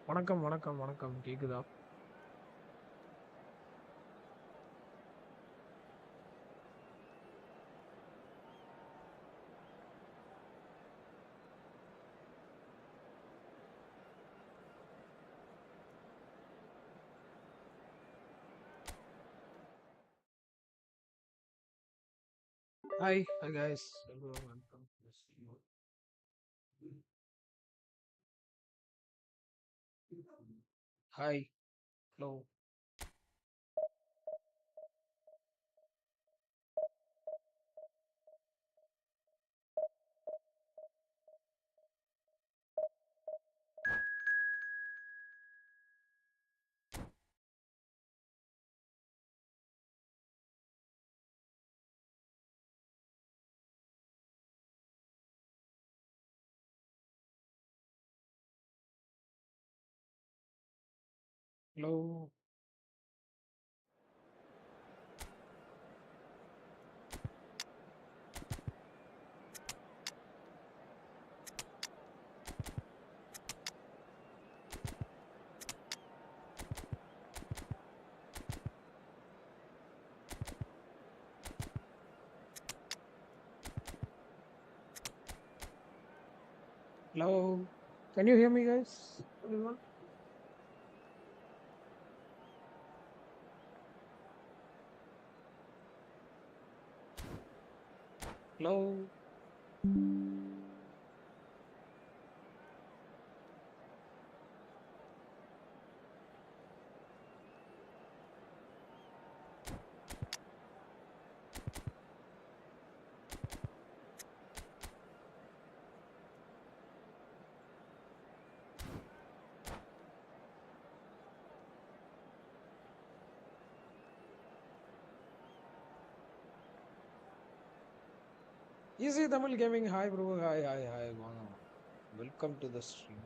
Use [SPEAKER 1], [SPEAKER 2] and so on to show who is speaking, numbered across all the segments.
[SPEAKER 1] வணக்கம், வணக்கம், வணக்கம். கேக்குதா? Hi, hi guys. Everyone, welcome. Yes, Hi, hello, hello, hello. Can you hear me, guys? Everyone? Hello. Easy Tamil Gaming. Hi, bro. Hi, hi, hi. வாங்க, வாங்க. Welcome to the stream.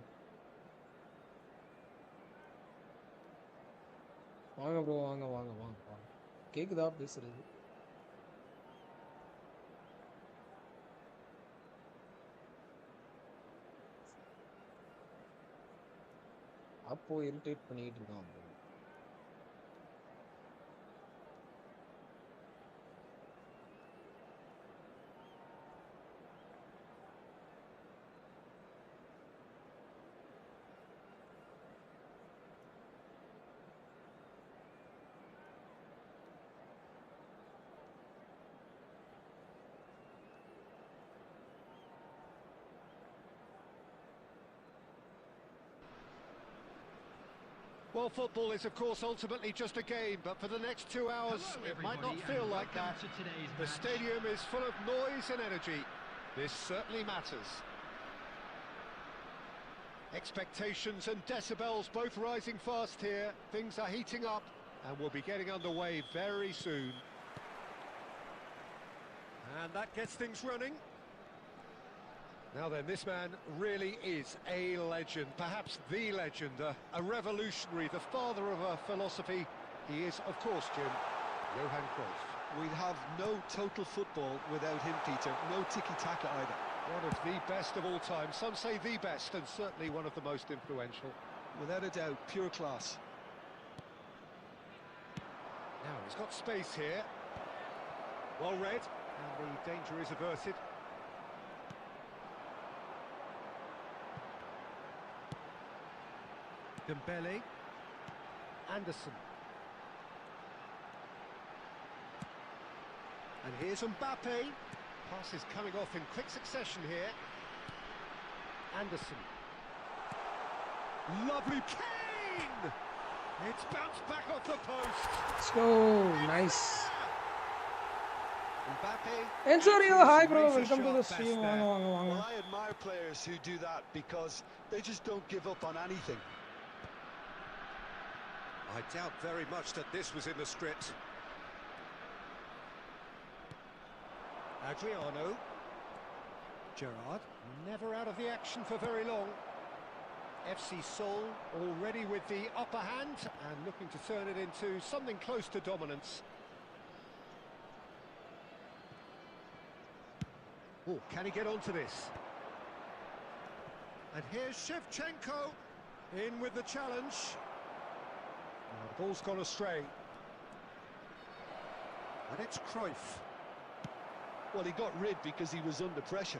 [SPEAKER 1] வாங்க bro, வாங்க, வாங்க, வாங்க, வாங்க. கேக்குதா பேசுறது? அப்போ இரிட்டேட் பண்ணிட்டு இருக்கான் bro.
[SPEAKER 2] Well, football is, of course, ultimately just a game, but for the next 2 hours, it might not feel like that. The stadium is full of noise and energy. This certainly matters. Expectations and decibels both rising fast here. Things are heating up, and we'll be getting underway very soon. And that gets things running. Now then, this man really is a legend, perhaps the legend, a revolutionary, the father of a philosophy. He is, of course, Jim, Johan Cruyff.
[SPEAKER 3] We'd have no total football without him, Peter. No tiki-taka either.
[SPEAKER 2] One of the best of all time. Some say the best, and certainly one of the most influential.
[SPEAKER 3] Without a doubt, pure class.
[SPEAKER 2] Now, he's got space here. Well read, and the danger is averted. Dembele, Anderson, and here's Mbappe. Passes coming off in quick succession here. Anderson, lovely Kane! It's bounced back off the post.
[SPEAKER 1] Let's go. Nice.
[SPEAKER 2] Mbappe.
[SPEAKER 1] Enzorio, hi bro. Welcome to the stream. வாங்க, வாங்க, வாங்க.
[SPEAKER 3] Well, I admire players who do that because they just don't give up on anything.
[SPEAKER 2] I doubt very much that this was in the script. Adriano. Gerrard, never out of the action for very long. FC Seoul already with the upper hand and looking to turn it into something close to dominance. Oh, can he get onto this? And here's Shevchenko in with the challenge. The ball's gone astray. And it's Cruyff.
[SPEAKER 3] Well, he got rid because he was under pressure.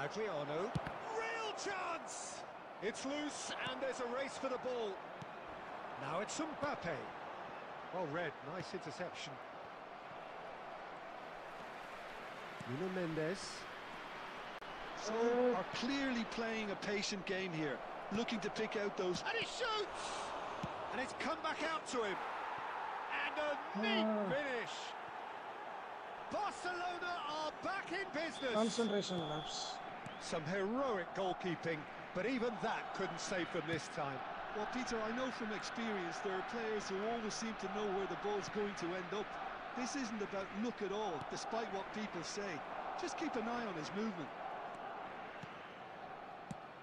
[SPEAKER 2] Adriano. Real chance! It's loose and there's a race for the ball. Now it's Mbappe. Well read, nice interception. Nuno Mendes.
[SPEAKER 3] So are clearly playing a patient game here, looking to pick out those...
[SPEAKER 2] And he shoots! And it's come back out to him. And a neat finish. Barcelona are back in business.
[SPEAKER 1] Concentration lapse.
[SPEAKER 2] Some heroic goalkeeping, but even that couldn't save them this time.
[SPEAKER 3] Well, Peter, I know from experience there are players who always seem to know where the ball's going to end up. This isn't about luck at all, despite what people say. Just keep an eye on his movement.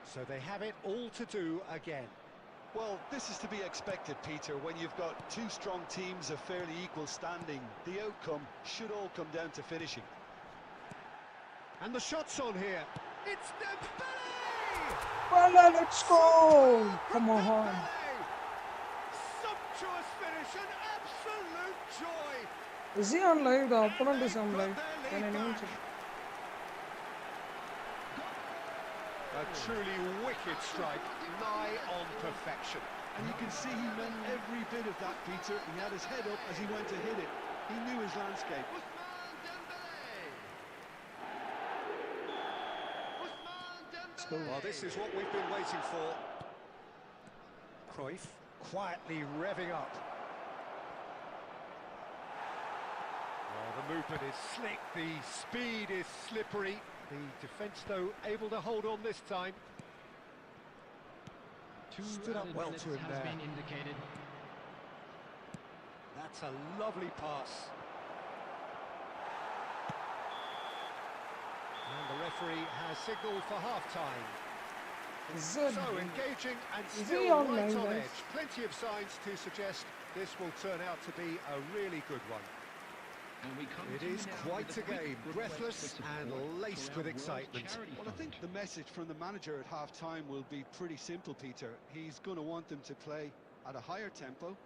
[SPEAKER 2] So they have it all to do again.
[SPEAKER 3] Well, this is to be expected, Peter. When you've got two strong teams of fairly equal standing, the outcome should all come down to finishing.
[SPEAKER 2] And the shot's on here. It's Dembele!
[SPEAKER 1] Well, let's go! Come on.
[SPEAKER 2] Sumptuous finish, an absolute joy.
[SPEAKER 1] Is he on live? The opponent is on live. Can anyone check?
[SPEAKER 2] A truly wicked strike, nigh on perfection.
[SPEAKER 3] And you can see he meant every bit of that, Peter. He had his head up as he went to hit it. He knew his landscape.
[SPEAKER 2] Well, this is what we've been waiting for. Cruyff quietly revving up. Well, the movement is slick, the speed is slippery. The defence, though, able to hold on this time. Stood up well to him there. That's a lovely pass. And the referee has signalled for half-time. So engaging and still right on edge. Plenty of signs to suggest this will turn out to be a really good one. It is quite a game, breathless and laced with excitement.
[SPEAKER 3] Well, I think the message from the manager at half-time will be pretty simple, Peter. He's going to want them to play at a higher tempo,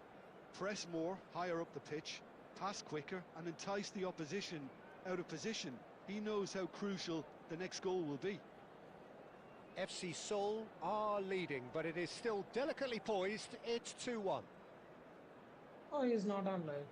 [SPEAKER 3] press more, higher up the pitch, pass quicker and entice the opposition out of position. He knows how crucial the next goal will be.
[SPEAKER 2] FC Seoul are leading, but it is still delicately poised. It's 2-1.
[SPEAKER 1] Oh, he's not on live.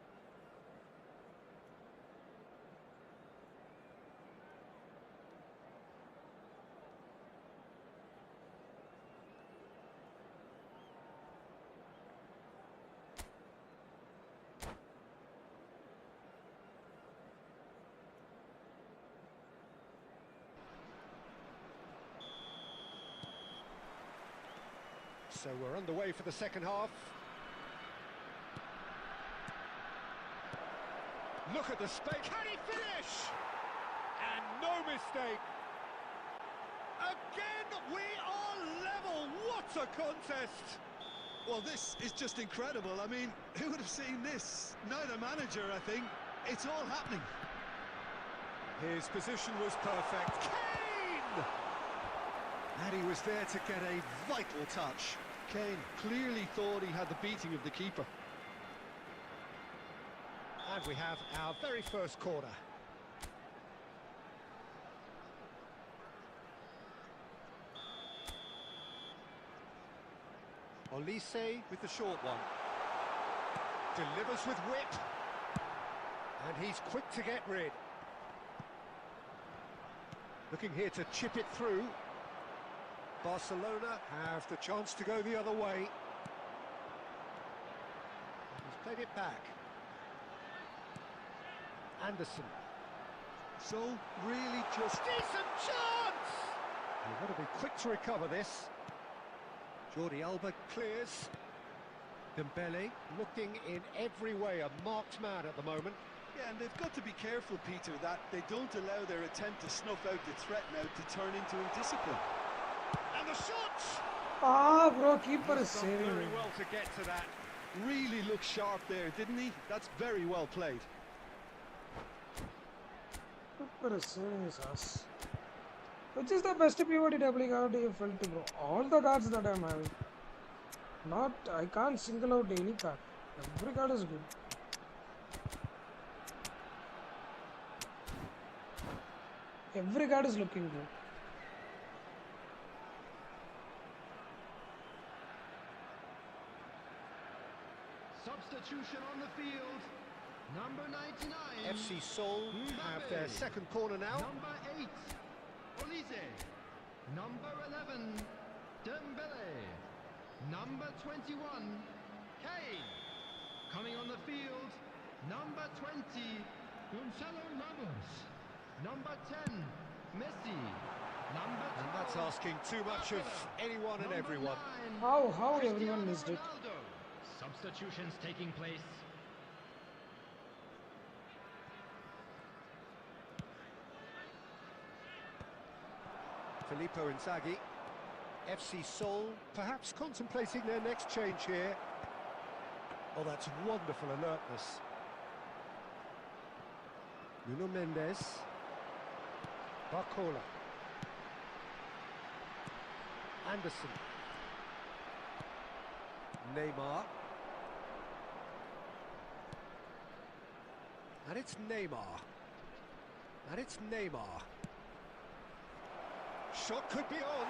[SPEAKER 2] So we're underway for the second half. Look at the space. Can he finish? And no mistake. Again, we are level. What a contest.
[SPEAKER 3] Well, this is just incredible. I mean, who would have seen this? Neither manager, I think. It's all happening.
[SPEAKER 2] His position was perfect. Kane! And he was there to get a vital touch.
[SPEAKER 3] Kane clearly thought he had the beating of the keeper.
[SPEAKER 2] And we have our very first corner. Olise with the short one. Delivers with whip. And he's quick to get rid. Looking here to chip it through. Barcelona have the chance to go the other way. He's played it back. Anderson.
[SPEAKER 3] So, really just...
[SPEAKER 2] Decent chance! You've got to be quick to recover this. Jordi Alba clears. Dembele looking in every way a marked man at the moment.
[SPEAKER 3] Yeah, and they've got to be careful, Peter, that they don't allow their attempt to snuff out the threat now to turn into indiscipline.
[SPEAKER 2] And the shot!
[SPEAKER 1] Ah, bro, keeper is saving
[SPEAKER 2] very
[SPEAKER 1] me.
[SPEAKER 2] well to get to that.
[SPEAKER 3] Really looked sharp there, didn't he? That's very well played.
[SPEAKER 1] Super us. Which is the best POD doubling card you felt, bro? All the cards that I'm having. Not, I can't single out any card. Every card is good. Every card is looking good.
[SPEAKER 4] Substitution on the field. Number 99.
[SPEAKER 2] FC Seoul have their second corner now.
[SPEAKER 4] Number 8. Olise. Number 11. Dembele. Number 21. Kane. Coming on the field. Number 20. Gonzalo Ramos. Number 10. Messi. Number 12.
[SPEAKER 2] And that's asking too much of anyone and everyone.
[SPEAKER 1] How everyone missed it.
[SPEAKER 4] Substitutions taking place.
[SPEAKER 2] Filippo Inzaghi. FC Seoul perhaps contemplating their next change here. Oh, that's wonderful alertness. Nuno Mendes. Barcola. Anderson. Neymar. And it's Neymar. And it's Neymar. Shot could be on.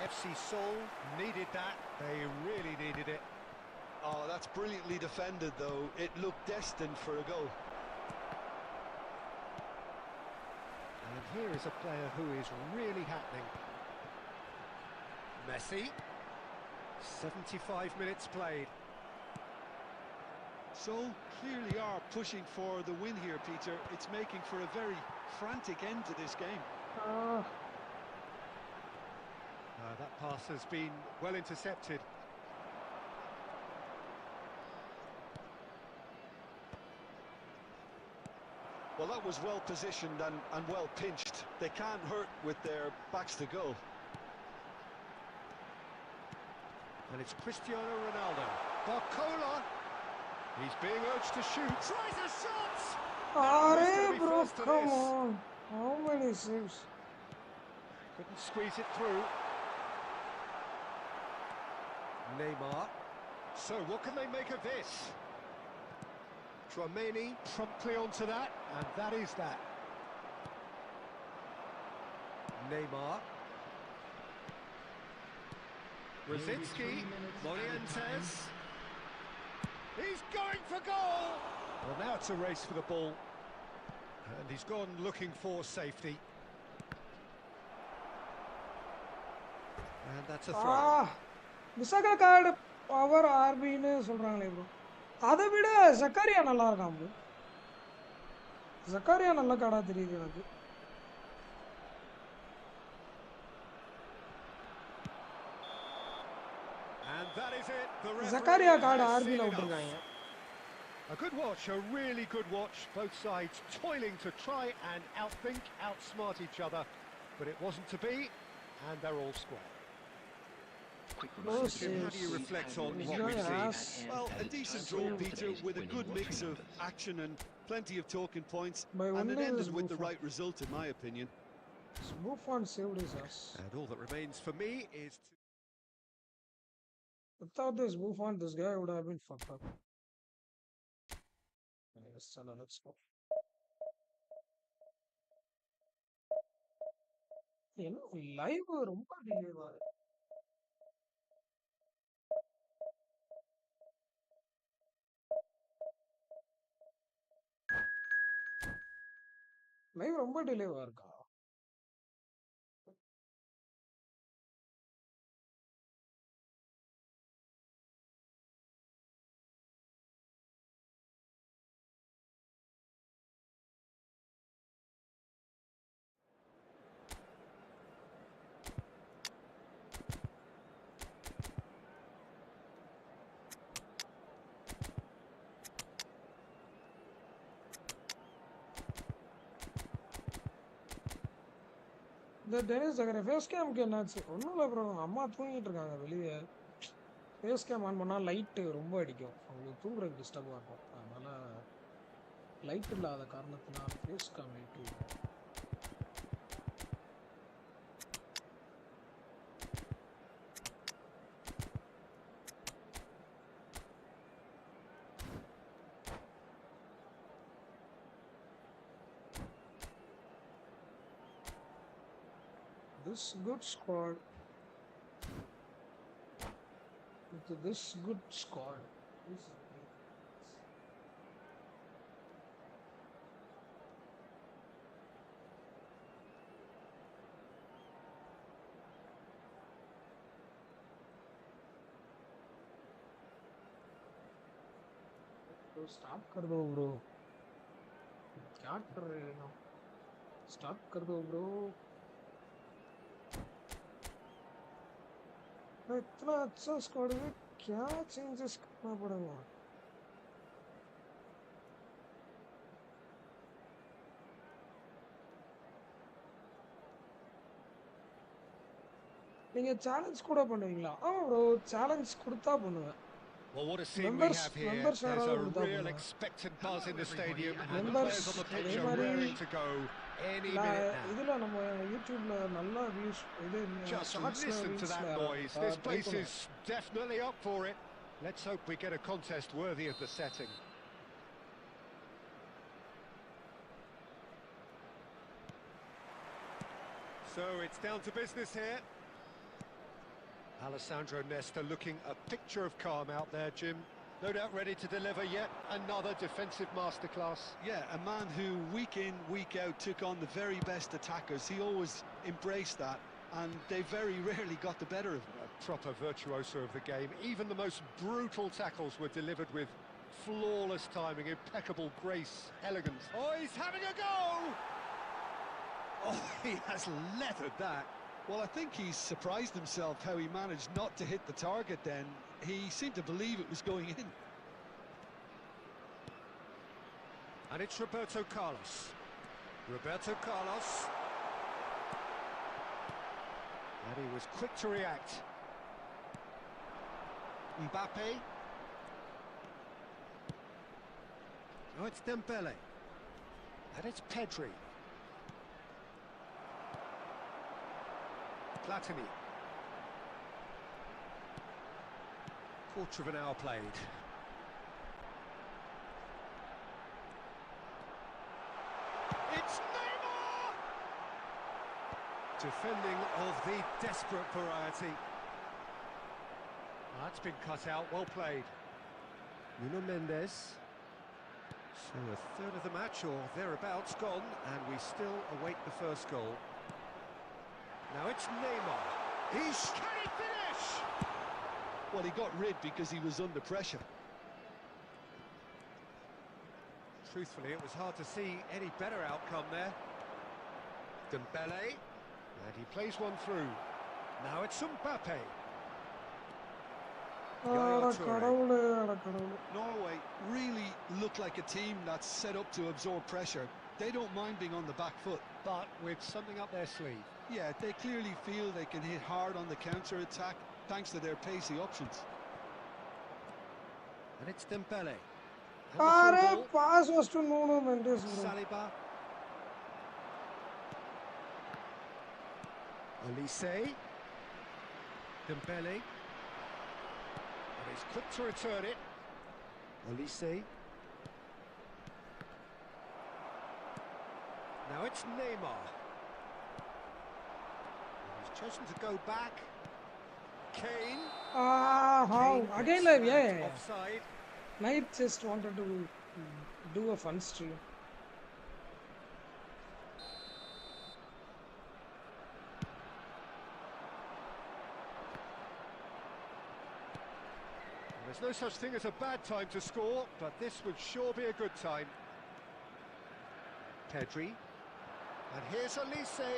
[SPEAKER 2] FC Seoul needed that. They really needed it.
[SPEAKER 3] Oh, that's brilliantly defended, though. It looked destined for a goal.
[SPEAKER 2] And here is a player who is really happening. Messi. 75 minutes played.
[SPEAKER 3] So clearly are pushing for the win here, Peter. It's making for a very frantic end to this game.
[SPEAKER 2] That pass has been well intercepted.
[SPEAKER 3] Well, that was well positioned and well pinched. They can't hurt with their backs to goal.
[SPEAKER 2] And it's Cristiano Ronaldo. Barcola. He's being urged to shoot. Tries a shot!
[SPEAKER 1] Arey, bro, come on. How many saves?
[SPEAKER 2] Couldn't squeeze it through. Neymar. So what can they make of this? Tchouaméni promptly onto that, and that is that. Neymar. Rosicki. Morientes. He's going for goal! Well, now it's a race for the ball. And he's gone looking for safety. And that's a throw.
[SPEAKER 1] Misaka card power RB னு சொல்றாங்களே bro. அதை விட ஜக்காரியா நல்லா இருக்கான் bro. Zakaria நல்ல கார்டா தெரியுது எனக்கு.
[SPEAKER 2] And that is it. The
[SPEAKER 1] Zakaria card RB ல விட்டுருக்காங்க.
[SPEAKER 2] A good watch, a really good watch. Both sides toiling to try and outthink, outsmart each other. But it wasn't to be, and they're all square. Jim, how do you reflect on what we've seen?
[SPEAKER 3] Well, a decent draw, Peter, with a good mix of action and plenty of talking points. And it ended with the right result, in my opinion.
[SPEAKER 1] Buffon saved his ass.
[SPEAKER 2] And all that remains for me is to...
[SPEAKER 1] Without this Buffon, this guy would have been fucked up. Yes, let's go. You know, live ரொம்ப delay ஆகுது. Live ரொம்ப delay இருக்கா? இந்த Denis அகர face கேம்க்கு என்னாச்சு? ஒன்றும் இல்லை bro, அம்மா தூங்கிட்டு இருக்காங்க வெளியே. ஃபேஸ் கேம் ஆன் பண்ணால் லைட்டு ரொம்ப அடிக்கும், அவங்களுக்கு தூங்குறதுக்கு டிஸ்டர்பாக இருக்கும். அதனால் லைட் இல்லாத காரணத்தினால் ஃபேஸ் கேம் லைட்டு இருக்கும். This good squad. With this good squad. Stop कर दो bro. क्या कर रहे हो? Stop कर दो bro. इतना अच्छा स्क्वाड में क्या चेंजेस करना पड़ेगा? நீங்க சேலஞ்ச் கூட பண்ணுவீங்களா? ப்ரோ சேலஞ்ச் கொடுத்தா பண்ணுவேன்.
[SPEAKER 2] Well, what a scene we have here. There's a real expectant buzz in the stadium, and the players on the pitch are raring to go any minute now.
[SPEAKER 1] இதுல நம்ம YouTubeல நல்ல views இது
[SPEAKER 2] Just listen to that noise. This place is definitely up for it. Let's hope we get a contest worthy of the setting. So it's down to business here. Alessandro Nesta looking a picture of calm out there, Jim. No doubt ready to deliver yet another defensive masterclass.
[SPEAKER 3] Yeah, a man who week in, week out took on the very best attackers. He always embraced that, and they very rarely got the better of him.
[SPEAKER 2] A proper virtuoso of the game. Even the most brutal tackles were delivered with flawless timing, impeccable grace, elegance. Oh, he's having a go!
[SPEAKER 3] Oh, he has leathered that. Well, I think he's surprised himself how he managed not to hit the target then. He seemed to believe it was going in.
[SPEAKER 2] And it's Roberto Carlos. Roberto Carlos. And he was quick to react. Mbappe. Oh, it's Dembele. And it's Pedri. Platini. Quarter of an hour played. It's Neymar! Defending of the desperate variety. That's been cut out, well played. Nuno Mendes. So a third of the match or thereabouts gone, and we still await the first goal. Now it's Neymar. Can he finish?
[SPEAKER 3] Well, he got rid because he was under pressure.
[SPEAKER 2] Truthfully, it was hard to see any better outcome there. Dembele, and he plays one through. Now it's Mbappe.
[SPEAKER 3] Norway really look like a team that's set up to absorb pressure. They don't mind being on the back foot.
[SPEAKER 2] But with something up their sleeve.
[SPEAKER 3] Yeah, they clearly feel they can hit hard on the counter-attack thanks to their pacey options.
[SPEAKER 2] And it's Dembele.
[SPEAKER 1] Pass was to Nuno Mendes.
[SPEAKER 2] Saliba. Olise. Dembele. And he's quick to return it. Olise. Now it's Neymar. He's chosen to go back. Kane.
[SPEAKER 1] How? Again,
[SPEAKER 2] Kane
[SPEAKER 1] yeah.
[SPEAKER 2] Offside.
[SPEAKER 1] Knight just wanted to do a fun stream.
[SPEAKER 2] There's no such thing as a bad time to score, but this would sure be a good time. Pedri. And here's Olise.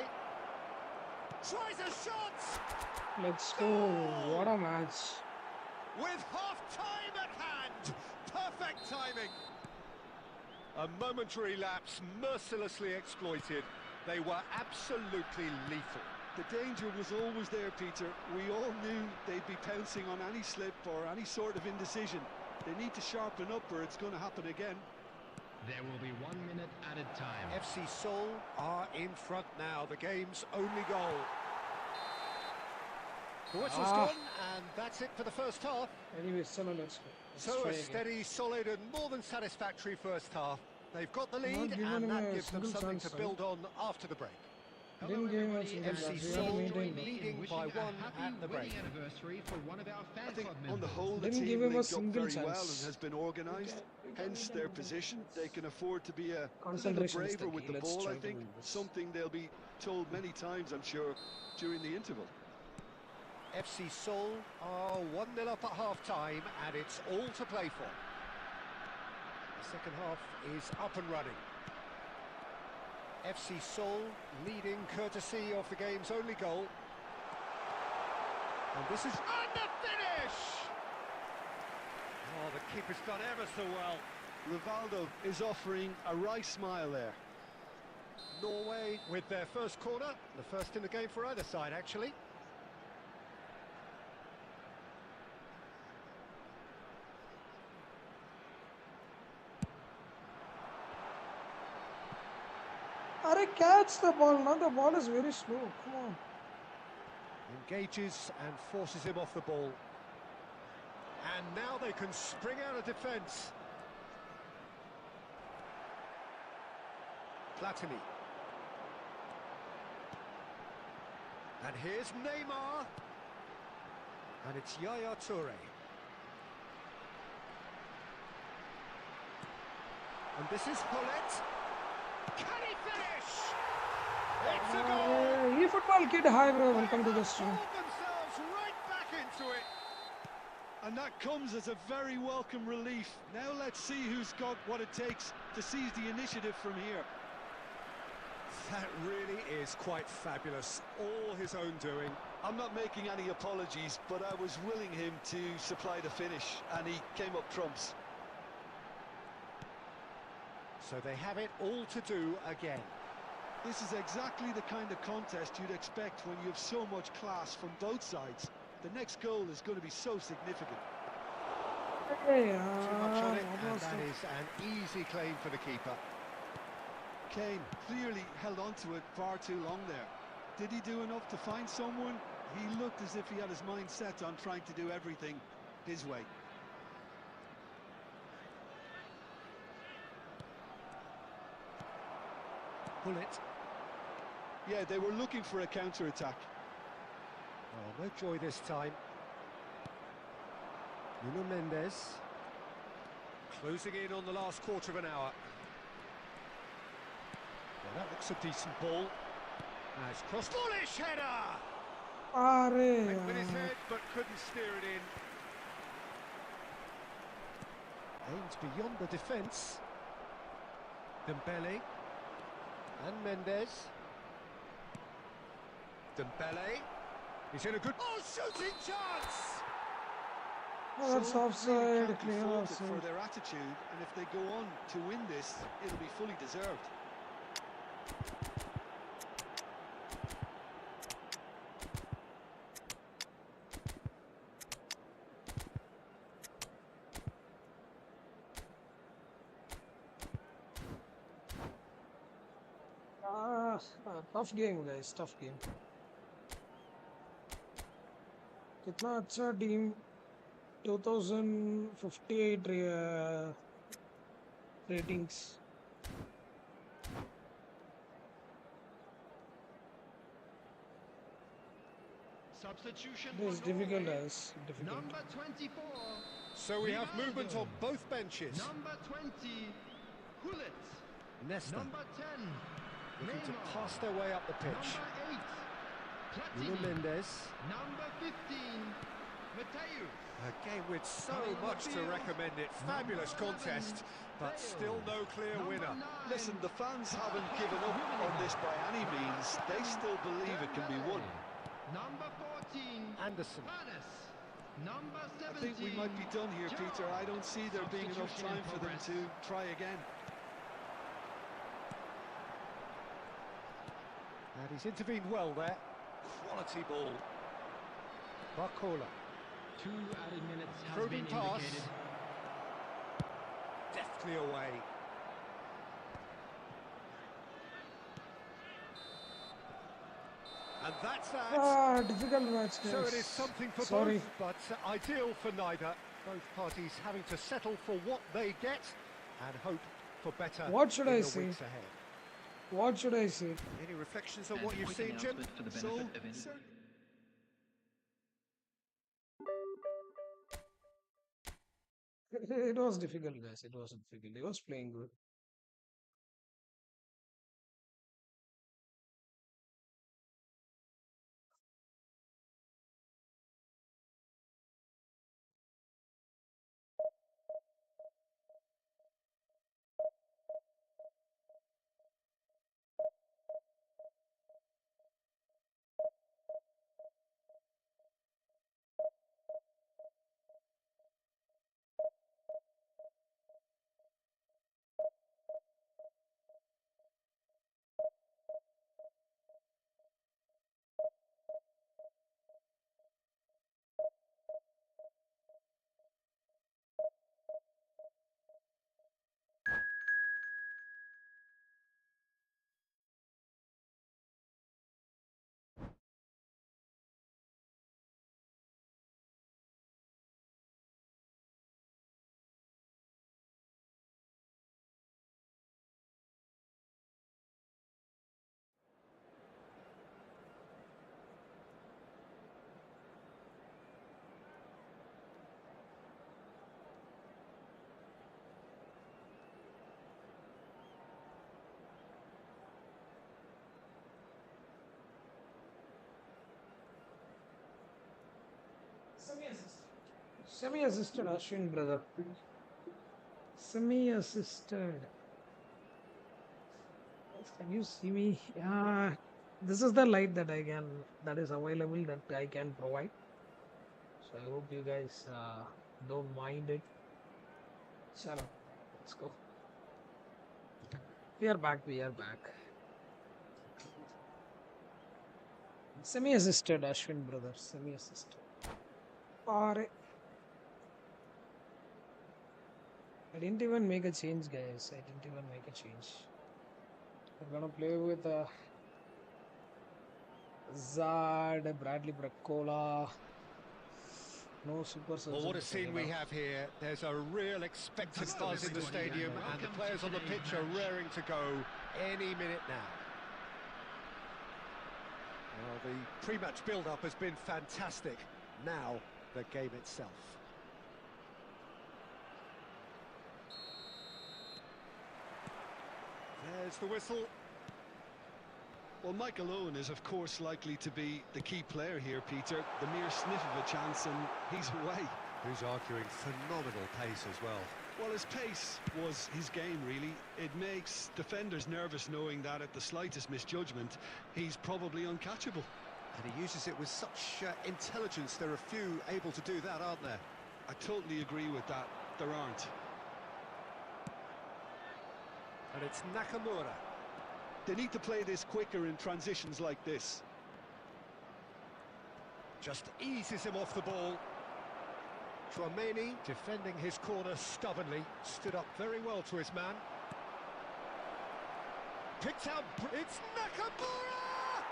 [SPEAKER 2] Tries a shot!
[SPEAKER 1] Let's go. What a match.
[SPEAKER 2] With half-time at hand. Perfect timing. A momentary lapse mercilessly exploited. They were absolutely lethal.
[SPEAKER 3] The danger was always there, Peter. We all knew they'd be pouncing on any slip or any sort of indecision. They need to sharpen up or it's going to happen again.
[SPEAKER 4] There will be 1 minute added time.
[SPEAKER 2] FC Seoul are in front now, the game's only goal. The whistle's gone, and that's it for the first half.
[SPEAKER 1] Anyway, so let's go.
[SPEAKER 2] So a steady, solid and more than satisfactory first half. They've got the
[SPEAKER 1] Not
[SPEAKER 2] lead,
[SPEAKER 1] given
[SPEAKER 2] and
[SPEAKER 1] him
[SPEAKER 2] that
[SPEAKER 1] a
[SPEAKER 2] gives them
[SPEAKER 1] single
[SPEAKER 2] something
[SPEAKER 1] chance,
[SPEAKER 2] to build on after the break.
[SPEAKER 1] Didn't give him a single
[SPEAKER 2] FC
[SPEAKER 1] chance. We have to
[SPEAKER 2] Seoul
[SPEAKER 1] maintain that.
[SPEAKER 2] leading by one at the break.
[SPEAKER 4] Anniversary for one of our fan
[SPEAKER 3] I think
[SPEAKER 4] club
[SPEAKER 3] on the
[SPEAKER 4] members.
[SPEAKER 3] whole the
[SPEAKER 1] Didn't give
[SPEAKER 3] team
[SPEAKER 1] him a
[SPEAKER 3] linked up
[SPEAKER 1] single
[SPEAKER 3] very well
[SPEAKER 1] chance.
[SPEAKER 3] and has been organised. Hence their position. They can afford to be a little
[SPEAKER 1] Concentration is the
[SPEAKER 3] braver with
[SPEAKER 1] key.
[SPEAKER 3] the
[SPEAKER 1] Let's
[SPEAKER 3] ball,
[SPEAKER 1] try
[SPEAKER 3] I
[SPEAKER 1] to
[SPEAKER 3] think.
[SPEAKER 1] win this.
[SPEAKER 3] Something they'll be told many times, I'm sure, during the interval.
[SPEAKER 2] FC Seoul are 1-0 up at half-time, and it's all to play for. The second half is up and running. FC Seoul leading courtesy of the game's only goal. And this is... And the finish! Oh, the keeper's done ever so well.
[SPEAKER 3] Rivaldo is offering a wry smile there.
[SPEAKER 2] Norway with their first corner, the first in the game for either side, actually.
[SPEAKER 1] Arey, catch the ball, now the ball is very slow. Come on.
[SPEAKER 2] Engages and forces him off the ball. And now they can spring out of defence. Platini. And here's Neymar. And it's Yaya Toure. And this is Paulette. Can he finish? It's a goal!
[SPEAKER 1] Efootball kid, hi bro, welcome to the stream.
[SPEAKER 2] Pulled themselves right back into it.
[SPEAKER 3] And that comes as a very welcome relief. Now let's see who's got what it takes to seize the initiative from here.
[SPEAKER 2] That really is quite fabulous. All his own doing.
[SPEAKER 3] I'm not making any apologies, but I was willing him to supply the finish, and he came up trumps.
[SPEAKER 2] So they have it all to do again.
[SPEAKER 3] This is exactly the kind of contest you'd expect when you have so much class from both sides. The next goal is going to be so significant.
[SPEAKER 1] Hey,
[SPEAKER 2] Too much on it, and
[SPEAKER 1] almost
[SPEAKER 2] that is an easy claim for the keeper.
[SPEAKER 3] Kane clearly held on to it far too long there. Did he do enough to find someone? He looked as if he had his mind set on trying to do everything his way.
[SPEAKER 2] Bullet.
[SPEAKER 3] Yeah, they were looking for a counter-attack.
[SPEAKER 2] Oh, no joy this time. Nuno Mendes. Closing in on the last quarter of an hour. Well, that looks a decent ball. Nice cross. Bullish header!
[SPEAKER 1] Arey,
[SPEAKER 2] Went with his head, but couldn't steer it in. Aims beyond the defence. Dembele. And Mendes. Dembele. He's in a good... Oh, shooting chance!
[SPEAKER 1] oh, that's
[SPEAKER 3] So
[SPEAKER 1] offside,
[SPEAKER 3] really can't be
[SPEAKER 1] clear
[SPEAKER 3] faulted
[SPEAKER 1] offside.
[SPEAKER 3] for their attitude, and if they go on to win this, it'll be fully deserved.
[SPEAKER 1] Tough game guys, tough game. कितना अच्छा team 2058 ratings.
[SPEAKER 4] Substitution
[SPEAKER 1] This is
[SPEAKER 4] for
[SPEAKER 1] difficult
[SPEAKER 4] Norway.
[SPEAKER 1] as difficult.
[SPEAKER 4] Number 24.
[SPEAKER 2] So we have
[SPEAKER 4] Rivaldo.
[SPEAKER 2] movement on both benches.
[SPEAKER 4] Number 20. Hullet.
[SPEAKER 2] Nesta
[SPEAKER 4] Number 10.
[SPEAKER 2] looking to
[SPEAKER 4] Neymar.
[SPEAKER 2] pass their way up the pitch.
[SPEAKER 4] Number 8.
[SPEAKER 2] Nuno
[SPEAKER 4] Platini.
[SPEAKER 2] Mendes.
[SPEAKER 4] Number 15. Mateus.
[SPEAKER 2] A game with so much to recommend it. Fabulous contest, but still no clear winner.
[SPEAKER 3] Listen, the fans haven't given up on this by any means. They still believe it can be won.
[SPEAKER 4] Number 14.
[SPEAKER 2] Anderson.
[SPEAKER 4] Panis. Number 17.
[SPEAKER 3] I think we might be done here, Peter. I don't see there being enough time for them to try again.
[SPEAKER 2] And he's intervened well there. Quality ball. Barcola.
[SPEAKER 4] 2 added minutes has
[SPEAKER 2] Probing
[SPEAKER 4] been
[SPEAKER 2] pass.
[SPEAKER 4] indicated.
[SPEAKER 2] Deftly away. And that's that.
[SPEAKER 1] Ah, difficult match, guys.
[SPEAKER 2] So it is something for
[SPEAKER 1] Sorry.
[SPEAKER 2] both, but ideal for neither. Both parties having to settle for what they get and hope for better
[SPEAKER 1] What should
[SPEAKER 2] in
[SPEAKER 1] I
[SPEAKER 2] the
[SPEAKER 1] say?
[SPEAKER 2] weeks ahead.
[SPEAKER 1] What should I say?
[SPEAKER 2] Any reflections on
[SPEAKER 5] And
[SPEAKER 2] what you've
[SPEAKER 5] quick
[SPEAKER 2] seen, Jim?
[SPEAKER 5] announcement for the
[SPEAKER 3] So,
[SPEAKER 5] benefit of any-
[SPEAKER 3] sir,
[SPEAKER 1] It was difficult, guys. It was difficult. He was playing good. Semi-assisted Ashwin, brother. Semi-assisted. Can you see me? Yeah. This is the light that that is available, that I can provide. So I hope you guys don't mind it. Chalo, let's go. We are back. Semi-assisted Ashwin, brother. Semi-assisted. Or I didn't even make a change, guys. I didn't even make a change. We're gonna play with Zard, Bradley Bracola. No super
[SPEAKER 2] Well,
[SPEAKER 1] surgeon
[SPEAKER 2] what a
[SPEAKER 1] to
[SPEAKER 2] scene
[SPEAKER 1] take
[SPEAKER 2] we
[SPEAKER 1] it out.
[SPEAKER 2] have here. There's a real expectant
[SPEAKER 4] Hello,
[SPEAKER 2] buzz in the
[SPEAKER 4] everybody,
[SPEAKER 2] stadium,
[SPEAKER 4] and
[SPEAKER 2] and the
[SPEAKER 4] welcome
[SPEAKER 2] players
[SPEAKER 4] to
[SPEAKER 2] on the
[SPEAKER 4] today's
[SPEAKER 2] pitch are
[SPEAKER 4] match.
[SPEAKER 2] raring to go any minute now. Well, the pre-match build-up has been fantastic. Now, the game itself. There's the whistle.
[SPEAKER 3] well, Michael Owen is, of course, likely to be the key player here, Peter. The mere sniff of a chance and he's away.
[SPEAKER 2] Who's arguing phenomenal pace as well.
[SPEAKER 3] Well, his pace was his game, really. It makes defenders nervous knowing that at the slightest misjudgment, he's probably uncatchable.
[SPEAKER 2] And he uses it with such intelligence. There are few able to do that, aren't there?
[SPEAKER 3] I totally agree with that. There aren't.
[SPEAKER 2] And it's Nakamura.
[SPEAKER 3] They need to play this quicker in transitions like this.
[SPEAKER 2] Just eases him off the ball. Chouameni defending his corner stubbornly. Stood up very well to his man. Picked out. It's Nakamura!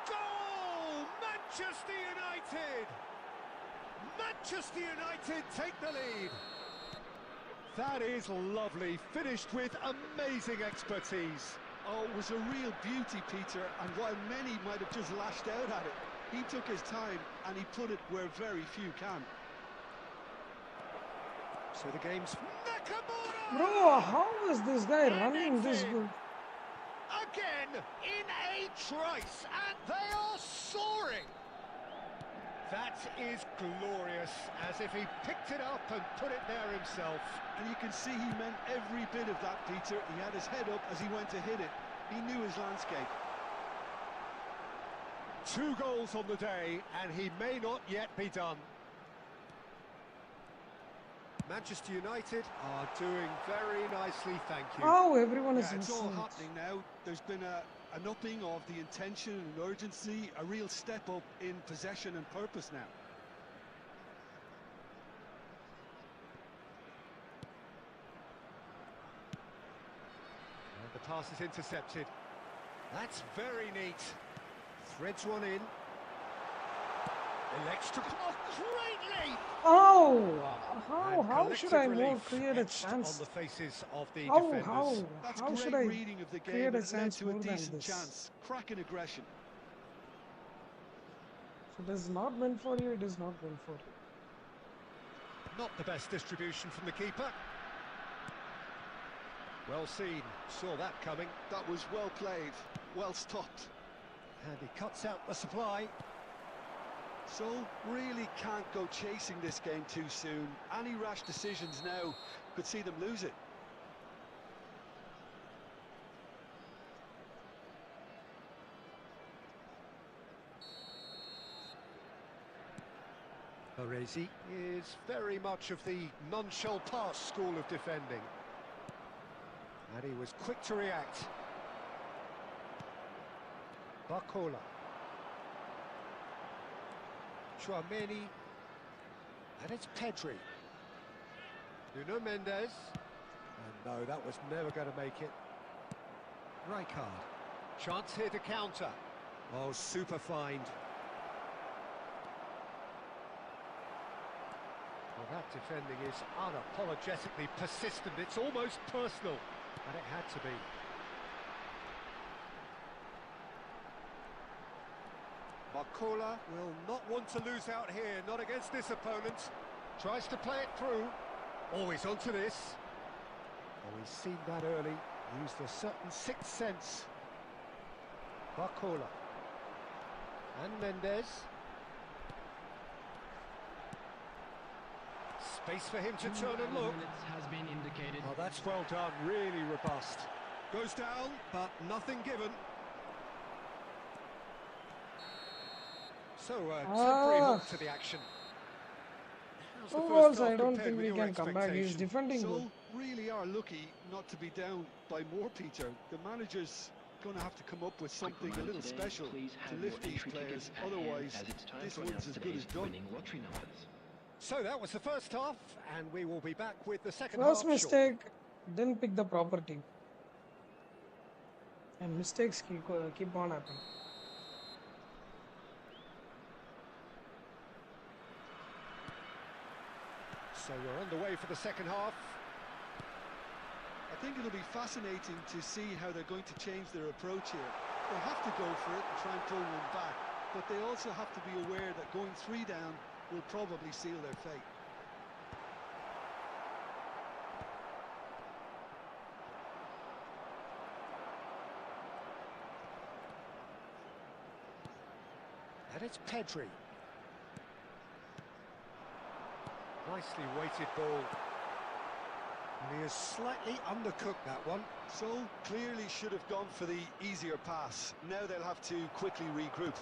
[SPEAKER 2] Goal! Manchester United! Manchester United take the lead. That is lovely. Finished with amazing expertise.
[SPEAKER 3] Oh, it was a real beauty, Peter, and while many might have just lashed out at it, he took his time and he put it where very few can.
[SPEAKER 2] So the game's Nakamura!
[SPEAKER 1] Bro, how is this guy running this good?
[SPEAKER 2] Again in a trice, and they are soaring. That is glorious, as if he picked it up and put it there himself.
[SPEAKER 3] And you can see he meant every bit of that, Peter. He had his head up as he went to hit it. He knew his landscape.
[SPEAKER 2] 2 goals on the day, and he may not yet be done. Manchester United are doing very nicely, thank you.
[SPEAKER 1] Oh, everyone is
[SPEAKER 3] Yeah, it's all
[SPEAKER 1] insane.
[SPEAKER 3] happening now. There's been a an upping of the intention and urgency, a real step up in possession and purpose now.
[SPEAKER 2] And the pass is intercepted. That's very neat. Threads one in. Elects to block greatly.
[SPEAKER 1] Oh,
[SPEAKER 2] And
[SPEAKER 1] how should I
[SPEAKER 2] collective
[SPEAKER 1] more
[SPEAKER 2] relief
[SPEAKER 1] create a
[SPEAKER 2] etched
[SPEAKER 1] chance?
[SPEAKER 2] on the faces of the
[SPEAKER 1] How,
[SPEAKER 2] defenders.
[SPEAKER 1] how,
[SPEAKER 3] That's
[SPEAKER 1] how should
[SPEAKER 3] great
[SPEAKER 1] I
[SPEAKER 3] reading of the game.
[SPEAKER 1] create a
[SPEAKER 3] It led
[SPEAKER 1] chance
[SPEAKER 3] to a
[SPEAKER 1] more than
[SPEAKER 3] decent
[SPEAKER 1] this?
[SPEAKER 3] chance. Cracking aggression.
[SPEAKER 1] If it is not meant for you, it is not meant for you.
[SPEAKER 2] Not the best distribution from the keeper. Well seen, saw that coming.
[SPEAKER 3] That was well played, well stopped.
[SPEAKER 2] And he cuts out the supply.
[SPEAKER 3] So, really can't go chasing this game too soon. Any rash decisions now could see them lose it.
[SPEAKER 2] Baresi is very much of the non-shall pass school of defending. And he was quick to react. Barcola. Chouameni. And it's Pedri. Nuno Mendes. And no, that was never going to make it. Rijkaard. Chance here to counter. Oh, super find. Well, that defending is unapologetically persistent. It's almost personal. And it had to be. Barcola will not want to lose out here, not against this opponent. Tries to play it through. Always onto this. Oh, he's seen that early. Used a certain sixth sense. Barcola. And Mendes. Space for him to turn and look.
[SPEAKER 4] Has been indicated.
[SPEAKER 2] Oh, that's well done, really robust. Goes down, but nothing given. So, temporary halt to the action. How's the
[SPEAKER 1] Two
[SPEAKER 2] first
[SPEAKER 1] goals,
[SPEAKER 2] half
[SPEAKER 1] I don't
[SPEAKER 2] compared
[SPEAKER 1] think
[SPEAKER 2] with
[SPEAKER 1] we
[SPEAKER 2] your
[SPEAKER 1] can come back. He's
[SPEAKER 2] expectation?
[SPEAKER 1] defending
[SPEAKER 3] So,
[SPEAKER 1] good.
[SPEAKER 3] really are lucky not to be down by more, Peter. The manager's going to have to come up with something a little special to lift these players. Otherwise, this one's as good as done.
[SPEAKER 2] So that was the first half, and we will be back with the second
[SPEAKER 1] First
[SPEAKER 2] half.
[SPEAKER 1] mistake, didn't pick the proper team. And mistakes keep on happening.
[SPEAKER 2] So we're on the way for the second half.
[SPEAKER 3] I think it'll be fascinating to see how they're going to change their approach here. They have to go for it and try and pull one back, but they also have to be aware that going 3 down will probably seal their fate.
[SPEAKER 2] And it's Pedri. Nicely weighted ball. And he has slightly undercooked that one.
[SPEAKER 3] So, clearly should have gone for the easier pass. Now they'll have to quickly regroup.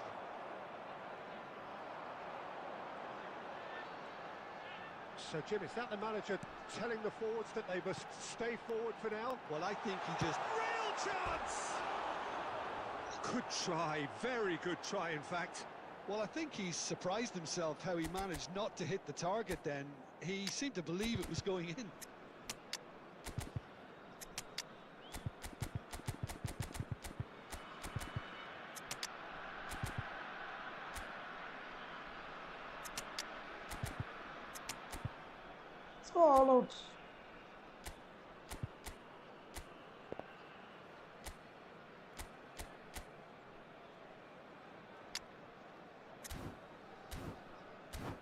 [SPEAKER 2] So, Jim, is that the manager telling the forwards that they must stay forward for now?
[SPEAKER 3] Well, I think he just...
[SPEAKER 2] Real chance! Good try, very good try, in fact.
[SPEAKER 3] Well, I think he's surprised himself how he managed not to hit the target then. He seemed to believe it was going in.
[SPEAKER 1] Let's go all out.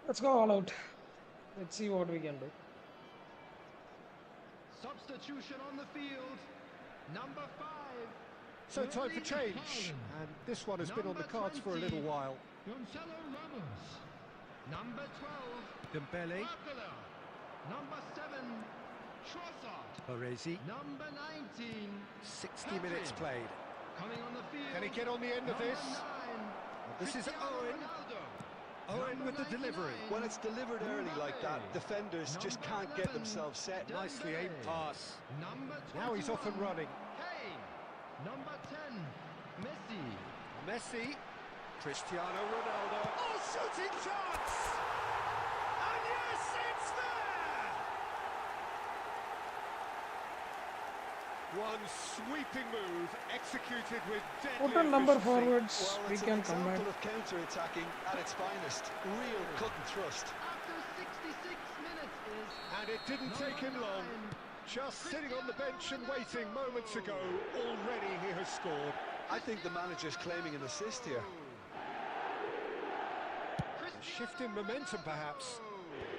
[SPEAKER 1] Let's go all out. Let's see what we can do.
[SPEAKER 4] Substitution on the field. Number 5.
[SPEAKER 2] So time for change, and this one has been on the cards for a little while.
[SPEAKER 4] Gonzalo Ramos. Number 12.
[SPEAKER 2] Dembele,
[SPEAKER 4] Barcola. Number 7. Trossard.
[SPEAKER 2] Baresi,
[SPEAKER 4] Number 19.
[SPEAKER 2] 60 minutes played.
[SPEAKER 4] Coming on the field.
[SPEAKER 2] Can he get on the end of
[SPEAKER 4] Number
[SPEAKER 2] this?
[SPEAKER 4] 9.
[SPEAKER 2] This is
[SPEAKER 4] Cristiano
[SPEAKER 2] Owen.
[SPEAKER 4] Ronaldo.
[SPEAKER 2] Owen with the delivery.
[SPEAKER 3] When it's delivered early like that, defenders just can't get themselves set.
[SPEAKER 2] Nicely aimed pass.
[SPEAKER 4] Number 21.
[SPEAKER 2] Now he's off and running.
[SPEAKER 4] Kane. Number 10. Messi.
[SPEAKER 2] Messi, Cristiano Ronaldo. Oh, shooting chance! And yes, it's there! One sweeping move executed with deadly
[SPEAKER 1] Total number
[SPEAKER 2] efficiency.
[SPEAKER 1] forwards
[SPEAKER 3] Well,
[SPEAKER 1] we
[SPEAKER 3] it's
[SPEAKER 1] can
[SPEAKER 3] an
[SPEAKER 1] combine.
[SPEAKER 3] example of counter-attacking at its finest. Real cut and thrust.
[SPEAKER 4] After 66 minutes is
[SPEAKER 2] And it didn't take him long. Just sitting on the bench and waiting moments ago, already he has scored.
[SPEAKER 3] I think the manager's claiming an assist here.
[SPEAKER 2] A shift in momentum, perhaps.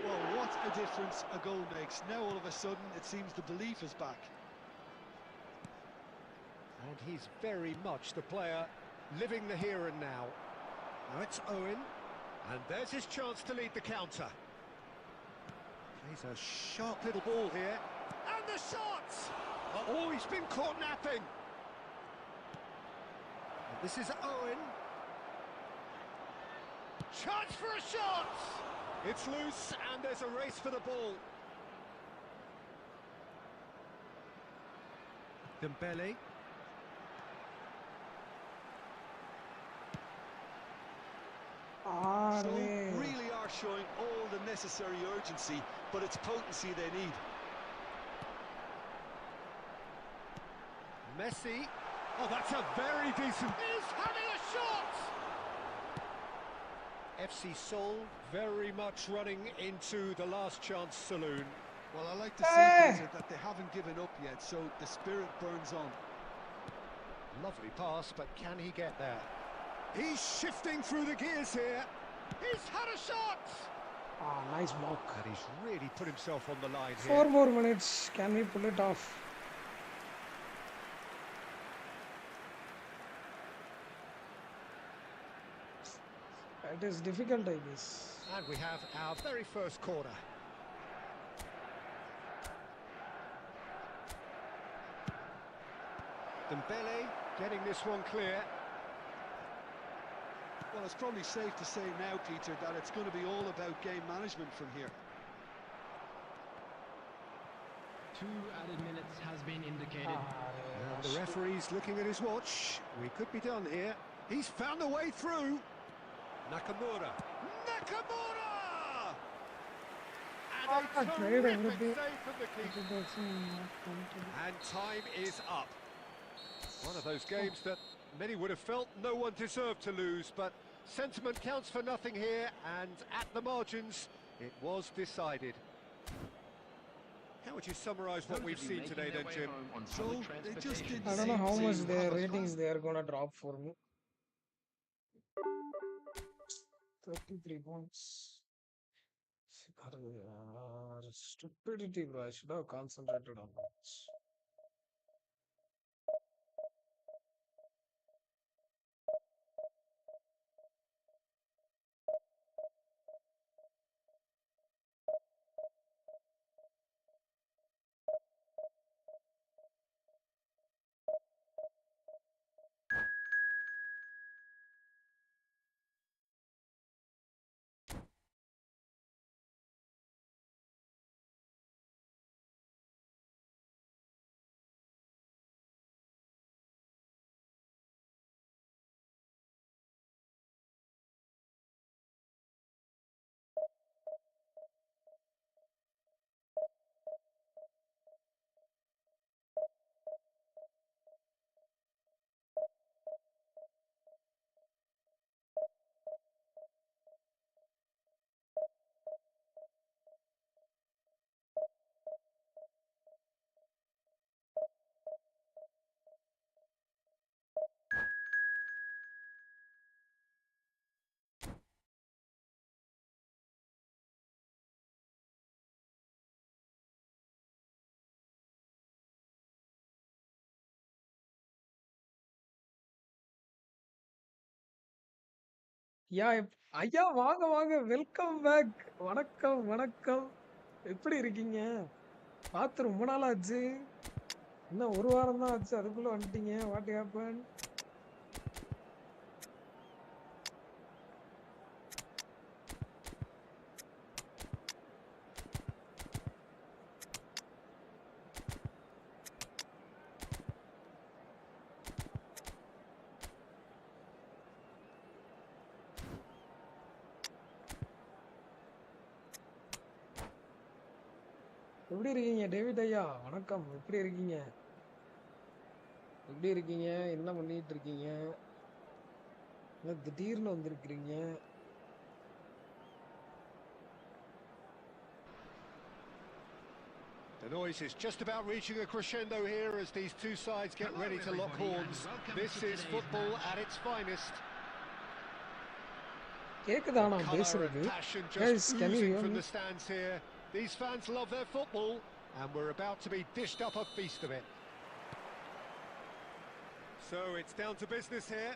[SPEAKER 3] Well, what a difference a goal makes. Now all of a sudden it seems the belief is back.
[SPEAKER 2] And he's very much the player living the here and now. Now it's Owen. And there's his chance to lead the counter. Plays a sharp little ball here. And the shot! Oh, he's been caught napping. And this is Owen. Chance for a shot! It's loose and there's a race for the ball. Dembele.
[SPEAKER 1] Are
[SPEAKER 3] So
[SPEAKER 1] they?
[SPEAKER 3] really are showing all the necessary urgency, but it's potency they need.
[SPEAKER 2] Messi. Oh, that's a very decent... He's having a shot! FC Seoul very much running into the last chance saloon.
[SPEAKER 3] Well, I like to see, Peter, that they haven't given up yet, so the spirit burns on.
[SPEAKER 2] Lovely pass, but can he get there? He's shifting through the gears here. He's had a shot!
[SPEAKER 1] Ah, nice block.
[SPEAKER 2] And he's really put himself on the line here.
[SPEAKER 1] 4 more minutes. Can we pull it off? It is difficult, I guess.
[SPEAKER 2] And we have our very first corner. Dembele getting this one clear.
[SPEAKER 3] Well, it's probably safe to say now, Peter, that it's going to be all about game management from here.
[SPEAKER 4] 2 added minutes has been indicated.
[SPEAKER 2] And the referee's looking at his watch. We could be done here. He's found a way through. Nakamura. Nakamura! And a
[SPEAKER 1] Trade
[SPEAKER 2] terrific
[SPEAKER 1] everything.
[SPEAKER 2] save from the keeper. And time is up. One of those games that many would have felt no one deserved to lose, but sentiment counts for nothing here, and at the margins, it was decided. How would you summarise what we've seen today then, Jim?
[SPEAKER 3] So, they just didn't
[SPEAKER 1] I don't know
[SPEAKER 3] seem
[SPEAKER 1] how
[SPEAKER 3] to
[SPEAKER 1] much
[SPEAKER 3] have
[SPEAKER 1] their
[SPEAKER 3] a
[SPEAKER 1] ratings
[SPEAKER 3] strong-
[SPEAKER 1] they are gonna drop for me. 33 points. Stupidity, bro. I should have concentrated on that. Yeah, ஐயா வாங்க வாங்க welcome back. வணக்கம் வணக்கம். எப்படி இருக்கீங்க? பார்த்து ரொம்ப நாள் ஆச்சு. இன்னும் ஒரு வாரம் தான் ஆச்சு. அதுக்குள்ள வந்துட்டீங்க. What happen? எப்படி இருக்கீங்க டேவிட் ஐயா? வணக்கம். எப்படி இருக்கீங்க? எப்படி இருக்கீங்க? என்ன பண்ணிட்டு இருக்கீங்க? என்ன திடீர்னு வந்திருக்கிறீங்க?
[SPEAKER 2] The noise is just about reaching a crescendo here as these two sides get ready to lock horns. This is football at its finest.
[SPEAKER 1] கேக்குதா நான்
[SPEAKER 2] Colour
[SPEAKER 1] பேசுறது?
[SPEAKER 2] and passion
[SPEAKER 1] Guys,
[SPEAKER 2] just
[SPEAKER 1] can you
[SPEAKER 2] oozing
[SPEAKER 1] hear
[SPEAKER 2] from
[SPEAKER 1] me?
[SPEAKER 2] the stands here. These fans love their football, and we're about to be dished up a feast of it. So it's down to business here.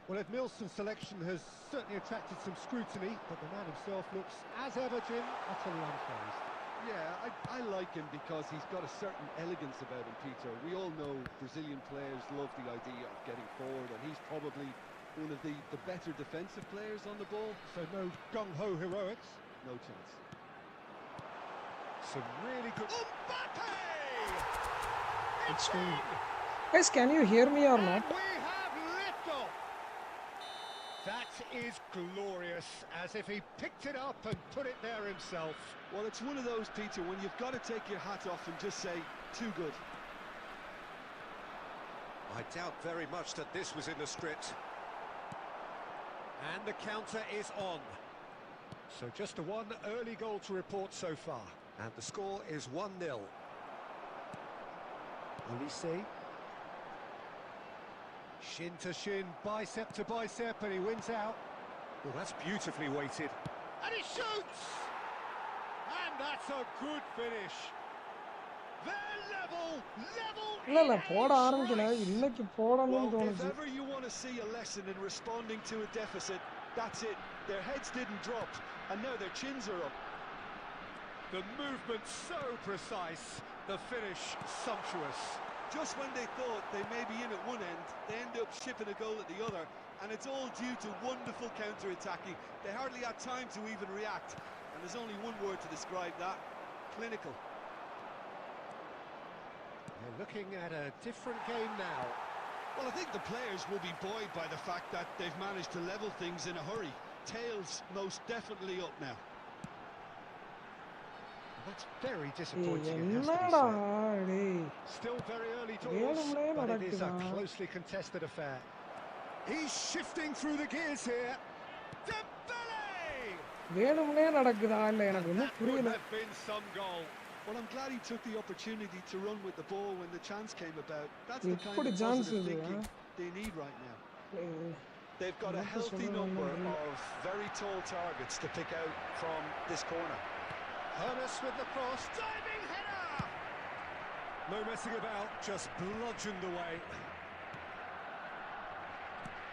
[SPEAKER 2] Well, Ed Milson's selection has certainly attracted some scrutiny, but the man himself looks, as ever, Jim, utterly unfazed.
[SPEAKER 3] Yeah, I like him because he's got a certain elegance about him, Peter. We all know Brazilian players love the idea of getting forward, and he's probably one of the better defensive players on the ball.
[SPEAKER 2] So no gung-ho heroics.
[SPEAKER 3] No chance.
[SPEAKER 2] Some really good... Mbappe!
[SPEAKER 1] It's me. Guys, can you hear me or not?
[SPEAKER 2] And we have liftoff! That is glorious, as if he picked it up and put it there himself.
[SPEAKER 3] Well, it's one of those, Peter, when you've got to take your hat off and just say, too good.
[SPEAKER 2] I doubt very much that this was in the script. And the counter is on. So just the one early goal to report so far. And the score is 1-0. Olise. Shin to shin, bicep to bicep, and he wins out. Well, that's beautifully weighted. And he shoots! And that's a good finish. They're level
[SPEAKER 1] இல்ல போட ஆரம்பிக்கல இன்னைக்கு போடணும்னு
[SPEAKER 3] Well, if
[SPEAKER 1] தோணுச்சு.
[SPEAKER 3] ever you want to see a lesson in responding to a deficit, that's it. Their heads didn't drop, and now their chins are up.
[SPEAKER 2] The movement so precise, the finish sumptuous.
[SPEAKER 3] Just when they thought they may be in at one end, they end up shipping a goal at the other, and it's all due to wonderful counter-attacking. They hardly had time to even react, and there's only one word to describe that: clinical.
[SPEAKER 2] They're looking at a different game now.
[SPEAKER 3] Well, I think the players will be buoyed by the fact that they've managed to level things in a hurry. Tails most definitely up now.
[SPEAKER 2] That's very disappointing, it has to be
[SPEAKER 1] என்னடா
[SPEAKER 2] said.
[SPEAKER 1] டேய்
[SPEAKER 2] Still very early doors,
[SPEAKER 1] வேணும்னே
[SPEAKER 2] but it is a
[SPEAKER 1] நடக்குதா?
[SPEAKER 2] closely contested affair. He's shifting through the gears here. Dembele!
[SPEAKER 1] வேணும்னே நடக்குதா இல்ல எனக்கு
[SPEAKER 2] That
[SPEAKER 1] ஒன்றும்
[SPEAKER 2] would
[SPEAKER 1] புரியல.
[SPEAKER 2] have been some goal.
[SPEAKER 3] Well, I'm glad he took the opportunity to run with the ball when the chance came about. That's the kind
[SPEAKER 1] எப்படி
[SPEAKER 3] of
[SPEAKER 1] chance
[SPEAKER 3] positive
[SPEAKER 1] இது?
[SPEAKER 3] thinking they need right now.
[SPEAKER 1] ஏய்,
[SPEAKER 3] They've got a
[SPEAKER 1] Not
[SPEAKER 3] healthy
[SPEAKER 1] the
[SPEAKER 3] number
[SPEAKER 1] solo.
[SPEAKER 3] of very tall targets to pick out from this corner.
[SPEAKER 2] Ernest with the cross, diving header! No messing about, just bludgeoned away.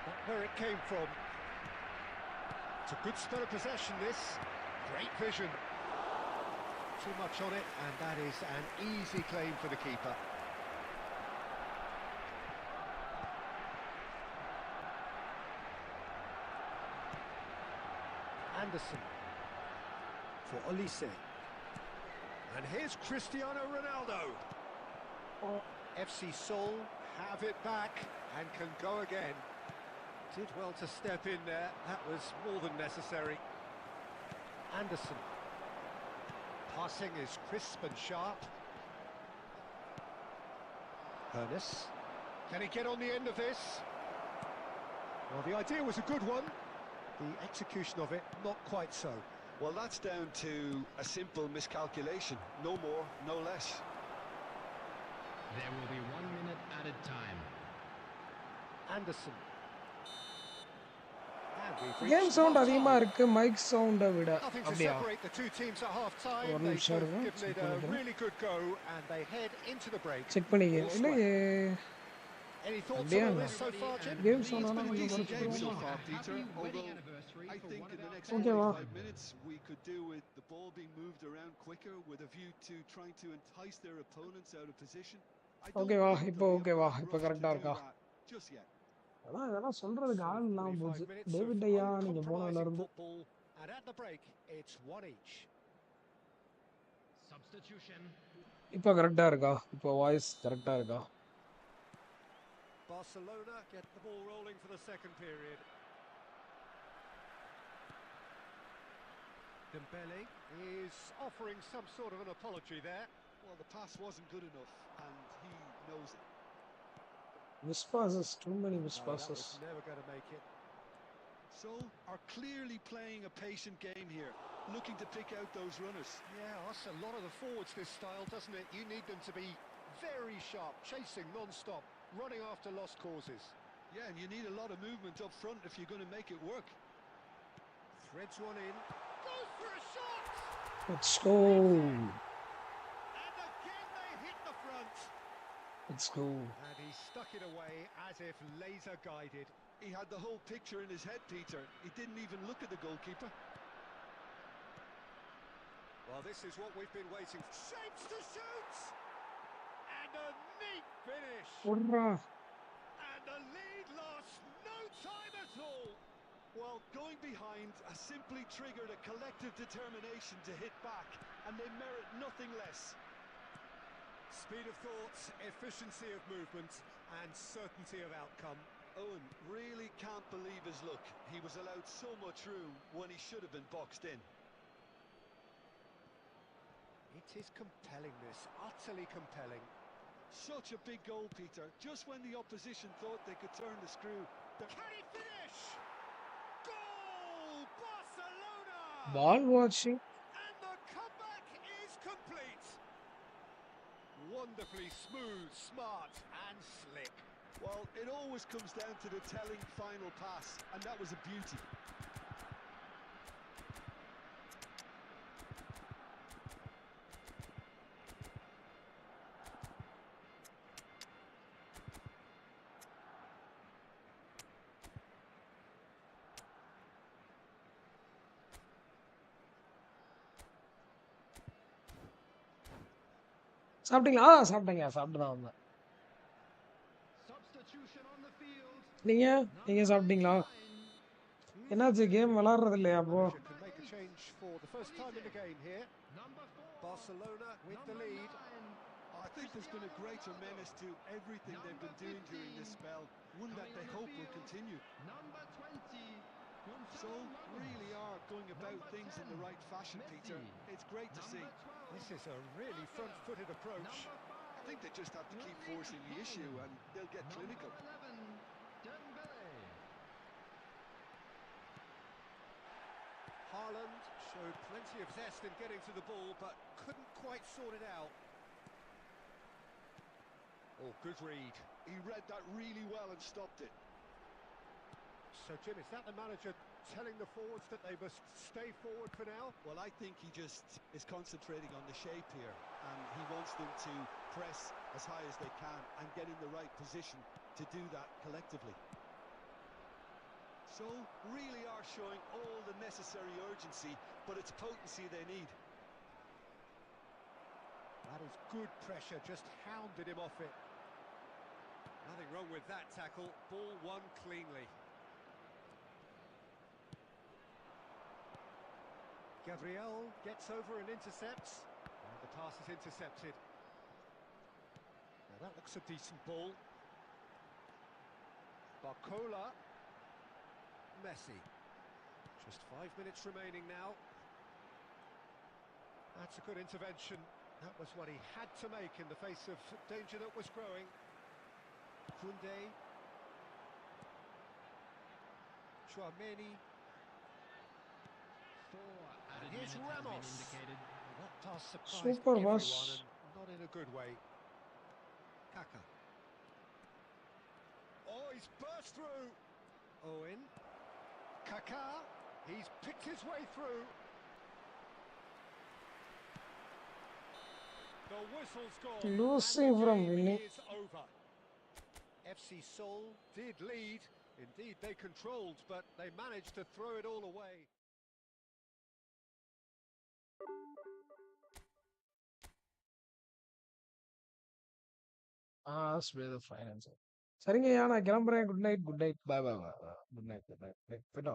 [SPEAKER 2] Not where it came from. It's a good spell of possession, this. Great vision. Too much on it, and that is an easy claim for the keeper. Anderson for Olise. And here's Cristiano Ronaldo. FC Seoul have it back and can go again. Did well to step in there, that was more than necessary. Anderson. Passing is crisp and sharp. Ernest. Can he get on the end of this? Well, the idea was a good one. The execution of it, not quite so.
[SPEAKER 3] Well, that's down to a simple miscalculation. No more, no less.
[SPEAKER 4] There will be 1 minute added time.
[SPEAKER 2] Anderson. And we've
[SPEAKER 1] game
[SPEAKER 2] reached
[SPEAKER 1] sound
[SPEAKER 2] half
[SPEAKER 1] அதிகமா
[SPEAKER 2] time.
[SPEAKER 1] இருக்கு mic சவுண்டை விட.
[SPEAKER 2] Nothing to
[SPEAKER 1] அப்படியா?
[SPEAKER 2] separate the two teams at half time.
[SPEAKER 1] One
[SPEAKER 2] They've
[SPEAKER 1] shot,
[SPEAKER 2] both
[SPEAKER 1] huh?
[SPEAKER 2] given it
[SPEAKER 1] Check
[SPEAKER 2] a
[SPEAKER 1] பண்ணிக்கிறேன்.
[SPEAKER 2] really good go and they head into the break.
[SPEAKER 1] Check பண்ணிக்க.
[SPEAKER 2] All
[SPEAKER 1] இல்லையே.
[SPEAKER 2] Any thoughts
[SPEAKER 1] அப்படியா?
[SPEAKER 2] on all this so far, Jim?
[SPEAKER 1] Game
[SPEAKER 3] It's
[SPEAKER 1] sound
[SPEAKER 3] been
[SPEAKER 1] ஆனா
[SPEAKER 3] a
[SPEAKER 1] கொஞ்சம்
[SPEAKER 3] decent game so
[SPEAKER 1] குறைச்சிருவோமா?
[SPEAKER 3] far,
[SPEAKER 4] A
[SPEAKER 3] Peter,
[SPEAKER 4] happy wedding
[SPEAKER 3] although
[SPEAKER 4] anniversary
[SPEAKER 3] I
[SPEAKER 4] for
[SPEAKER 3] think
[SPEAKER 4] one
[SPEAKER 3] in
[SPEAKER 4] of
[SPEAKER 3] the
[SPEAKER 4] our
[SPEAKER 3] next
[SPEAKER 1] Okay, wow.
[SPEAKER 3] 45 minutes we could do with the ball being moved around quicker with a view to trying to entice their opponents out of position. I don't
[SPEAKER 1] Okay, வா.
[SPEAKER 3] think
[SPEAKER 1] இப்போ
[SPEAKER 3] there'll be
[SPEAKER 1] okay
[SPEAKER 3] a
[SPEAKER 1] வா.
[SPEAKER 3] mad
[SPEAKER 1] இப்போ
[SPEAKER 3] rush
[SPEAKER 1] கரெக்டா
[SPEAKER 3] to do
[SPEAKER 1] இருக்கா?
[SPEAKER 3] that just yet.
[SPEAKER 1] அதான் இதெல்லாம் சொல்றதுக்கு
[SPEAKER 2] So
[SPEAKER 1] ஆள் இல்லாம
[SPEAKER 2] 45
[SPEAKER 1] போச்சு.
[SPEAKER 2] minutes of
[SPEAKER 1] டேவிட் ஐயா நீங்க போனதுல
[SPEAKER 2] uncompromising
[SPEAKER 1] இருந்து.
[SPEAKER 2] football, and at the break it's one each.
[SPEAKER 4] substitution.
[SPEAKER 1] இப்போ கரெக்டா இருக்கா? இப்போ வாய்ஸ் கரெக்டா இருக்கா?
[SPEAKER 2] Barcelona get the ball rolling for the second period. Dembele is offering some sort of an apology there.
[SPEAKER 3] Well, the pass wasn't good enough, and he knows it.
[SPEAKER 1] Miss passes, too many miss
[SPEAKER 2] No, that was
[SPEAKER 1] passes.
[SPEAKER 2] never going to make it.
[SPEAKER 3] So, are clearly playing a patient game here, looking to pick out those runners.
[SPEAKER 2] Yeah, that's a lot of the forwards, this style, doesn't it? You need them to be very sharp, chasing non-stop, running after lost causes.
[SPEAKER 3] Yeah, and you need a lot of movement up front if you're going to make it work.
[SPEAKER 2] Threads one in, goes for a shot!
[SPEAKER 1] Let's go.
[SPEAKER 2] And again they hit the front.
[SPEAKER 1] Let's go.
[SPEAKER 2] And he stuck it away as if laser guided.
[SPEAKER 3] He had the whole picture in his head, Peter. He didn't even look at the goalkeeper.
[SPEAKER 2] Well, this is what we've been waiting for. Shapes to shoot! And a neat finish!
[SPEAKER 1] Hurrah.
[SPEAKER 2] And the lead lost no time at all!
[SPEAKER 3] Well, going behind has simply triggered a collective determination to hit back, and they merit nothing less.
[SPEAKER 2] Speed of thought, efficiency of movement, and certainty of outcome.
[SPEAKER 3] Owen really can't believe his luck. He was allowed so much room when he should have been boxed in.
[SPEAKER 2] It is compelling, this, utterly compelling.
[SPEAKER 3] Such a big goal, Peter. Just when the opposition thought they could turn the screw.
[SPEAKER 2] Can he finish? Goal! Barcelona!
[SPEAKER 1] Ball watching.
[SPEAKER 2] And the comeback is complete. Wonderfully smooth, smart and slick.
[SPEAKER 3] Well, it always comes down to the telling final pass, and that was a beauty.
[SPEAKER 1] சாப்பிட்டீங்களா? சாப்பிட்டேங்க, சாப்பிட்டு தான் வந்தேன்.
[SPEAKER 4] Substitution on the field.
[SPEAKER 1] நீங்க சாப்பிட்டீங்களா? என்னாச்சு, game விளையாடுறது இல்லையா அப்போ?
[SPEAKER 2] Manager can make a change for the first time in the game here.
[SPEAKER 4] Number 4.
[SPEAKER 2] Barcelona with the
[SPEAKER 4] Number
[SPEAKER 2] lead.
[SPEAKER 4] 9.
[SPEAKER 3] I think there's been a greater menace to everything they've been doing during this spell, one that they hope will continue.
[SPEAKER 4] Number 20.
[SPEAKER 3] So, really are going about things in the right fashion, Peter. It's great to see.
[SPEAKER 2] This is a really front-footed approach.
[SPEAKER 3] I think they just have to keep forcing the issue and they'll get clinical.
[SPEAKER 4] Number 11. Dembele.
[SPEAKER 2] Haaland showed plenty of zest in getting to the ball, but couldn't quite sort it out. Oh, good read.
[SPEAKER 3] He read that really well and stopped it.
[SPEAKER 2] So, Jim, is that the manager telling the forwards that they must stay forward for now?
[SPEAKER 3] Well, I think he just is concentrating on the shape here, and he wants them to press as high as they can and get in the right position to do that collectively. So, really are showing all the necessary urgency, but it's potency they need.
[SPEAKER 2] That is good pressure, just hounded him off it. Nothing wrong with that tackle, ball won cleanly. Gabriel gets over and intercepts, and the pass is intercepted. Now that looks a decent ball. Barcola, Messi. Just 5 minutes remaining now. That's a good intervention. That was what he had to make in the face of danger that was growing. Koundé. Chouameni. And here's Ramos. That pass surprised
[SPEAKER 1] Super
[SPEAKER 2] everyone,
[SPEAKER 1] pass.
[SPEAKER 2] and not in a good way. Kaka. Oh, he's burst through. Owen. Kaka. He's picked his way through. The whistle's gone.
[SPEAKER 1] Losing
[SPEAKER 2] and the
[SPEAKER 1] from
[SPEAKER 2] game
[SPEAKER 1] winning.
[SPEAKER 2] is over. FC Seoul did lead. Indeed, they controlled, but they managed to throw it all away.
[SPEAKER 1] That's where the finance. சரிங்கய்யா, நான் கிளம்புறேன். Good night, good night. Bye bye bye. Good night, good night. போய்ட்டு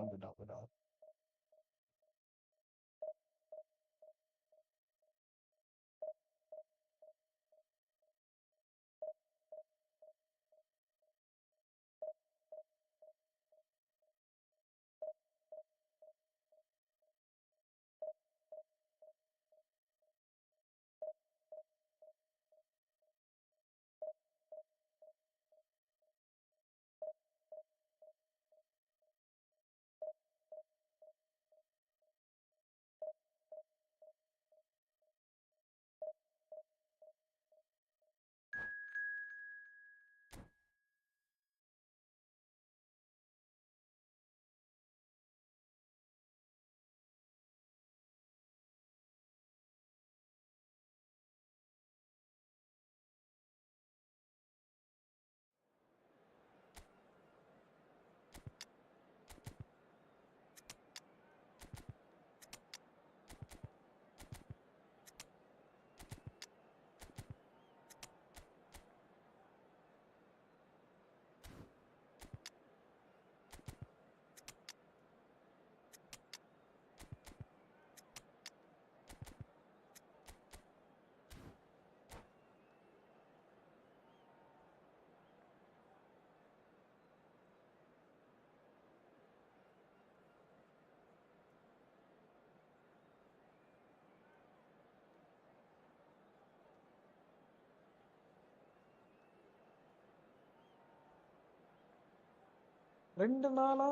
[SPEAKER 1] 2 நாளா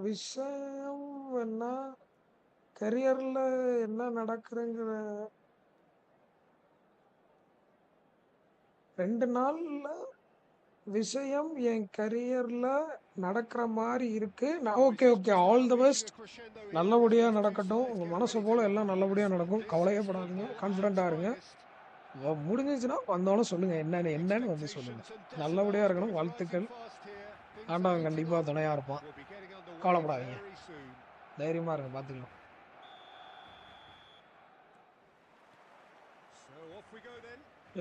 [SPEAKER 1] விஷயம் என்ன கரியர்ல என்ன நடக்குதுங்கிற 2 நாள்ல விஷயம் என் கரியர்ல நடக்கிற மாதிரி இருக்கு. Okay okay, all the best. நல்லபடியா நடக்கட்டும். உங்க மனசு போல எல்லாம் நல்லபடியா நடக்கும். கவலையே படாதீங்க, கான்ஃபிடென்ட்டா இருங்க. முடிஞ்சிச்சுன்னா வந்தாலும் சொல்லுங்க, என்னன்னு வந்து சொல்லுங்க. நல்லபடியா இருக்கணும். வாழ்த்துக்கள். ஆண்டவன் கண்டிப்பா துணையா இருப்பான். கவலைப்படாதீங்க, தைரியமா இருங்க, பார்த்துக்கலாம்.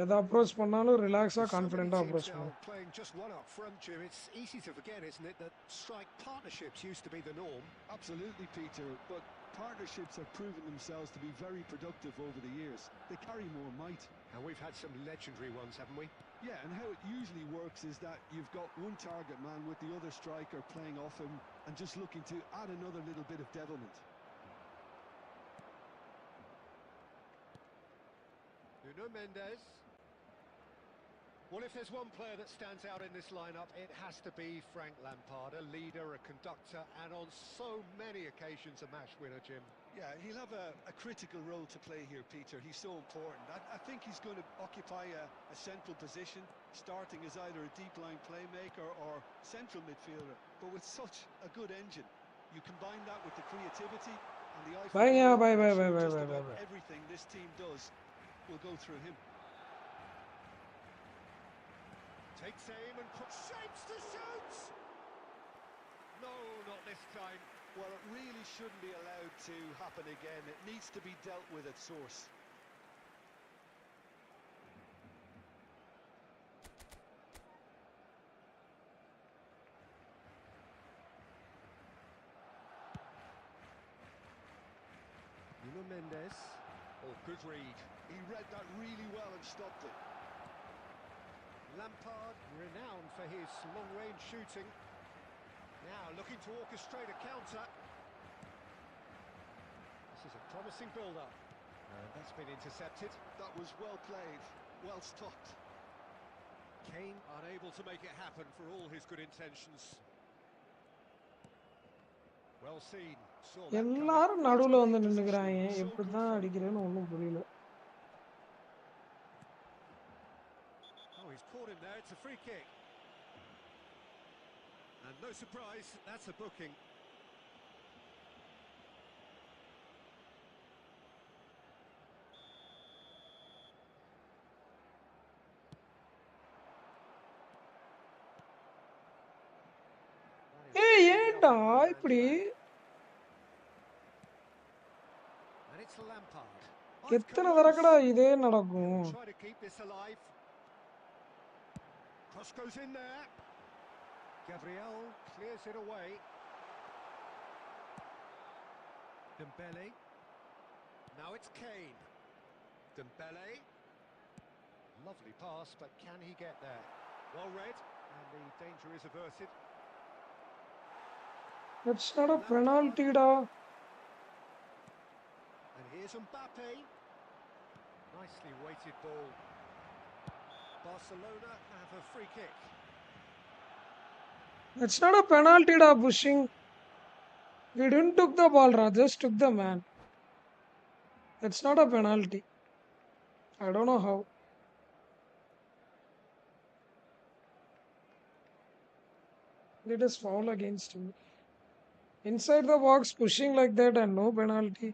[SPEAKER 1] எதை அப்ரோச் பண்ணாலும் ரிலாக்ஸா கான்ஃபிடென்ட்டா அப்ரோச் பண்ணுங்க.
[SPEAKER 2] Playing just one up front, Jim. It's easy to forget, isn't it, that strike partnerships used to be the norm.
[SPEAKER 3] Absolutely, Peter, but partnerships have proven themselves to be very productive over the years. They carry more might.
[SPEAKER 2] And we've had some legendary ones, haven't we?
[SPEAKER 3] Yeah, and how it usually works is that you've got one target man with the other striker playing off him and just looking to add another little bit of devilment.
[SPEAKER 2] Nuno Mendes. Well, if there's one player that stands out in this lineup, it has to be Frank Lampard, a leader, a conductor, and on so many occasions a match winner, Jim.
[SPEAKER 3] Yeah, he'll have a critical role to play here, Peter. He's so important. I think he's going to occupy a central position, starting as either a deep-line playmaker or central midfielder. But with such a good engine, you combine that with the creativity and the eye for goal, just about everything this team does will go through him.
[SPEAKER 2] Takes aim and shapes to shoot! No, not this time.
[SPEAKER 3] Well, it really shouldn't be allowed to happen again. It needs to be dealt with at source.
[SPEAKER 2] Nuno Mendes.
[SPEAKER 3] Oh, good read. He read that really well and stopped it.
[SPEAKER 2] Lampard, renowned for his long-range shooting. Now looking to orchestrate a counter. This is a promising build-up. That's been intercepted.
[SPEAKER 3] That was well played, well stopped.
[SPEAKER 2] Kane unable to make it happen for all his good intentions. Well seen.
[SPEAKER 1] எல்லாரும் நடுவுல வந்து நின்னுக்குறாங்க. எப்படி தான் அடிக்கிறேன்னு ஒண்ணும் புரியல.
[SPEAKER 2] Oh, he's caught him there. It's a free kick. And no surprise, that's a booking.
[SPEAKER 1] ஏய் ஏண்டா இப்படி
[SPEAKER 2] And it's Lampard.
[SPEAKER 1] எத்தனை தடக்கடா இதே நடக்கும்?
[SPEAKER 2] Try to keep this alive. Cross goes in there. Gabriel clears it away. Dembele. Now it's Kane. Dembele. Lovely pass, but can he get there? Well read, and the danger is averted.
[SPEAKER 1] It's not a penalty da.
[SPEAKER 2] And here's Mbappe. Nicely weighted ball. Barcelona have a free kick.
[SPEAKER 1] It's not a penalty da, pushing. We didn't took the ball, Raj, just took the man. It's not a penalty. I don't know how. It is foul against him. Inside the box, pushing like that and no penalty.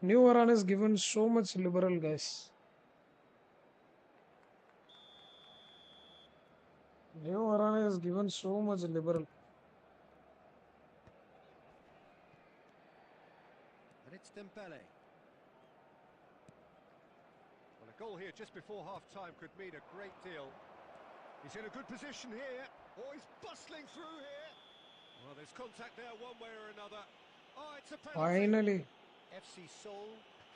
[SPEAKER 1] New Varan is given so much liberal, guys. New Varan is given so much liberal.
[SPEAKER 2] And it's Dembele. Well, a goal here just before half-time could mean a great deal. He's in a good position here. Oh, he's bustling through here. Well, there's contact there one way or another. Oh, it's a penalty.
[SPEAKER 1] Finally.
[SPEAKER 2] FC Seoul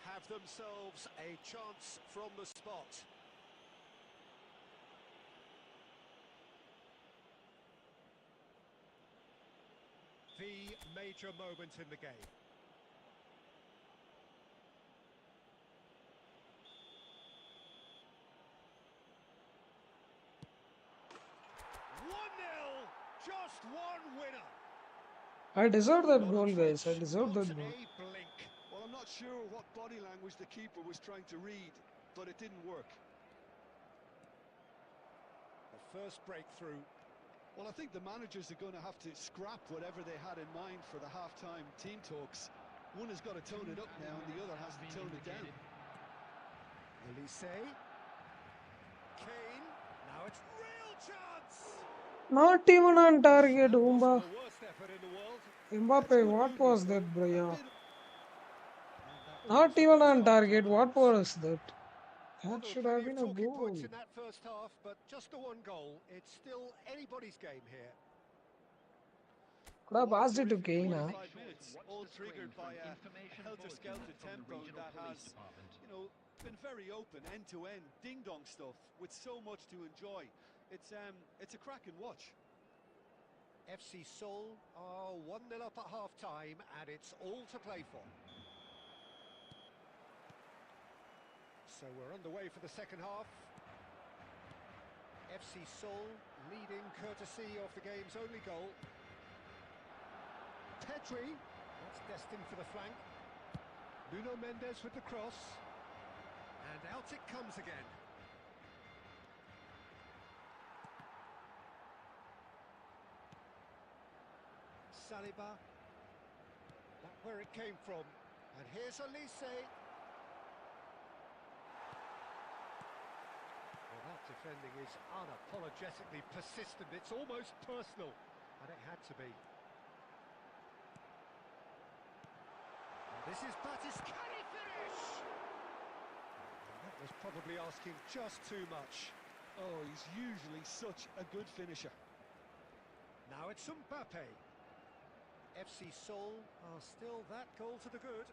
[SPEAKER 2] have themselves a chance from the spot. The major moment in the game. Just one winner.
[SPEAKER 1] I deserve that
[SPEAKER 2] Not a
[SPEAKER 1] goal, guys. I
[SPEAKER 2] twitch,
[SPEAKER 1] deserve
[SPEAKER 2] not
[SPEAKER 1] that goal.
[SPEAKER 2] a blink.
[SPEAKER 3] Well, I'm not sure what body language the keeper was trying to read, but it didn't work.
[SPEAKER 2] The first breakthrough.
[SPEAKER 3] Well, I think the managers are going to have to scrap whatever they had in mind for the half-time team talks. One has got to tone it up now, and the other has to tone it down.
[SPEAKER 2] Elise. Kane. Now it's real chance.
[SPEAKER 1] Not even on target,
[SPEAKER 2] That wasn't
[SPEAKER 1] Umba.
[SPEAKER 2] the worst effort in the world.
[SPEAKER 1] Mbappe, what was that, bro?
[SPEAKER 3] A
[SPEAKER 1] Yeah.
[SPEAKER 3] bit
[SPEAKER 2] And that
[SPEAKER 1] Not
[SPEAKER 2] brings the
[SPEAKER 1] even
[SPEAKER 2] first
[SPEAKER 1] on
[SPEAKER 2] half to a
[SPEAKER 1] target. What
[SPEAKER 2] close.
[SPEAKER 1] was that?
[SPEAKER 2] Well,
[SPEAKER 1] That
[SPEAKER 2] there were
[SPEAKER 1] should have
[SPEAKER 2] plenty
[SPEAKER 1] been
[SPEAKER 2] of
[SPEAKER 1] a
[SPEAKER 2] talking
[SPEAKER 1] goal.
[SPEAKER 2] points in that first half, but just the one goal. It's still anybody's game here.
[SPEAKER 1] Could have
[SPEAKER 3] What a
[SPEAKER 1] passed it to
[SPEAKER 3] terrific
[SPEAKER 1] Kane, huh?
[SPEAKER 3] 45 minutes, all triggered by a helter-skelter tempo that has, you know, been very open, end-to-end, ding-dong stuff with so much to enjoy. It's a cracking watch.
[SPEAKER 2] FC Seoul are 1-0 up at half-time, and it's all to play for. So we're underway for the second half. FC Seoul leading courtesy of the game's only goal. Pedri, that's destined for the flank. Nuno Mendes with the cross. And out it comes again. Saliba. That's where it came from. And here's Elise. Well, that defending is unapologetically persistent. It's almost personal. And it had to be. This is Batis. Can he finish? That was probably asking just too much.
[SPEAKER 3] Oh, he's usually such a good finisher.
[SPEAKER 2] Now it's Mbappe. FC Seoul are still that goal to the good.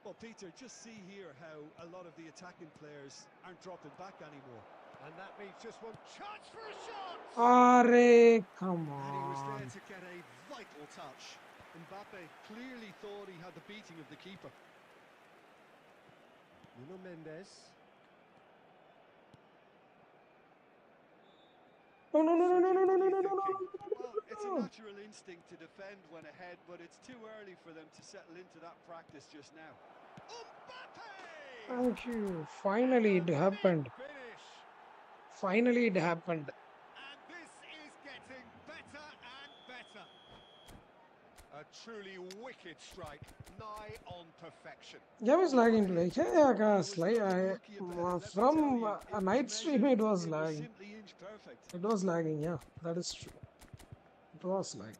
[SPEAKER 3] Well, Peter, just see here how a lot of the attacking players aren't dropping back anymore.
[SPEAKER 2] And that means just one chance for a shot.
[SPEAKER 1] Are, come
[SPEAKER 3] And he was there
[SPEAKER 1] on.
[SPEAKER 3] to get a vital touch. Mbappe clearly thought he had the beating of the keeper.
[SPEAKER 2] Nuno Mendes.
[SPEAKER 1] No, no, no, no, no, no, no, no, no, no, no,
[SPEAKER 3] Well, it's a
[SPEAKER 1] no.
[SPEAKER 3] natural instinct to defend when ahead, but it's too early for them to settle into that practice just now.
[SPEAKER 2] Mbappe!
[SPEAKER 1] Thank you. Finally, it happened.
[SPEAKER 2] Finish.
[SPEAKER 1] Finally, it happened.
[SPEAKER 2] And this is getting better and better. A truly wicked strike, nigh on perfection.
[SPEAKER 1] Game is lagging today. Yeah, guys. Like, from a night stream, it was lagging.
[SPEAKER 3] Simply inch perfect.
[SPEAKER 1] It was lagging, yeah. That is true. It was lagging.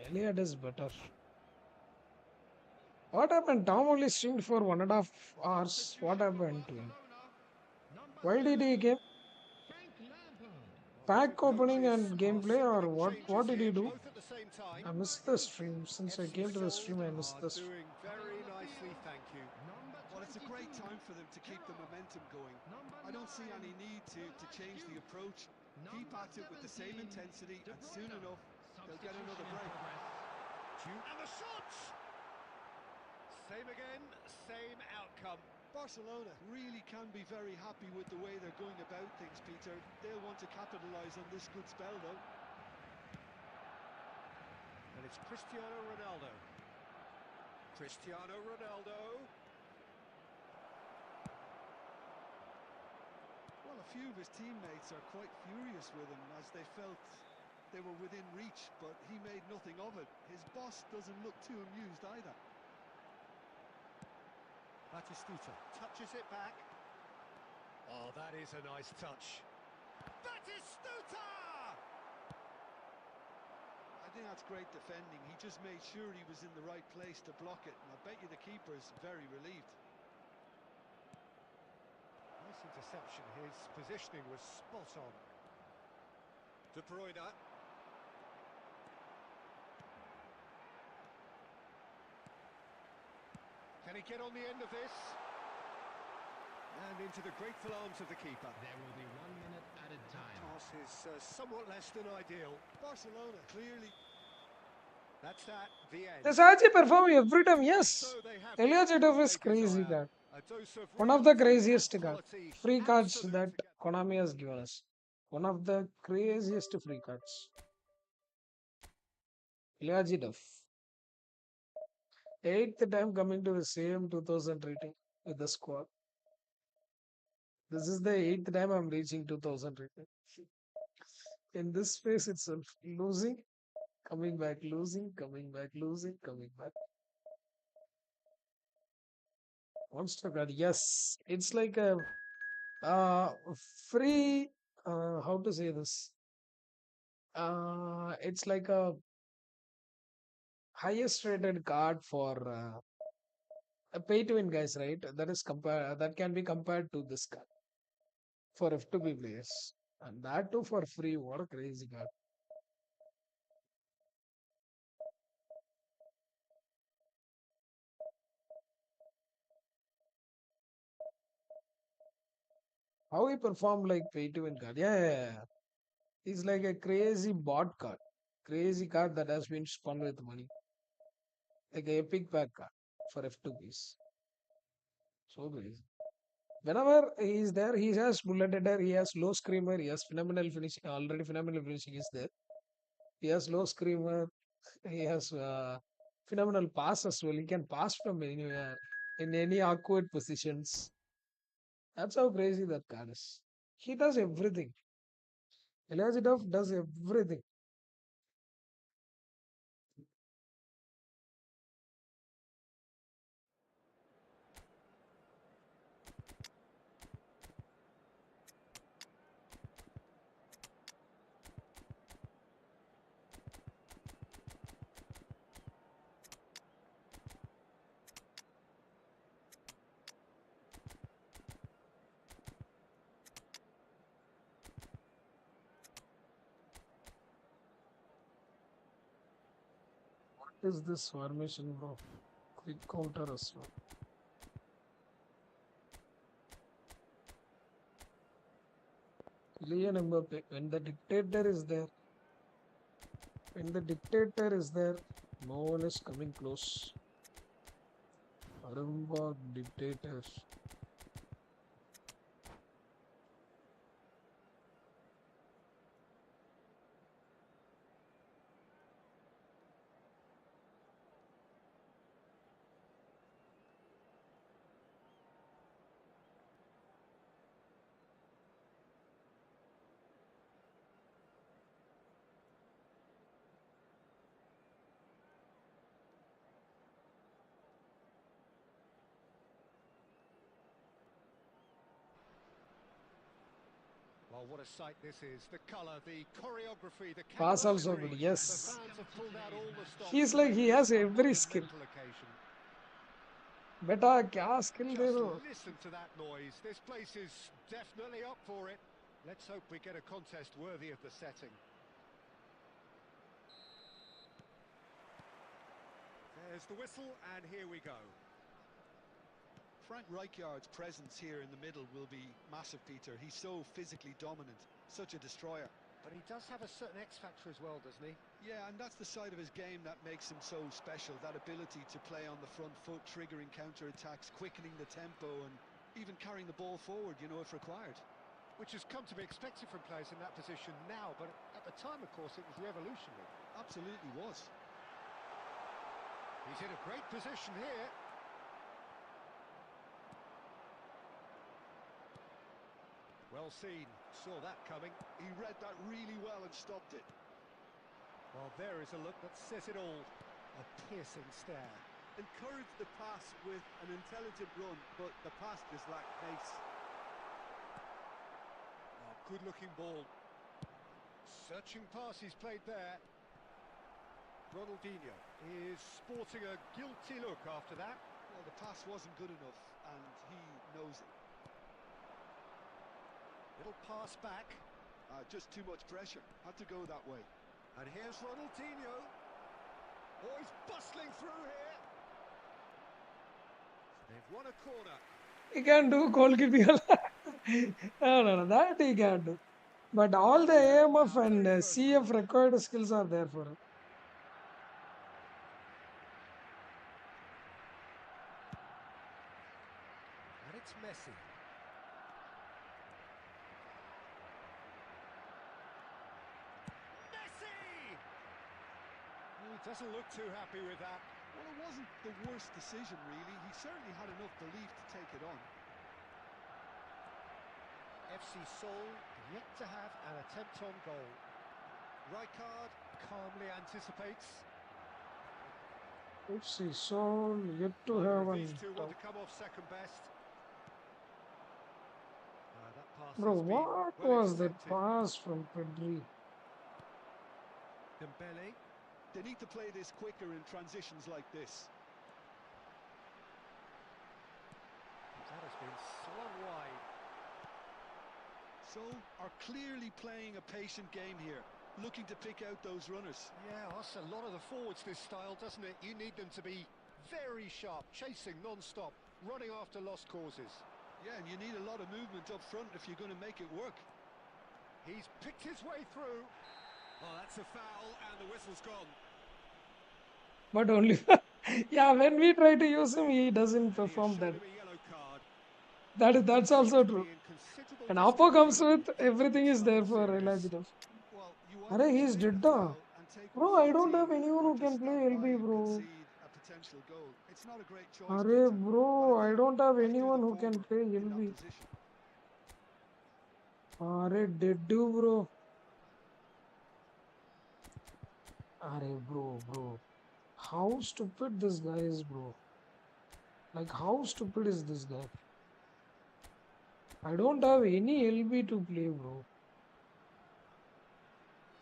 [SPEAKER 1] Elliot is better. What happened? Tom only streamed for 1.5 hours. What happened to him? Why did he game? Pack opening and gameplay, or what? What did he do?
[SPEAKER 2] Both at the same time.
[SPEAKER 1] I missed the stream. Since I came to the stream, I missed the stream.
[SPEAKER 2] Doing very nicely, thank you.
[SPEAKER 3] Well, it's a great time for them to keep the momentum going. I don't see any need to change the approach. Keep at it with the same intensity, and soon enough, they'll get another break.
[SPEAKER 2] And the shots! Same again, same outcome.
[SPEAKER 3] Barcelona really can be very happy with the way they're going about things, Peter. They'll want to capitalise on this good spell, though.
[SPEAKER 2] And it's Cristiano Ronaldo. Cristiano Ronaldo.
[SPEAKER 3] Well, a few of his teammates are quite furious with him as they felt they were within reach, but he made nothing of it. His boss doesn't look too amused either.
[SPEAKER 2] Batistuta touches it back. Oh, that is a nice touch. Batistuta!
[SPEAKER 3] I think that's great defending. He just made sure he was in the right place to block it, and I bet you the keeper's very relieved.
[SPEAKER 2] Nice interception. His positioning was spot on. De Bruyne. Can he get on the end of this? And into the grateful arms of the keeper.
[SPEAKER 4] There will be 1 minute added time.
[SPEAKER 2] Pass is somewhat less than ideal.
[SPEAKER 3] Barcelona clearly...
[SPEAKER 2] That's that, the end.
[SPEAKER 1] The Sachi perform every time.
[SPEAKER 2] So
[SPEAKER 1] Yes.
[SPEAKER 2] they have the
[SPEAKER 1] Eliajetov
[SPEAKER 2] outcome
[SPEAKER 1] is
[SPEAKER 2] they
[SPEAKER 1] crazy
[SPEAKER 2] desire.
[SPEAKER 1] card.
[SPEAKER 2] A dose of
[SPEAKER 1] One of the
[SPEAKER 2] reality and
[SPEAKER 1] craziest card.
[SPEAKER 2] quality,
[SPEAKER 1] Free cards
[SPEAKER 2] absolute
[SPEAKER 1] that
[SPEAKER 2] together.
[SPEAKER 1] Konami has given us. One of the craziest free cards. Eliajetov. Eighth time coming to the same 2000 rating with the squad. This is the eighth time I'm reaching 2000 rating. In this phase itself, losing, coming back, losing, coming back, losing, coming back. Monster card, yes. It's like a free. How to say this? It's like a highest rated card for a pay to win guys, right? That is compare that can be compared to this card for F2B players, and that too for free. What a crazy card! How he performed like pay to win card? Yeah. He's like a crazy bot card, crazy card that has been spun with money, like a epic pack card for F2Bs. So crazy. Whenever he is there, he has bullet header, he has low screamer, he has phenomenal finishing. Already phenomenal finishing is there. He has low screamer, he has phenomenal pass as well. He can pass from anywhere in any awkward positions. That's how crazy that card is. He does everything. Elazidov does everything. What is this formation, bro? Quick counter as well. Kylian Mbappe, when the dictator is there, no one is coming close. Arumba dictator.
[SPEAKER 2] Well, what a sight this is. The colour, the choreography, the
[SPEAKER 1] Pass also
[SPEAKER 2] chemistry.
[SPEAKER 1] good,
[SPEAKER 2] The
[SPEAKER 1] yes.
[SPEAKER 2] fans have pulled out all the stops
[SPEAKER 1] He's
[SPEAKER 2] to
[SPEAKER 1] like
[SPEAKER 2] make
[SPEAKER 1] he
[SPEAKER 2] this
[SPEAKER 1] has
[SPEAKER 2] a
[SPEAKER 1] every skill.
[SPEAKER 2] monumental occasion.
[SPEAKER 1] Beta kya skill de
[SPEAKER 2] Just
[SPEAKER 1] do?
[SPEAKER 2] listen to that noise. This place is definitely up for it. Let's hope we get a contest worthy of the setting. There's the whistle, and here we go.
[SPEAKER 3] Frank Rijkaard's presence here in the middle will be massive, Peter. He's so physically dominant, such a destroyer.
[SPEAKER 2] But he does have a certain X factor as well, doesn't he?
[SPEAKER 3] Yeah, and that's the side of his game that makes him so special, that ability to play on the front foot, triggering counter-attacks, quickening the tempo, and even carrying the ball forward, you know, if required.
[SPEAKER 2] Which has come to be expected from players in that position now, but at the time, of course, it was revolutionary.
[SPEAKER 3] Absolutely was.
[SPEAKER 2] He's in a great position here. Well seen, saw that coming.
[SPEAKER 3] He read that really well and stopped it.
[SPEAKER 2] Well, there is a look that says it all. A piercing stare.
[SPEAKER 5] Encourage the pass with an intelligent run, but the pass just lacked pace.
[SPEAKER 2] Oh, good-looking ball. Searching pass he's played there. Ronaldinho is sporting a guilty look after that.
[SPEAKER 3] Well, the pass wasn't good enough, and he knows it.
[SPEAKER 2] Little pass back.
[SPEAKER 3] Just too much pressure. Had to go that way.
[SPEAKER 2] And here's Ronaldinho. Oh, he's bustling through here. They've won a corner.
[SPEAKER 1] He can do goalkeeping. No, that he can do. But all the AMF and CF required skills are there for him.
[SPEAKER 2] He doesn't look too happy with that.
[SPEAKER 3] Well, it wasn't the worst decision, really. He certainly had enough belief to take it on.
[SPEAKER 2] FC Seoul yet to have an attempt on goal. Rijkaard calmly anticipates.
[SPEAKER 1] FC Seoul yet to
[SPEAKER 2] Neither
[SPEAKER 1] have
[SPEAKER 2] of
[SPEAKER 1] an
[SPEAKER 2] these two want
[SPEAKER 1] top.
[SPEAKER 2] to come off second best. That pass
[SPEAKER 1] Bro,
[SPEAKER 2] has been
[SPEAKER 1] what
[SPEAKER 2] well
[SPEAKER 1] was that
[SPEAKER 2] intercepted.
[SPEAKER 1] pass from Pedri?
[SPEAKER 2] Dembele.
[SPEAKER 3] They need to play this quicker in transitions like this.
[SPEAKER 2] That has been slung wide.
[SPEAKER 3] Seoul are clearly playing a patient game here, looking to pick out those runners.
[SPEAKER 2] Yeah, that's a lot of the forwards, this style, doesn't it? You need them to be very sharp, chasing non-stop, running after lost causes.
[SPEAKER 3] Yeah, and you need a lot of movement up front if you're going to make it work.
[SPEAKER 2] He's picked his way through. Oh, that's a foul, and the whistle's gone.
[SPEAKER 1] But only yeah, when we try to use him, he doesn't
[SPEAKER 2] And he has
[SPEAKER 1] perform
[SPEAKER 2] shown
[SPEAKER 1] that.
[SPEAKER 2] him a yellow card.
[SPEAKER 1] That's
[SPEAKER 2] Seems
[SPEAKER 1] also
[SPEAKER 2] to
[SPEAKER 1] true.
[SPEAKER 2] be in considerable
[SPEAKER 1] And Oppo comes
[SPEAKER 2] difficulty.
[SPEAKER 1] with
[SPEAKER 2] It
[SPEAKER 1] everything
[SPEAKER 2] looks
[SPEAKER 1] is there
[SPEAKER 2] nothing
[SPEAKER 1] for
[SPEAKER 2] serious.
[SPEAKER 1] Elijah.
[SPEAKER 3] Well, you
[SPEAKER 1] Arey,
[SPEAKER 3] either
[SPEAKER 1] he's
[SPEAKER 3] commit the
[SPEAKER 1] Didda.
[SPEAKER 3] foul and take one
[SPEAKER 1] Bro,
[SPEAKER 3] for
[SPEAKER 1] I
[SPEAKER 3] the
[SPEAKER 1] don't have
[SPEAKER 3] team,
[SPEAKER 1] anyone
[SPEAKER 3] or
[SPEAKER 1] who
[SPEAKER 3] just
[SPEAKER 1] can play
[SPEAKER 3] stand by
[SPEAKER 1] LB,
[SPEAKER 3] and
[SPEAKER 1] bro.
[SPEAKER 3] concede a potential goal. It's not a great choice,
[SPEAKER 1] Arey,
[SPEAKER 3] Peter.
[SPEAKER 1] bro,
[SPEAKER 3] But
[SPEAKER 1] I
[SPEAKER 3] again,
[SPEAKER 1] don't have
[SPEAKER 3] they do
[SPEAKER 1] anyone
[SPEAKER 3] the
[SPEAKER 1] who can
[SPEAKER 3] forward
[SPEAKER 1] play
[SPEAKER 3] in that
[SPEAKER 1] LB.
[SPEAKER 3] position.
[SPEAKER 1] Arey, Diddu, bro. Arey, bro. How stupid this guy is, bro. Like, how stupid is this guy? I don't have any LB to play, bro.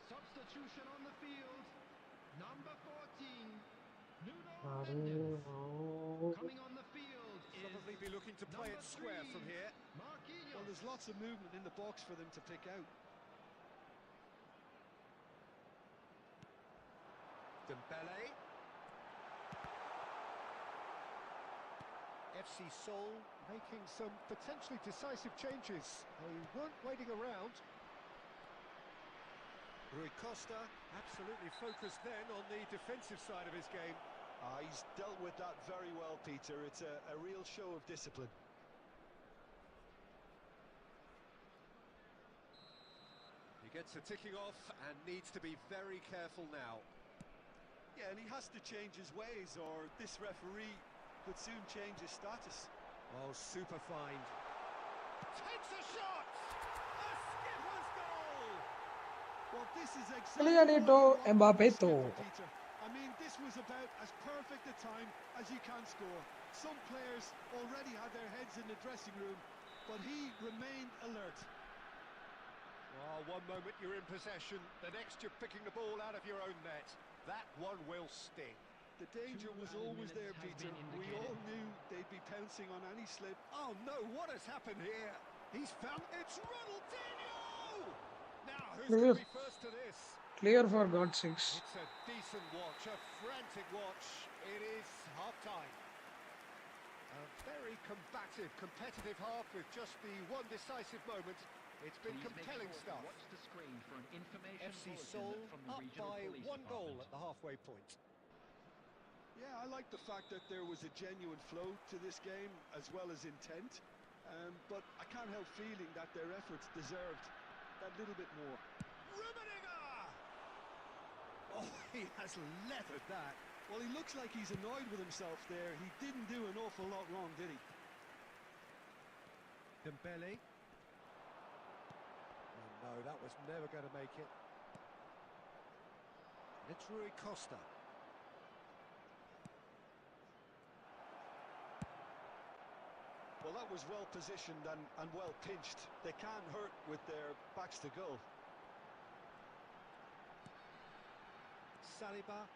[SPEAKER 4] Substitution on the field. Number 14, Nuno
[SPEAKER 1] Arey,
[SPEAKER 4] Mendes.
[SPEAKER 1] bro.
[SPEAKER 4] Coming on the field is
[SPEAKER 2] Probably be looking to play it
[SPEAKER 4] number
[SPEAKER 2] square
[SPEAKER 4] 3,
[SPEAKER 2] from here.
[SPEAKER 4] Marquinhos.
[SPEAKER 3] Well, there's lots of movement in the box for them to pick out.
[SPEAKER 2] Dembele. FC Seoul making some potentially decisive changes. They weren't waiting around. Rui Costa absolutely focused then on the defensive side of his game.
[SPEAKER 3] He's dealt with that very well, Peter. It's a real show of discipline.
[SPEAKER 2] He gets a ticking off and needs to be very careful now.
[SPEAKER 3] Yeah, and he has to change his ways, or this referee could soon change his status.
[SPEAKER 2] Oh, super find. Takes a shot! A skipper's goal!
[SPEAKER 3] Well, this is exactly
[SPEAKER 1] Kylianito
[SPEAKER 3] what you want from a
[SPEAKER 1] Mbappé.
[SPEAKER 3] skipper, Peter. I mean, this was about as perfect a time as you can score. Some players already had their heads in the dressing room, but he remained alert.
[SPEAKER 2] Well, one moment you're in possession, the next you're picking the ball out of your own net. That one will sting.
[SPEAKER 3] The danger was always there, Peter. We all knew they'd be pouncing on any slip.
[SPEAKER 2] Oh no, what has happened here? He's found... It's Ronaldinho! Now, who's going to be first to this?
[SPEAKER 1] Clear for God's sakes.
[SPEAKER 2] It's a decent watch, a frantic watch. It is half-time. A very combative, competitive half with just the one decisive moment. It's been compelling stuff.
[SPEAKER 6] Watch the screen for an information
[SPEAKER 2] FC
[SPEAKER 6] bulletin
[SPEAKER 2] Seoul
[SPEAKER 6] from the
[SPEAKER 2] up
[SPEAKER 6] regional
[SPEAKER 2] by
[SPEAKER 6] police
[SPEAKER 2] one goal
[SPEAKER 6] department.
[SPEAKER 2] at the halfway point.
[SPEAKER 3] Yeah, I like the fact that there was a genuine flow to this game, as well as intent. But I can't help feeling that their efforts deserved that little bit more.
[SPEAKER 2] Rummenigge! Oh, he has leathered that.
[SPEAKER 3] Well, he looks like he's annoyed with himself there. He didn't do an awful lot wrong, did he?
[SPEAKER 2] Dembele. Oh, no, that was never going to make it. It's Rui Costa.
[SPEAKER 3] Well, that was well positioned and well pinched. They can't hurt with their backs to goal.
[SPEAKER 2] Saliba.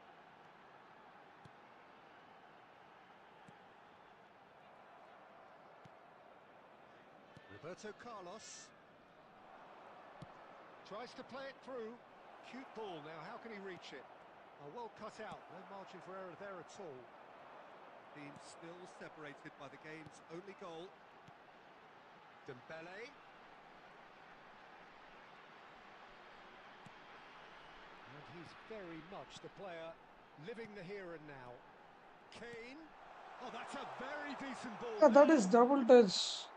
[SPEAKER 2] Roberto Carlos. Tries to play it through. Cute ball now, how can he reach it? Oh, well cut out, no margin for error there at all. Being still separated by the game's only goal. Dembele. And he's very much the player living the here and now. Kane. Oh, that's a very decent ball.
[SPEAKER 1] Yeah, that
[SPEAKER 2] now.
[SPEAKER 1] is double touch.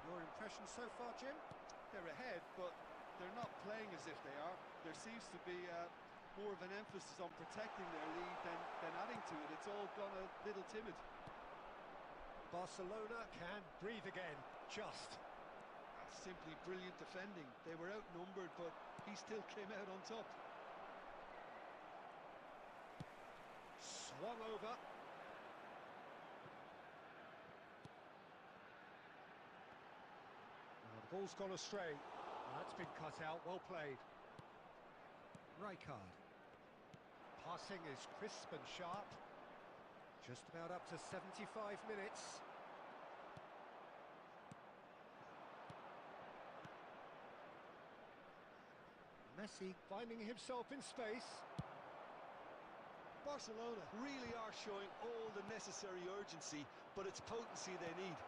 [SPEAKER 2] Your impression so far, Jim?
[SPEAKER 3] They're ahead, but they're not playing as if they are. There seems to be more of an emphasis on protecting their lead than adding to it. It's all gone a little timid.
[SPEAKER 2] Barcelona can breathe again, just.
[SPEAKER 3] That's simply brilliant defending. They were outnumbered, but he still came out on top.
[SPEAKER 2] Swung over. Now the ball's gone astray. That's been cut out, well played. Rijkaard. Passing is crisp and sharp. Just about up to 75 minutes. Messi finding himself in space.
[SPEAKER 3] Barcelona really are showing all the necessary urgency, but it's potency they need.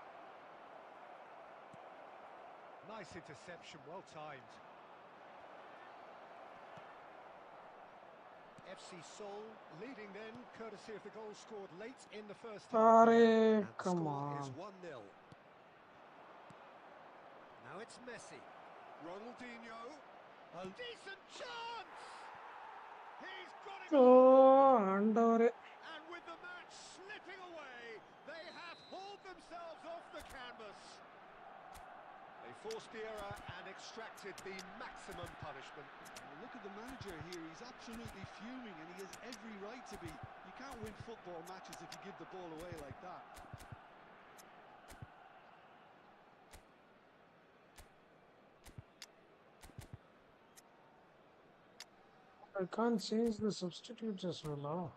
[SPEAKER 2] Nice interception, well timed. FC Seoul leading then, courtesy of the goal scored late in the first half.
[SPEAKER 1] Sorry,
[SPEAKER 2] And the
[SPEAKER 1] come
[SPEAKER 2] score is
[SPEAKER 1] on.
[SPEAKER 2] 1-0. Now it's Messi. Ronaldinho. A decent chance! He's got it
[SPEAKER 1] Oh, under it.
[SPEAKER 2] And with the match slipping away, they have hauled themselves off the canvas. They forced the error and extracted the maximum punishment.
[SPEAKER 3] Look at the manager here, he's absolutely fuming and he has every right to be. You can't win football matches if you give the ball away like that.
[SPEAKER 1] I can't change the substitutes as well now.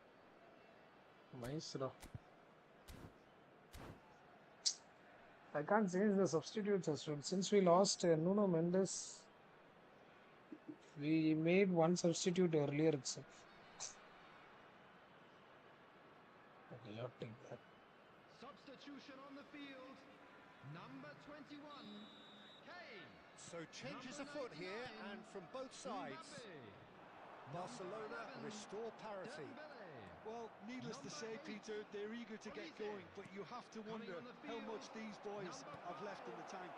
[SPEAKER 1] Nice, though. I can't change the substitutes as well. Since we lost Nuno Mendes, we made one substitute earlier itself. Okay, I'll take that.
[SPEAKER 4] Substitution on the field. Number 21, Kane.
[SPEAKER 2] So changes afoot here, and from both sides, Barcelona restore parity.
[SPEAKER 3] Well, needless to say, Peter, they're eager to get going, but you have to wonder how much these boys have left in the tank.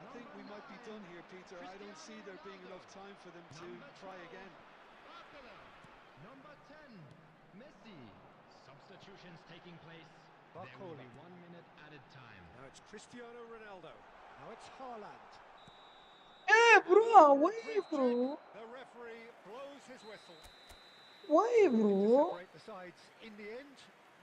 [SPEAKER 3] I think we might be done here, Peter. I don't see there being enough time for them to try again.
[SPEAKER 4] Number 10, Messi. Substitutions taking place. There
[SPEAKER 2] Barcola.
[SPEAKER 4] will be 1 minute added time.
[SPEAKER 2] Now it's Cristiano Ronaldo. Now it's Haaland.
[SPEAKER 1] Hey, bro, why, bro?
[SPEAKER 2] The referee blows his whistle.
[SPEAKER 1] Why,
[SPEAKER 2] Looking to
[SPEAKER 1] bro?
[SPEAKER 2] separate the sides in the end,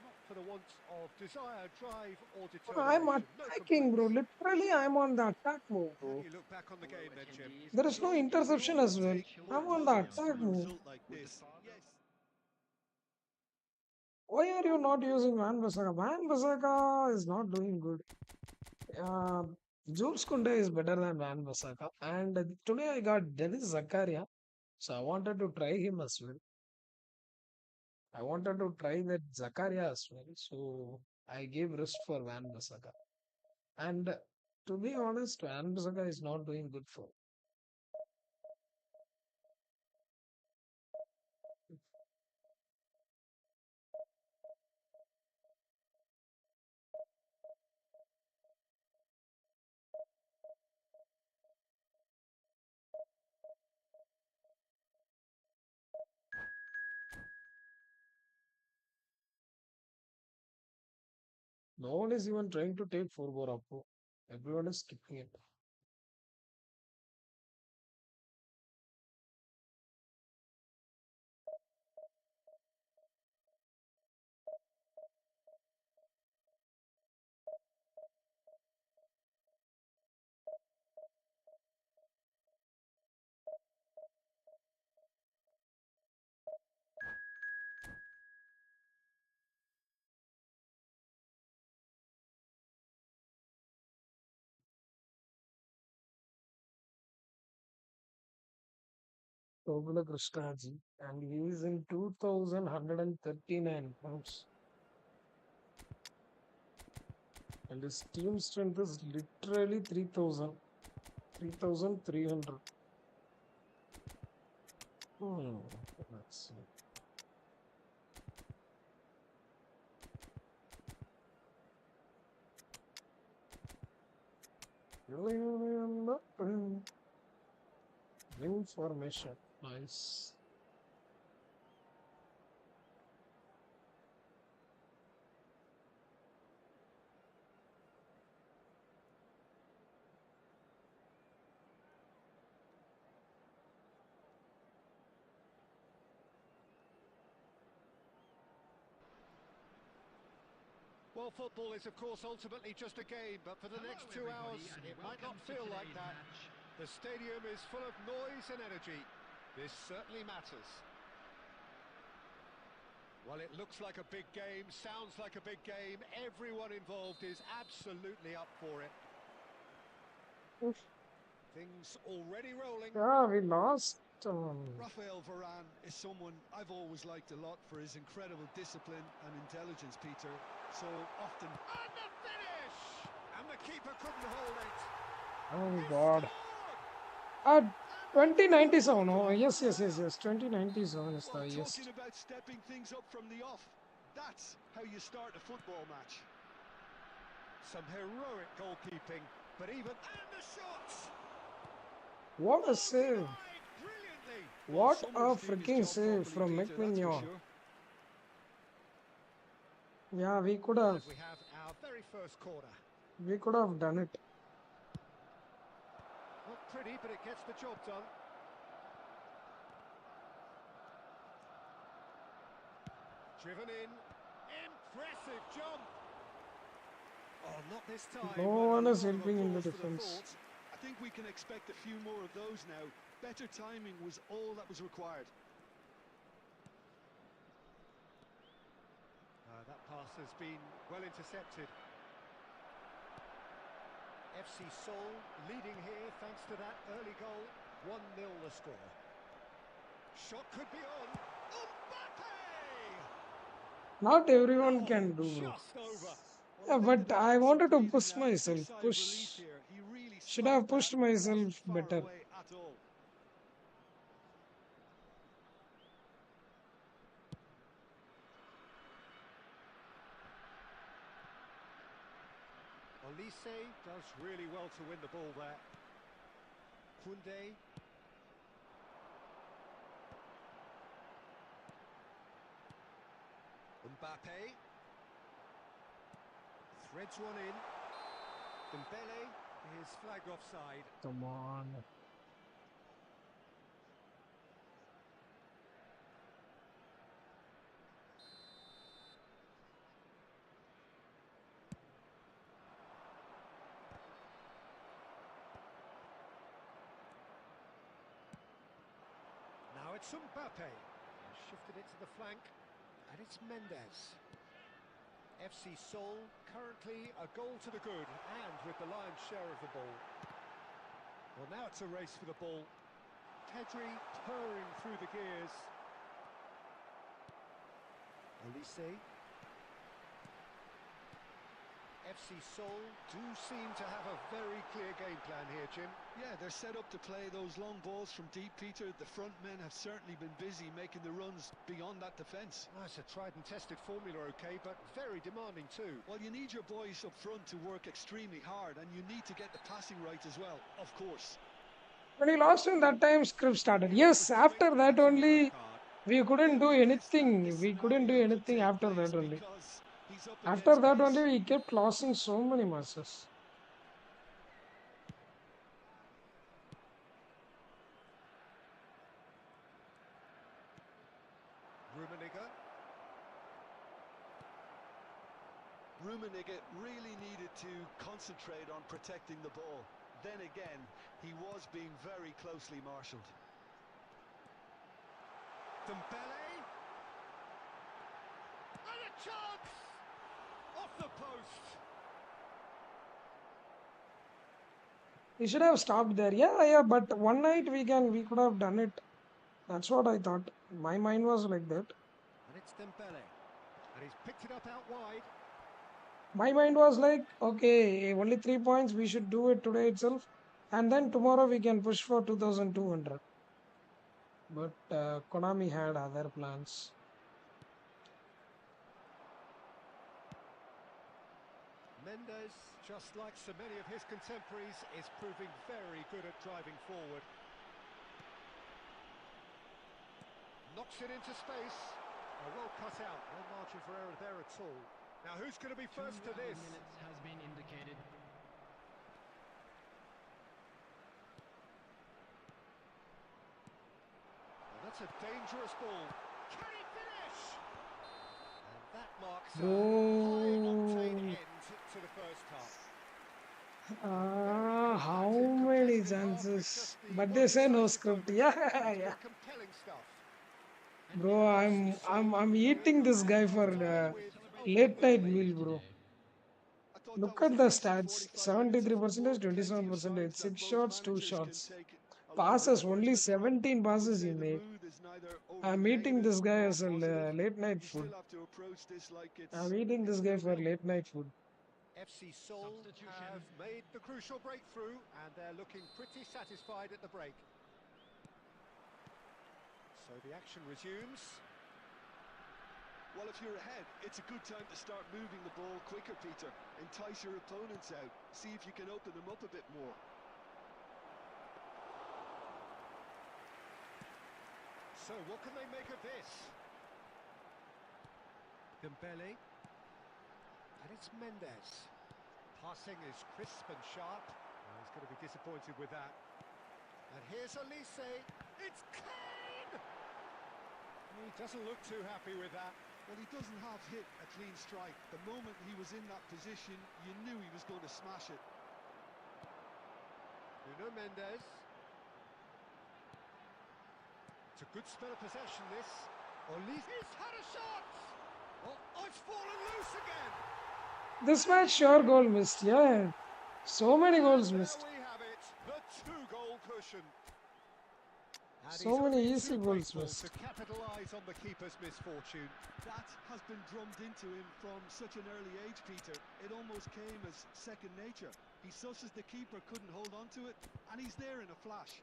[SPEAKER 2] not for the want of desire, drive, or
[SPEAKER 1] I'm
[SPEAKER 2] determination. No
[SPEAKER 1] attacking, bro.
[SPEAKER 2] complaints.
[SPEAKER 1] Literally, I'm on the attack move,
[SPEAKER 2] How
[SPEAKER 1] bro.
[SPEAKER 2] do you look back on the game then, Jim?
[SPEAKER 1] There is no interception as well. I'm on the attack
[SPEAKER 3] A
[SPEAKER 1] move.
[SPEAKER 3] result like this. Yes.
[SPEAKER 1] Why are you not using Van Bissaka? Van Bissaka is not doing good. Jules Kunde is better than Van Bissaka. And today I got Dennis Zakaria. So I wanted to try him as well. I wanted to try that Zakaria as well. So I gave rest for Van Bissaka. And to be honest, Van Bissaka is not doing good for. No one is even trying to take 4-4 up. Everyone is skipping it. Tobula Krishnaji, and he is in 2,139 pounds. And his team strength is literally 3,000, 3,300. Let's see. Information. Nice.
[SPEAKER 2] Well, football is, of course, ultimately just a game, but for the next 2 hours, it might not feel like that. The stadium is full of noise and energy. This certainly matters. Well, it looks like a big game, sounds like a big game. Everyone involved is absolutely up for it.
[SPEAKER 1] Oof.
[SPEAKER 2] Things already rolling.
[SPEAKER 1] Yeah, we lost.
[SPEAKER 3] Rafael Varane is someone I've always liked a lot for his incredible discipline and intelligence, Peter. So often...
[SPEAKER 2] And the finish! And the keeper couldn't hold it.
[SPEAKER 1] Oh
[SPEAKER 2] He
[SPEAKER 1] God.
[SPEAKER 2] scored!
[SPEAKER 1] 2097. Oh, yes. 2097 is the
[SPEAKER 3] Well,
[SPEAKER 1] highest.
[SPEAKER 3] talking about stepping things up from the off, that's how you start a football match.
[SPEAKER 2] Some heroic goalkeeping, but even... And the shots!
[SPEAKER 1] What a save.
[SPEAKER 2] Brilliantly!
[SPEAKER 1] What a
[SPEAKER 3] Someone's doing his
[SPEAKER 1] freaking
[SPEAKER 3] job
[SPEAKER 1] save
[SPEAKER 3] properly,
[SPEAKER 1] from
[SPEAKER 3] Peter, that's for
[SPEAKER 1] McMignon.
[SPEAKER 3] sure.
[SPEAKER 1] Yeah, we could
[SPEAKER 2] And
[SPEAKER 1] have
[SPEAKER 2] we have our very first corner.
[SPEAKER 1] done it.
[SPEAKER 2] Not pretty, but it gets the job done. Driven in. Impressive jump. Oh, not this time.
[SPEAKER 1] No
[SPEAKER 2] but
[SPEAKER 1] one
[SPEAKER 2] a
[SPEAKER 1] is
[SPEAKER 2] lot of
[SPEAKER 1] helping in the
[SPEAKER 2] applause for
[SPEAKER 1] defense.
[SPEAKER 2] thought.
[SPEAKER 3] I think we can expect a few more of those now. Better timing was all that was required.
[SPEAKER 2] That pass has been well intercepted. FC Seoul leading here thanks to that early goal. 1-0 the score. Shot could be on. Mbappe!
[SPEAKER 1] Not everyone
[SPEAKER 2] Oh,
[SPEAKER 1] can do, bro.
[SPEAKER 2] just over.
[SPEAKER 1] Yeah, but I wanted to push myself. Should have pushed myself better.
[SPEAKER 2] Olise does really well to win the ball there. Koundé. Mbappe. Threads one in. Dembele is flagged offside.
[SPEAKER 1] Come on.
[SPEAKER 2] Now it's Mbappe. Shifted it to the flank. And it's Mendes. FC Seoul currently a goal to the good and with the lion's share of the ball. Well, now it's a race for the ball. Pedri purring through the gears. Olise. FC Seoul do seem to have a very clear game plan here, Jim.
[SPEAKER 3] Yeah, they're set up to play those long balls from deep, Peter. The front men have certainly been busy making the runs beyond that defence.
[SPEAKER 2] Oh, it's a tried and tested formula, okay, but very demanding too.
[SPEAKER 3] Well, you need your boys up front to work extremely hard, and you need to get the passing right as well, of course.
[SPEAKER 1] When he lost in that time, script started. Yes, after that only, we couldn't do anything. We couldn't do anything after that only. After that only, we kept losing so many matches.
[SPEAKER 3] Rummenigge really needed to concentrate on protecting the ball. Then again, he was being very closely marshalled.
[SPEAKER 2] Dembele. And a chance! Off the post.
[SPEAKER 1] We should have stopped there. Yeah, but one night we could have done it. That's what I thought. My mind was like that.
[SPEAKER 2] And it's Dembele. And he's picked it up out wide.
[SPEAKER 1] My mind was like, okay, only 3 points. We should do it today itself. And then tomorrow we can push for 2,200. But Konami had other plans.
[SPEAKER 2] Mendes, just like so many of his contemporaries, is proving very good at driving forward. Knocks it into space. Well cut out, no margin for error there at all. Now who's going to be first to this?
[SPEAKER 6] 2 minutes has been indicated.
[SPEAKER 2] Well, that's a dangerous ball. Can he finish? And that marks a high-octane
[SPEAKER 1] Bro,
[SPEAKER 2] end to the first half.
[SPEAKER 1] how many
[SPEAKER 2] Competitive half with
[SPEAKER 1] chances?
[SPEAKER 2] just the
[SPEAKER 1] But
[SPEAKER 2] one
[SPEAKER 1] they say no
[SPEAKER 2] decisive
[SPEAKER 1] script.
[SPEAKER 2] moment.
[SPEAKER 1] Yeah,
[SPEAKER 2] It's
[SPEAKER 1] yeah.
[SPEAKER 2] been compelling stuff.
[SPEAKER 1] Bro, I'm eating this guy for late night meal, bro.
[SPEAKER 3] I thought that
[SPEAKER 1] Look
[SPEAKER 3] was
[SPEAKER 1] at
[SPEAKER 3] a
[SPEAKER 1] the
[SPEAKER 3] decent
[SPEAKER 1] stats:
[SPEAKER 3] 45 minutes of
[SPEAKER 1] 73%,
[SPEAKER 3] football. Plenty of
[SPEAKER 1] 27%,
[SPEAKER 3] signs that
[SPEAKER 1] 6
[SPEAKER 3] both
[SPEAKER 1] shots, 2
[SPEAKER 3] managers can
[SPEAKER 1] shots.
[SPEAKER 3] take a lot of
[SPEAKER 1] Passes only
[SPEAKER 3] encouragement from.
[SPEAKER 1] 17
[SPEAKER 3] I would
[SPEAKER 1] passes he
[SPEAKER 3] say the
[SPEAKER 1] made.
[SPEAKER 3] mood is neither
[SPEAKER 1] I'm
[SPEAKER 3] overly
[SPEAKER 1] eating
[SPEAKER 3] negative
[SPEAKER 1] this guy
[SPEAKER 3] nor
[SPEAKER 1] as a
[SPEAKER 3] positive.
[SPEAKER 1] late night
[SPEAKER 3] You
[SPEAKER 1] food.
[SPEAKER 3] still have to approach this like
[SPEAKER 1] I'm eating this
[SPEAKER 3] it's
[SPEAKER 1] guy for
[SPEAKER 3] 0-0.
[SPEAKER 1] late night food.
[SPEAKER 2] FC Seoul
[SPEAKER 6] Substitution.
[SPEAKER 2] have made the crucial breakthrough and they're looking pretty satisfied at the break. So the action resumes.
[SPEAKER 3] Well, if you're ahead, it's a good time to start moving the ball quicker, Peter. Entice your opponents out. See if you can open them up a bit more.
[SPEAKER 2] So what can they make of this? Dembele. And it's Mendes. Passing is crisp and sharp. Well, he's going to be disappointed with that. And here's Elise. It's Kane! He doesn't look too happy with that.
[SPEAKER 3] Well, he doesn't have hit a clean strike. The moment he was in that position, you knew he was going to smash it.
[SPEAKER 2] Nuno Mendes. It's a good spell of possession, this. Elise. He's had a shot! Oh, it's fallen loose again!
[SPEAKER 1] This match sure goal missed, yeah. So many goals
[SPEAKER 2] There
[SPEAKER 1] missed.
[SPEAKER 2] we have it, the two-goal cushion. And
[SPEAKER 1] So
[SPEAKER 2] he's
[SPEAKER 1] many
[SPEAKER 2] only
[SPEAKER 1] easy
[SPEAKER 2] too
[SPEAKER 1] goals
[SPEAKER 2] grateful
[SPEAKER 1] missed.
[SPEAKER 2] to capitalise on the keeper's misfortune.
[SPEAKER 3] That has been drummed into him from such an early age, Peter. It almost came as second nature. He susses the keeper couldn't hold on to it, and he's there in a flash.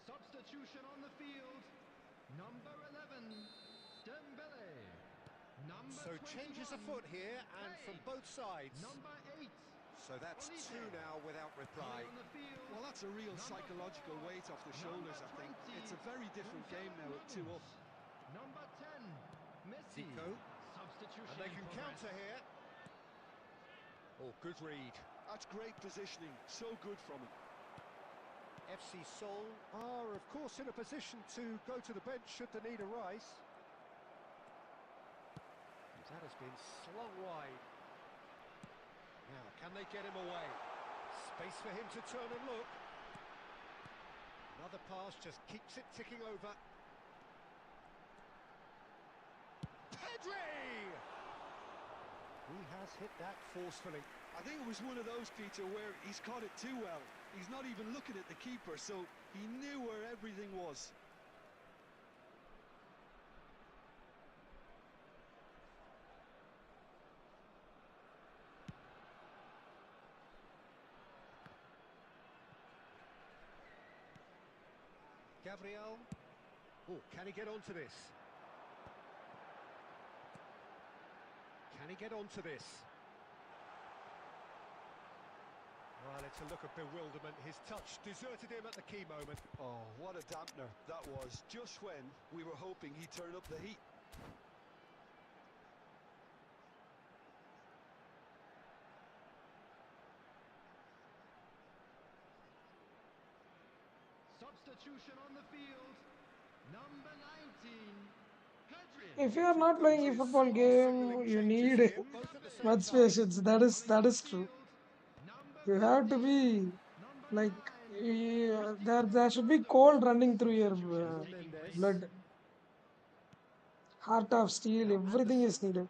[SPEAKER 4] Substitution on the field. Number 11, Dembele. Number
[SPEAKER 2] So changes
[SPEAKER 4] 21,
[SPEAKER 2] afoot here, and from
[SPEAKER 4] Hey.
[SPEAKER 2] both sides.
[SPEAKER 4] Number 8,
[SPEAKER 2] So that's
[SPEAKER 4] Olise.
[SPEAKER 2] two now without reply.
[SPEAKER 4] on the field.
[SPEAKER 3] Well, that's a real psychological weight off the shoulders, I think. It's a very different game now at 2 up.
[SPEAKER 4] Number 10, Messi.
[SPEAKER 2] Zico.
[SPEAKER 4] Substitution
[SPEAKER 2] And they
[SPEAKER 4] in
[SPEAKER 2] can
[SPEAKER 4] progress.
[SPEAKER 2] counter here. Oh, good read.
[SPEAKER 3] That's great positioning. So good from him.
[SPEAKER 2] FC Seoul are, of course, in a position to go to the bench should the need arise. That has been slung wide. Now, can they get him away? Space for him to turn and look. Another pass just keeps it ticking over. Pedri! He has hit that forcefully.
[SPEAKER 3] I think it was one of those, Peter, where he's caught it too well. He's not even looking at the keeper, so he knew where everything was.
[SPEAKER 2] Gabriel. Oh, can he get onto this? Can he get onto this? Well, it's a look of bewilderment. His touch deserted him at the key moment.
[SPEAKER 3] Oh, what a dampener that was, just when we were hoping he'd turn up the heat.
[SPEAKER 4] Substitution on the field. Number 19, Pedri.
[SPEAKER 1] If you are not playing a football game, you need
[SPEAKER 2] Both at the same
[SPEAKER 1] much
[SPEAKER 2] time.
[SPEAKER 1] patience. That is true.
[SPEAKER 4] Number
[SPEAKER 1] You have to
[SPEAKER 4] 15,
[SPEAKER 1] be
[SPEAKER 4] number
[SPEAKER 1] like
[SPEAKER 4] 9,
[SPEAKER 1] there should be cold running through your
[SPEAKER 2] Nuno Mendes.
[SPEAKER 1] blood. Heart of steel.
[SPEAKER 2] Now
[SPEAKER 1] Everything
[SPEAKER 2] Anderson.
[SPEAKER 1] is needed.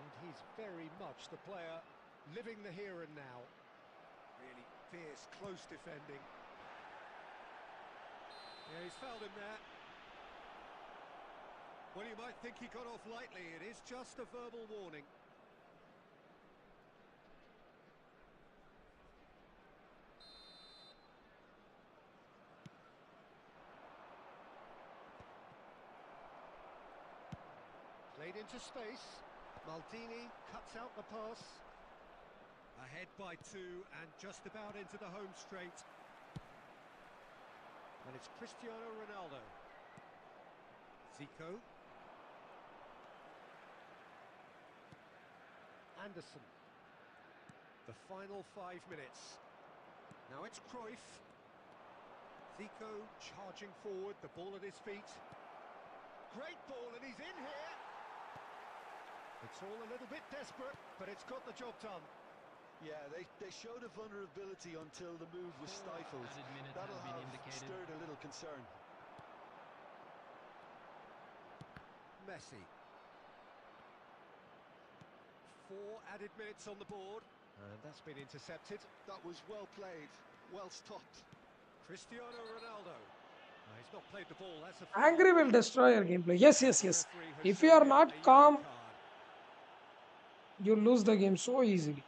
[SPEAKER 2] And he's very much the player living the here and now. Really fierce, close defending. Yeah, he's fouled him there. Well, you might think he got off lightly. It is just a verbal warning. Played into space. Maldini cuts out the pass. Ahead by 2 and just about into the home straight. And it's Cristiano Ronaldo. Zico. Anderson. The final 5 minutes. Now it's Cruyff. Zico charging forward, the ball at his feet. Great ball, and he's in here. It's all a little bit desperate, but it's got the job done.
[SPEAKER 3] Yeah, they showed a vulnerability until the move was stifled. That'll have stirred a little concern.
[SPEAKER 2] Messi. 4 added minutes on the board, and that's been intercepted.
[SPEAKER 3] That was well played, well stopped.
[SPEAKER 2] Cristiano Ronaldo. He's not played the ball, that's a
[SPEAKER 1] Angry will destroy your gameplay. Yes, yes, yes. If you are not calm, you lose the game so easily.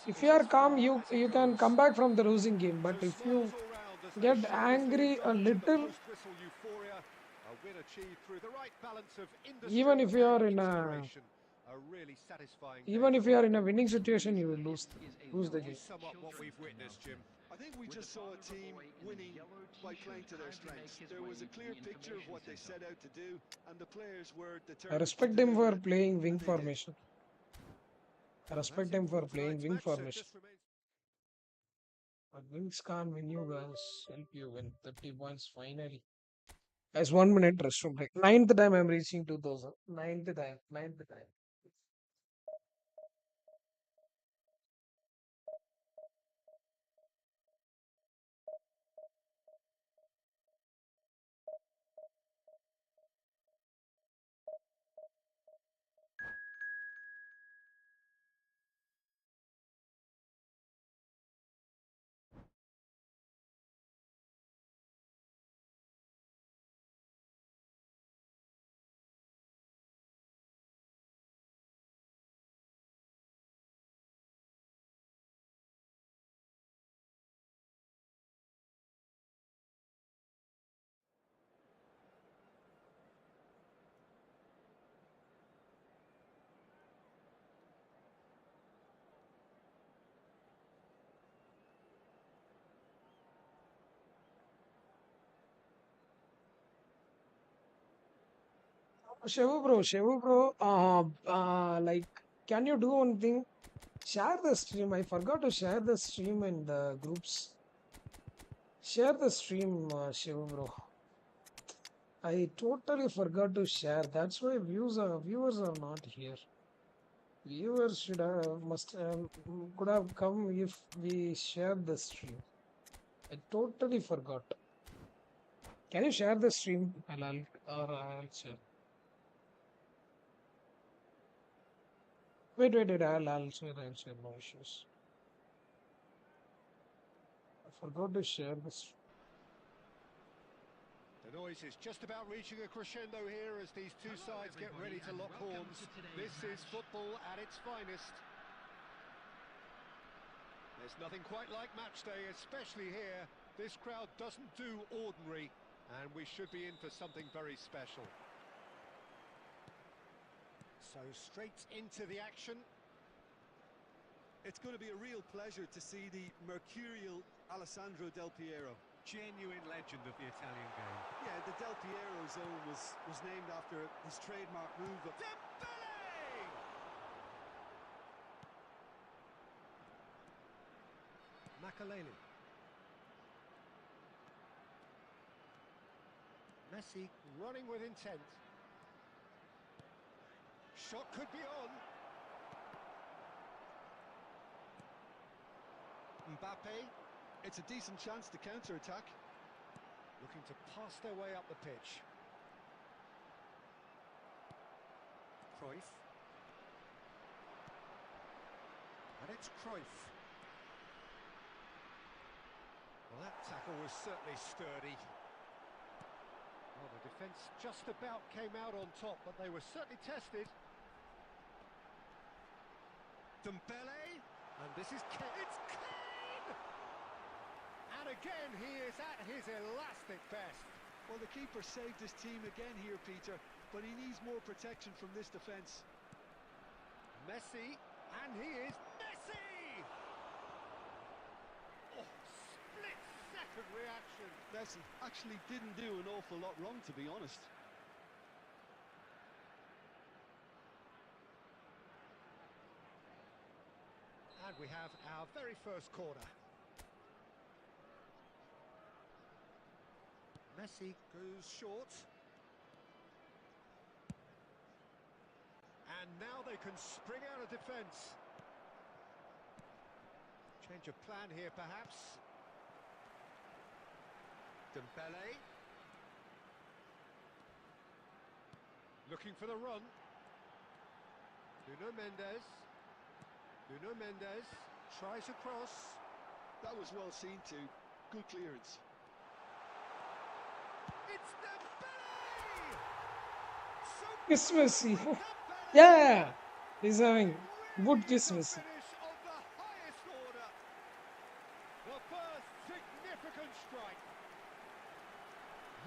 [SPEAKER 1] If you are calm, you can come back from the losing game. But if you get angry a little, even if you are in a winning situation, you will lose the game.
[SPEAKER 2] What we've witnessed, Jim.
[SPEAKER 3] I think we just saw a team winning by playing to their strengths. There was a clear picture of what they set out to do, and the players were determined.
[SPEAKER 1] I respect him for playing wing formation. I respect him for playing wing formation. But wings can't win you, guys. Help you win 30 points finally. As 1 minute restroom break. 9th time I'm reaching 2000. 9th time. Shevu bro, like, can you do one thing? Share the stream. I forgot to share the stream in the groups. Share the stream, Shevu bro. I totally forgot to share. That's why viewers are not here. Viewers could have come if we shared the stream. I totally forgot. Can you share the stream? I'll share. Wait, I'll share, no issues. I forgot to share this.
[SPEAKER 2] The noise is just about reaching a crescendo here as these two sides get ready to lock horns. This is football at its finest. There's nothing quite like match day, especially here. This crowd doesn't do ordinary, and we should be in for something very special. So straight into the action.
[SPEAKER 3] It's going to be a real pleasure to see the mercurial Alessandro Del Piero.
[SPEAKER 2] Genuine legend of the Italian game.
[SPEAKER 3] Yeah, the Del Piero zone was named after his trademark move of
[SPEAKER 2] Dembele! Makaleli. Messi running with intent. Shot could be on. Mbappe.
[SPEAKER 3] It's a decent chance to counter-attack.
[SPEAKER 2] Looking to pass their way up the pitch. Cruyff. And it's Cruyff. Well, that tackle was certainly sturdy. Well, the defence just about came out on top, but they were certainly tested. Dembele, and this is Kane. It's Kane! And again, he is at his elastic best.
[SPEAKER 3] Well, the keeper saved his team again here, Peter, but he needs more protection from this defence.
[SPEAKER 2] Messi, and he is Messi! Oh, split-second reaction.
[SPEAKER 3] Messi actually didn't do an awful lot wrong, to be honest.
[SPEAKER 2] And we have our very first corner. Messi goes short. And now they can spring out of defence. Change of plan here, perhaps. Dembele. Looking for the run. Nuno Mendes. Nuno Mendes tries a cross.
[SPEAKER 3] That was well seen too. Good clearance.
[SPEAKER 2] It's Dembele!
[SPEAKER 1] Kiss Messi.
[SPEAKER 2] Dembele!
[SPEAKER 1] Yeah, he's having good kiss
[SPEAKER 2] Really
[SPEAKER 1] Messi.
[SPEAKER 2] finish of the highest order. The first significant strike.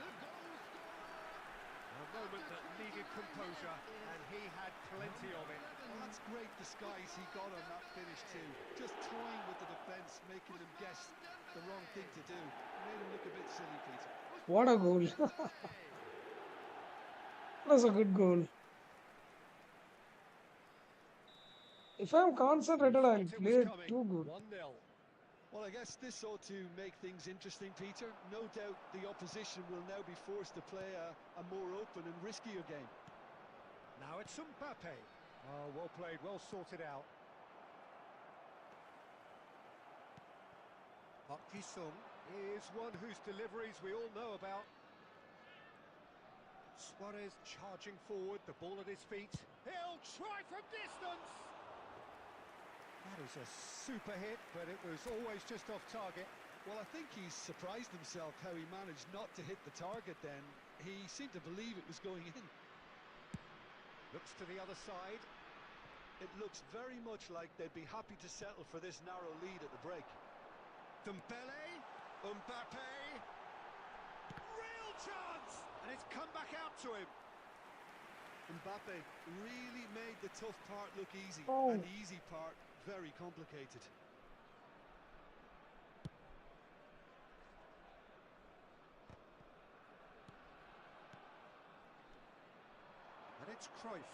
[SPEAKER 4] The goal scorer.
[SPEAKER 2] A moment that needed composure, and he had plenty of it.
[SPEAKER 3] Well, that's great disguise he got on that finish too. Just toying with the defence, making them guess the wrong thing to do. Made him look a bit silly, Peter.
[SPEAKER 1] What a goal. That's a good goal. If I'm concentrated, I'll
[SPEAKER 2] Thought it was
[SPEAKER 1] play
[SPEAKER 2] coming.
[SPEAKER 1] too good.
[SPEAKER 2] 1-0.
[SPEAKER 3] Well, I guess this ought to make things interesting, Peter. No doubt the opposition will now be forced to play a more open and riskier game.
[SPEAKER 2] Now it's Mbappe. Oh, well played, well sorted out. Possesion is one whose deliveries we all know about. Suarez charging forward, the ball at his feet. He'll try from distance! That is a super hit, but it was always just off target.
[SPEAKER 3] Well, I think he's surprised himself how he managed not to hit the target then. He seemed to believe it was going in.
[SPEAKER 2] Looks to the other side.
[SPEAKER 3] It looks very much like they'd be happy to settle for this narrow lead at the break.
[SPEAKER 2] Dembele, Mbappe, real chance, and it's come back out to him.
[SPEAKER 3] Mbappe really made the tough part look easy,
[SPEAKER 1] Oh.
[SPEAKER 3] and the easy part very complicated.
[SPEAKER 2] And it's Cruyff.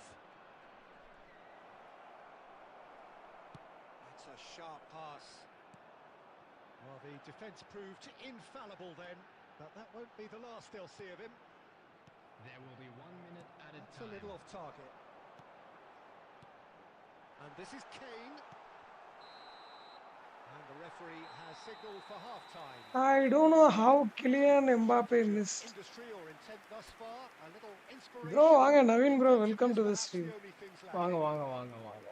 [SPEAKER 2] It's a sharp pass. Well, the defence proved infallible then, but that won't be the last they'll see of him.
[SPEAKER 4] There will be 1 minute added
[SPEAKER 2] It's
[SPEAKER 4] time.
[SPEAKER 2] a little off target. And this is Kane. And the referee has signalled for half-time.
[SPEAKER 1] I don't know how Kylian Mbappe missed.
[SPEAKER 2] Industry or intent thus far, a little inspiration.
[SPEAKER 1] Bro, வாங்க Naveen bro, welcome to the
[SPEAKER 2] Perhaps
[SPEAKER 1] stream.
[SPEAKER 2] the only things
[SPEAKER 1] வாங்க
[SPEAKER 2] lacking.
[SPEAKER 1] வாங்க வாங்க வாங்க வாங்க.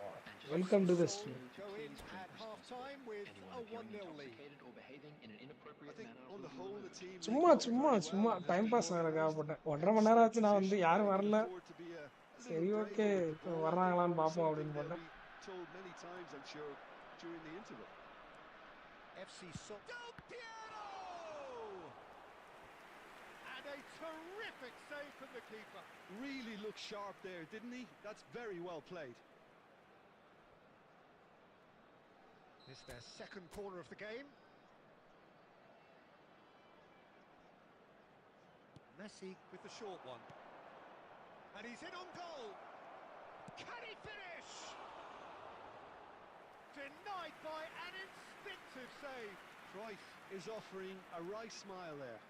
[SPEAKER 1] Welcome to the stream.
[SPEAKER 2] Go in at half-time with a 1-0 lead.
[SPEAKER 6] Or behaving in an
[SPEAKER 3] I
[SPEAKER 6] inappropriate
[SPEAKER 3] think
[SPEAKER 6] manner
[SPEAKER 3] on the whole the team
[SPEAKER 1] சும்மா
[SPEAKER 3] recovered
[SPEAKER 1] சும்மா
[SPEAKER 3] very well
[SPEAKER 1] சும்மா
[SPEAKER 3] and has
[SPEAKER 1] time
[SPEAKER 3] been
[SPEAKER 1] pass ஆகிறக்கா
[SPEAKER 3] organised.
[SPEAKER 1] போட்டேன்.
[SPEAKER 3] An
[SPEAKER 1] 1.5 மணி நேரம் ஆச்சு நான் வந்து
[SPEAKER 3] excellent
[SPEAKER 1] யாரும்
[SPEAKER 3] position.
[SPEAKER 1] வரல.
[SPEAKER 3] They can afford to be a little
[SPEAKER 1] சரி
[SPEAKER 3] brave
[SPEAKER 1] okay
[SPEAKER 3] with the ball.
[SPEAKER 1] வர்றாங்களான்னு பார்ப்போம்
[SPEAKER 3] Something
[SPEAKER 1] அப்படின்னு
[SPEAKER 3] they'll
[SPEAKER 1] போட்டேன்.
[SPEAKER 3] be told many times, I'm sure, during the interval.
[SPEAKER 2] FC Del Piero! And a terrific save from the keeper.
[SPEAKER 3] Really looked sharp there, didn't he? That's very well played.
[SPEAKER 2] It's their second corner of the game. Messi with the short one. And he's in on goal. Can he finish? Denied by an instinctive save.
[SPEAKER 3] Cruyff is offering a wry smile there.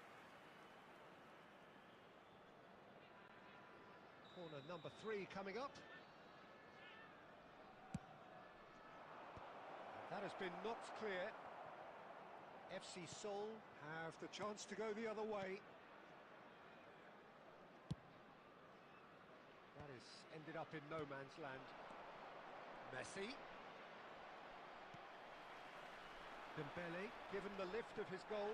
[SPEAKER 2] Corner number 3 coming up. That has been knocked clear. FC Seoul have the chance to go the other way. That has ended up in no man's land. Messi. Dembele, given the lift of his goal.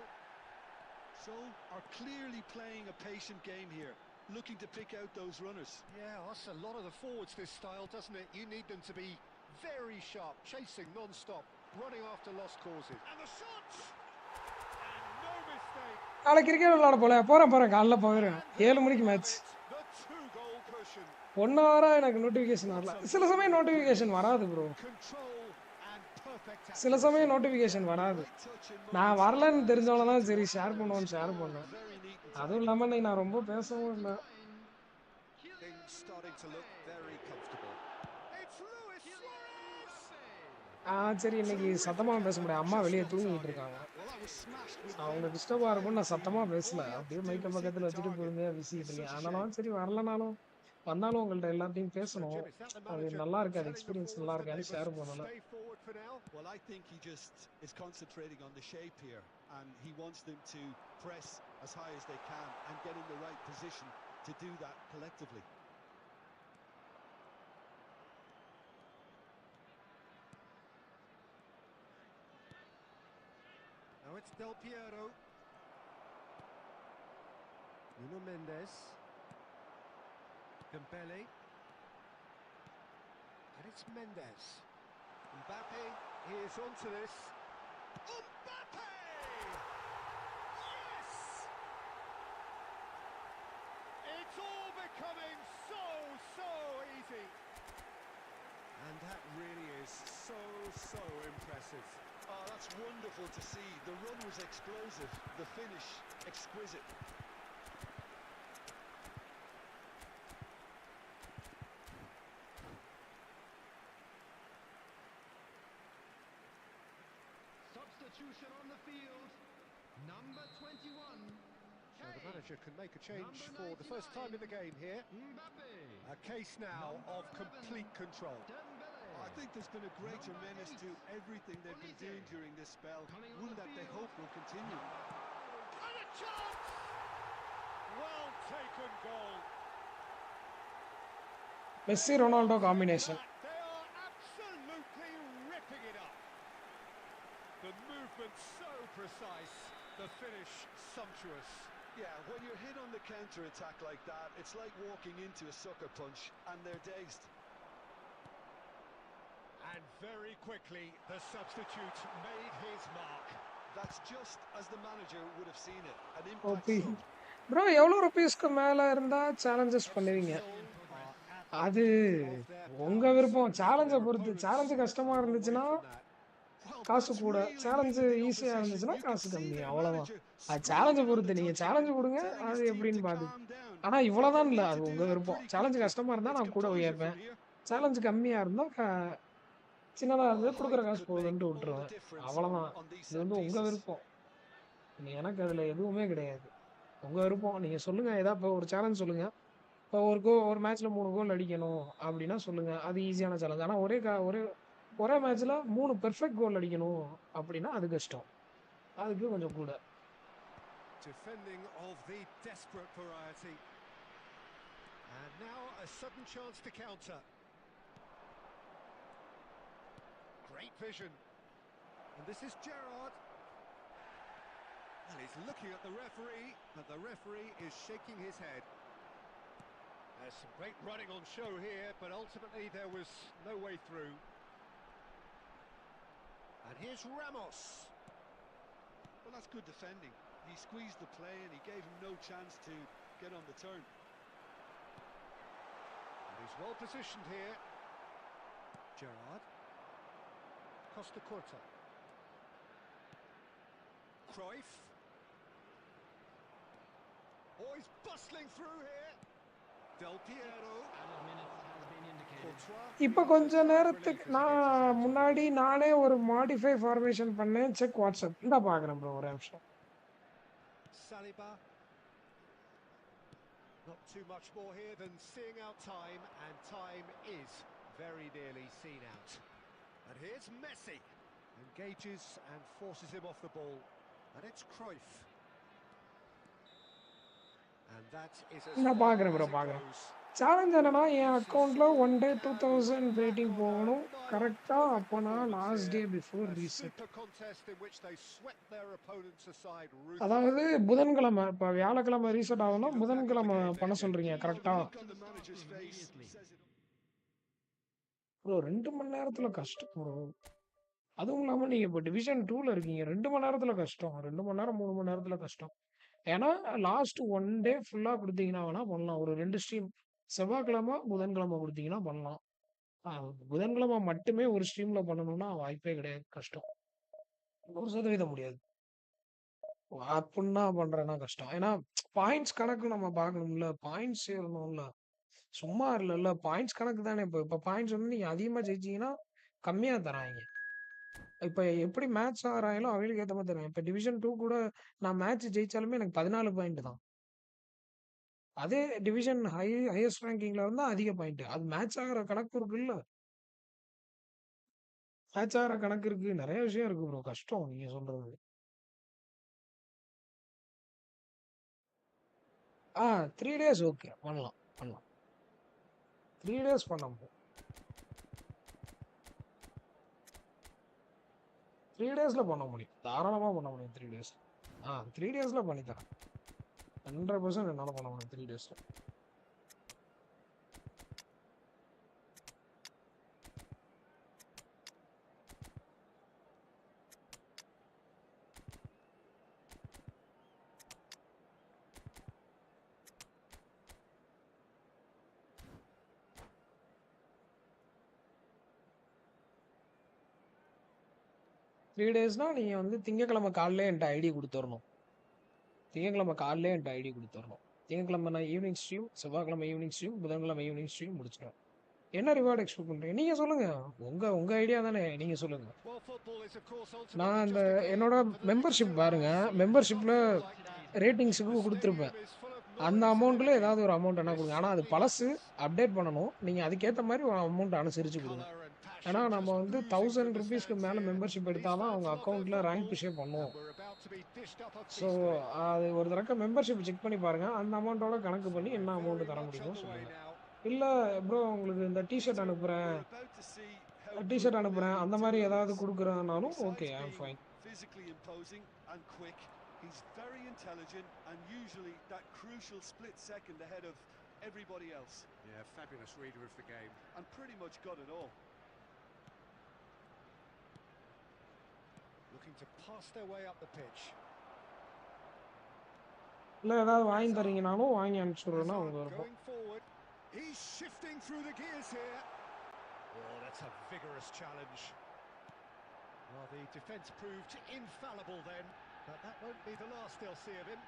[SPEAKER 3] Seoul are clearly playing a patient game here, looking to pick out those runners.
[SPEAKER 2] Yeah, that's a lot of the forwards, this style, doesn't it? You need them to be very sharp, chasing non-stop, running after lost causes. And the shot! And
[SPEAKER 1] நாளைக்கு cricket விளையாட போல போகிறேன் காலைல போயிடுவேன் 7 மணிக்கு
[SPEAKER 2] They have
[SPEAKER 1] match
[SPEAKER 2] it, the two-goal cushion.
[SPEAKER 1] 1 ஹவராக எனக்கு notification வரல
[SPEAKER 2] What a
[SPEAKER 1] சில சமயம்
[SPEAKER 2] lovely
[SPEAKER 1] நோட்டிஃபிகேஷன்
[SPEAKER 2] clearance,
[SPEAKER 1] வராது ப்ரோ
[SPEAKER 2] control and perfect
[SPEAKER 1] சில
[SPEAKER 2] accuracy.
[SPEAKER 1] சமயம் நோட்டிஃபிகேஷன் வராது
[SPEAKER 3] Great touch in
[SPEAKER 1] நான்
[SPEAKER 3] moments like
[SPEAKER 1] வரலன்னு
[SPEAKER 3] that. It's
[SPEAKER 1] தெரிஞ்சவன
[SPEAKER 3] key
[SPEAKER 1] தான்
[SPEAKER 3] to
[SPEAKER 1] சரி
[SPEAKER 3] watch
[SPEAKER 1] ஷேர்
[SPEAKER 3] those.
[SPEAKER 1] பண்ணுவோன்னு ஷேர்
[SPEAKER 3] Oh,
[SPEAKER 1] பண்ணேன்
[SPEAKER 3] very neat and
[SPEAKER 1] அதுவும்
[SPEAKER 3] tidy.
[SPEAKER 1] இல்லாமல் இன்னைக்கு நான் ரொம்ப பேசவும் இல்லை
[SPEAKER 2] Things starting to look very comfortable. It's Luis Suarez!
[SPEAKER 1] சரி இன்னைக்கு சத்தமாக பேச முடியாது அம்மா வெளியே தூங்கிட்டு இருக்காங்க
[SPEAKER 3] Well, that was smashed with
[SPEAKER 1] அவங்க
[SPEAKER 3] weight.
[SPEAKER 1] டிஸ்டர்பாக இருக்கும்னு நான் சத்தமாக
[SPEAKER 3] All
[SPEAKER 1] பேசல
[SPEAKER 3] he had
[SPEAKER 1] அப்படியே
[SPEAKER 3] to do
[SPEAKER 1] மைக்க
[SPEAKER 3] was hit
[SPEAKER 1] பக்கத்தில்
[SPEAKER 3] the
[SPEAKER 1] வச்சுட்டு
[SPEAKER 3] target.
[SPEAKER 1] பொறுமையாக பேசிக்கிட்டு
[SPEAKER 3] It's
[SPEAKER 1] இருக்கேன்
[SPEAKER 3] such a
[SPEAKER 1] ஆனாலும்
[SPEAKER 3] shame.
[SPEAKER 1] சரி வரலனாலும் வந்தாலும் உங்கள்ட்ட எல்லாத்தையும்
[SPEAKER 2] So,
[SPEAKER 1] பேசணும்
[SPEAKER 2] Jim, is that the
[SPEAKER 1] அது
[SPEAKER 2] manager
[SPEAKER 1] நல்லா இருக்கு அது
[SPEAKER 2] telling the
[SPEAKER 1] எக்ஸ்பீரியன்ஸ்
[SPEAKER 2] forwards
[SPEAKER 1] நல்லா
[SPEAKER 2] that
[SPEAKER 1] இருக்கான்னு
[SPEAKER 2] they
[SPEAKER 1] ஷேர்
[SPEAKER 2] must
[SPEAKER 1] பண்ணல
[SPEAKER 2] stay forward for now?
[SPEAKER 3] Well, I think he just is concentrating on the shape here, and he wants them to press as high as they can and get in the right position to do that collectively.
[SPEAKER 2] Now it's Del Piero. Nuno Mendes. Dembele. And it's Mendes. Mbappe is onto this. Mbappe! Yes! It's all becoming so easy. And that really is so impressive.
[SPEAKER 3] Oh, that's wonderful to see. The run was explosive, the finish exquisite.
[SPEAKER 4] Substitution on the field. Number 21.
[SPEAKER 2] So the manager can make a change for the first time in the game here.
[SPEAKER 4] Mbappe.
[SPEAKER 2] A case now of complete control.
[SPEAKER 4] Dembele.
[SPEAKER 3] I think there's been a greater menace to everything they've been doing during this spell, one that they hope will continue.
[SPEAKER 2] And a chance! Well taken goal.
[SPEAKER 1] Messi Ronaldo combination
[SPEAKER 2] They are absolutely ripping it up. The movement so precise, the finish sumptuous.
[SPEAKER 3] Yeah, when you're hit on the counter-attack like that, it's like walking into a sucker punch, and they're dazed.
[SPEAKER 2] And very quickly, the substitute made his mark.
[SPEAKER 3] That's just as the manager would have seen it, an impact
[SPEAKER 1] OP
[SPEAKER 3] sub.
[SPEAKER 1] Bro எவ்வளோ ருபீஸ்க்கு மேலே இருந்தால் challenges பண்ணுவீங்க அது உங்கள் விருப்பம் சேலஞ்சை பொறுத்து சேலஞ்சு கஷ்டமாக இருந்துச்சுன்னா
[SPEAKER 3] Well,
[SPEAKER 1] காசு
[SPEAKER 3] that's
[SPEAKER 1] கூட
[SPEAKER 3] really
[SPEAKER 1] சேலஞ்சு
[SPEAKER 3] reading the
[SPEAKER 1] ஈஸியாக
[SPEAKER 3] opposition.
[SPEAKER 1] இருந்துச்சுன்னா
[SPEAKER 3] You can
[SPEAKER 1] காசு
[SPEAKER 3] see
[SPEAKER 1] கம்மி
[SPEAKER 3] their
[SPEAKER 1] அவ்வளோதான்
[SPEAKER 3] manager
[SPEAKER 1] அது
[SPEAKER 3] screaming
[SPEAKER 1] சேலஞ்சை
[SPEAKER 3] on
[SPEAKER 1] பொறுத்து
[SPEAKER 3] the
[SPEAKER 1] நீங்கள்
[SPEAKER 3] touchline,
[SPEAKER 1] சேலஞ்சு கொடுங்க
[SPEAKER 3] telling
[SPEAKER 1] அது
[SPEAKER 3] his team
[SPEAKER 1] எப்படின்னு
[SPEAKER 3] to
[SPEAKER 1] பார்த்து
[SPEAKER 3] calm down.
[SPEAKER 1] ஆனால்
[SPEAKER 3] But
[SPEAKER 1] இவ்வளோதான்
[SPEAKER 3] they
[SPEAKER 1] இல்லை
[SPEAKER 3] need
[SPEAKER 1] அது
[SPEAKER 3] to do
[SPEAKER 1] உங்கள்
[SPEAKER 3] that
[SPEAKER 1] விருப்பம்
[SPEAKER 3] pretty
[SPEAKER 1] சேலஞ்சு
[SPEAKER 3] quickly.
[SPEAKER 1] கஷ்டமாக இருந்தால்
[SPEAKER 3] It's
[SPEAKER 1] நான் கூட
[SPEAKER 3] composure
[SPEAKER 1] உயர்ப்பேன்
[SPEAKER 3] from here.
[SPEAKER 1] சேலஞ்சு கம்மியாக இருந்தால் சின்னதாக
[SPEAKER 3] Well,
[SPEAKER 1] இருந்து கொடுக்குற
[SPEAKER 3] height
[SPEAKER 1] காசு
[SPEAKER 3] could make
[SPEAKER 1] போகுதுன்ட்டு
[SPEAKER 3] all the
[SPEAKER 1] விட்டுருவேன்
[SPEAKER 3] difference
[SPEAKER 1] அவ்வளோதான்
[SPEAKER 3] on these
[SPEAKER 1] இது
[SPEAKER 3] set
[SPEAKER 1] வந்து உங்கள்
[SPEAKER 3] pieces.
[SPEAKER 1] விருப்பம் எனக்கு அதில் எதுவுமே கிடையாது உங்கள் விருப்பம் நீங்கள் சொல்லுங்கள் ஏதாவது இப்போ ஒரு சேலஞ்ச் சொல்லுங்கள் இப்போ ஒரு மேட்ச்சில் 3 கோல் அடிக்கணும் அப்படின்னா சொல்லுங்கள் அது ஈஸியான சேலஞ்ச் ஆனால் ஒரே மேட்ச்சில் 3 பெர்ஃபெக்ட் கோல் அடிக்கணும் அப்படின்னா அது கஷ்டம் அதுக்கு கொஞ்சம் கூட
[SPEAKER 2] Defending of the desperate variety. And now a sudden chance to counter. Great vision. And this is Gerrard. Well, he's looking at the referee, but the referee is shaking his head. There's some great running on show here, but ultimately there was no way through. And here's Ramos.
[SPEAKER 3] Well, that's good defending. He squeezed the play and he gave him no chance to get on the turn.
[SPEAKER 2] And he's well positioned here. Gerrard. Costa Curta. Cruyff. Oh, he's bustling through here. Del Piero. Courtois.
[SPEAKER 1] இப்போ கொஞ்ச நேரத்துக்கு நான் முன்னாடி நானே ஒரு modify formation பண்ணேன் check WhatsApp இந்த பார்க்குறேன் ப்ரோ ஒரு நிமிஷம்
[SPEAKER 2] Saliba. Not too much more here than seeing out time, and time is very nearly seen out. And here's Messi. Engages and forces him off the ball. And it's Cruyff. And that is as
[SPEAKER 1] நான்
[SPEAKER 2] far
[SPEAKER 1] பார்க்குறேன்
[SPEAKER 2] as
[SPEAKER 1] bro
[SPEAKER 2] it
[SPEAKER 1] பார்க்குறேன்
[SPEAKER 2] goes.
[SPEAKER 1] Challenge என்னன்னா என் அக்கௌண்ட்டில் 1 டே 2000 rating போகணும் கரெக்டாக அப்போ நான் last day before
[SPEAKER 2] A
[SPEAKER 1] reset
[SPEAKER 2] super contest in which they swept their opponents aside
[SPEAKER 1] அதாவது
[SPEAKER 2] ruthlessly.
[SPEAKER 1] புதன்கிழமை இப்போ வியாழக்கிழமை ரீசெட் ஆகணும் புதன்கிழமை பண்ண சொல்கிறீங்க
[SPEAKER 3] Well, the
[SPEAKER 1] கரெக்டாக
[SPEAKER 3] look on the manager's face says it all.
[SPEAKER 1] Bro 2 மணி நேரத்தில் கஷ்டம் ப்ரோ அதுவும் இல்லாமல் நீங்கள் இப்போ டிவிஷன் 2ல இருக்கீங்க 2 மணி நேரத்தில் கஷ்டம் 2 மணி நேரம் 3 மணி நேரத்தில் கஷ்டம் ஏன்னா லாஸ்ட் 1 டே ஃபுல்லா குடுத்தீங்கன்னா வேணா பண்ணலாம். ஒரு 2 ஸ்ட்ரீம் செவ்வாய்க்கிழமை, புதன்கிழமை குடுத்தீங்கன்னா பண்ணலாம். புதன்கிழமை மட்டுமே ஒரு ஸ்ட்ரீம்ல பண்ணணும்னா வாய்ப்பே கிடையாது. கஷ்டம். 100% முடியாது. அப்புட்ன்னா பண்றேன்னா கஷ்டம். ஏன்னா பாயிண்ட்ஸ் கணக்கு நம்ம பார்க்கணும்ல. பாயிண்ட்ஸ் சேரணும்ல. சும்மா இல்லல்ல. பாயிண்ட்ஸ் கணக்கு தானே. இப்ப பாயிண்ட்ஸ் வந்து நீங்க அதிகமா ஜெயிச்சீங்கன்னா, கம்மியா தராய்ங்க. இப்ப எப்படி மேட்ச் ஆடுறாங்களோ அவைகளுக்கு ஏத்த மாரி தருவாங்க. இப்ப டிவிஷன் 2 கூட நான் மேட்ச் ஜெயிச்சாலுமே எனக்கு 14 பாயிண்ட் தான். அதே டிவிஷன் ஹையஸ்ட் ரேங்கிங்ல இருந்தா அதிக பாயிண்ட். அது மேட்ச் ஆகுற கணக்கு இருக்குல்ல. மேட்ச் ஆகுற கணக்கு இருக்கு. நெறைய விஷயம் இருக்கு ப்ரோ. கஷ்டம் நீங்க சொல்றது. 3 டேஸ் ஓகே. பண்ணலாம், பண்ணலாம். 3 டேஸ் பண்ண முடியும். 3 டேஸ்ல பண்ண முடியும். தாராளமா பண்ண முடியும் 3 டேஸ். 3 டேஸ்ல பண்ணி தரேன். 100% என்னால பண்ண முடியும் 3 டேஸ்ல. டேஸ்னா நீங்க வந்து திங்கட்கிழமை காலையில என்ட்ட ஐடி குடுத்துறணும். திங்கட்கிழமை காலையில என்ட்ட ஐடி குடுத்துறணும். திங்கட்கிழமை நான் ஈவினிங் ஸ்ட்ரீம், செவ்வாய்க்கிழமை ஈவினிங் ஸ்ட்ரீம், புதன்கிழமை ஈவினிங் ஸ்ட்ரீம் முடிச்சிடுவேன். என்ன ரிவார்ட் எக்ஸ்பெக்ட் பண்றீங்க? நீங்க சொல்லுங்க. உங்க ஐடியா தானே. நீங்க சொல்லுங்க.
[SPEAKER 2] Well, football is of course
[SPEAKER 1] நான்
[SPEAKER 2] ultimately
[SPEAKER 1] அந்த
[SPEAKER 2] just a game,
[SPEAKER 1] என்னோட
[SPEAKER 2] but for the next
[SPEAKER 1] membership
[SPEAKER 2] 2
[SPEAKER 1] பாருங்க.
[SPEAKER 2] hours, it will
[SPEAKER 1] மெம்பர்ஷிப்ல
[SPEAKER 2] not feel like that.
[SPEAKER 1] ரேட்டிங்ஸுக்கு
[SPEAKER 2] The
[SPEAKER 1] குடுத்துருப்பேன்.
[SPEAKER 2] stadium is full of
[SPEAKER 1] அந்த
[SPEAKER 2] noise and
[SPEAKER 1] அமௌண்ட்ல
[SPEAKER 2] energy.
[SPEAKER 1] ஏதாவது ஒரு அமௌண்ட் என்ன
[SPEAKER 2] This
[SPEAKER 1] குடுங்க. ஆனா அது
[SPEAKER 2] certainly
[SPEAKER 1] பழசு.
[SPEAKER 2] matters.
[SPEAKER 1] அப்டேட் பண்ணணும். நீங்க அதுக்கேத்த மாரி ஒரு அமௌண்ட் அனுசரிச்சு குடுங்க.
[SPEAKER 2] Colour and
[SPEAKER 1] ஏன்னா
[SPEAKER 2] passion
[SPEAKER 1] நம்ம
[SPEAKER 2] just
[SPEAKER 1] வந்து
[SPEAKER 2] oozing from the
[SPEAKER 1] ₹1000
[SPEAKER 2] stands
[SPEAKER 1] மேல
[SPEAKER 2] here.
[SPEAKER 1] மெம்பர்ஷிப் எடுத்தா
[SPEAKER 2] These
[SPEAKER 1] தான்
[SPEAKER 2] fans
[SPEAKER 1] அவங்க
[SPEAKER 2] love their
[SPEAKER 1] அக்கவுண்ட்ல ரேங்க்
[SPEAKER 2] football,
[SPEAKER 1] புஷ்ஷே பண்ணுவோம்.
[SPEAKER 2] and we're about to be dished up a
[SPEAKER 1] so
[SPEAKER 2] feast of it.
[SPEAKER 1] அது ஒரு தடக்க மெம்பர்ஷிப் செக் பண்ணி பாருங்க. அந்த அமௌண்ட்டோட கணக்கு
[SPEAKER 2] So
[SPEAKER 1] பண்ணி
[SPEAKER 2] we're
[SPEAKER 1] என்ன அமௌண்ட்
[SPEAKER 2] very
[SPEAKER 1] தர
[SPEAKER 2] much on
[SPEAKER 1] முடியுமோ
[SPEAKER 2] the way
[SPEAKER 1] சொல்லுங்க.
[SPEAKER 2] now.
[SPEAKER 1] இல்ல ப்ரோ உங்களுக்கு இந்த டீ ஷர்ட்
[SPEAKER 3] Peter,
[SPEAKER 1] அனுப்புறேன்.
[SPEAKER 3] we're about to see how
[SPEAKER 1] T
[SPEAKER 3] good
[SPEAKER 1] shirt அனுப்புறேன்.
[SPEAKER 3] nearly
[SPEAKER 1] அந்த
[SPEAKER 3] 2
[SPEAKER 1] மாரி
[SPEAKER 3] goal
[SPEAKER 1] ஏதாவது
[SPEAKER 3] is.
[SPEAKER 1] குடுக்குறனாலும் okay.
[SPEAKER 3] Besides
[SPEAKER 1] I am
[SPEAKER 3] being
[SPEAKER 1] fine.
[SPEAKER 3] physically imposing and quick, he's very intelligent and usually that crucial split second ahead of everybody else.
[SPEAKER 2] Yeah, fabulous reader of the game.
[SPEAKER 3] And pretty much got it all.
[SPEAKER 2] Looking to pass their way up the pitch.
[SPEAKER 1] இல்ல ஏதாவது வாங்கி தரீங்கனாலும் வாங்கி அனுப்பிச்சுடுறேன்னா
[SPEAKER 2] Hazard
[SPEAKER 1] உங்க விருப்பம்.
[SPEAKER 2] going forward. He's shifting through the gears here. Oh, that's a vigorous challenge. Well, the defence proved infallible then, but that won't be the last they'll see of him.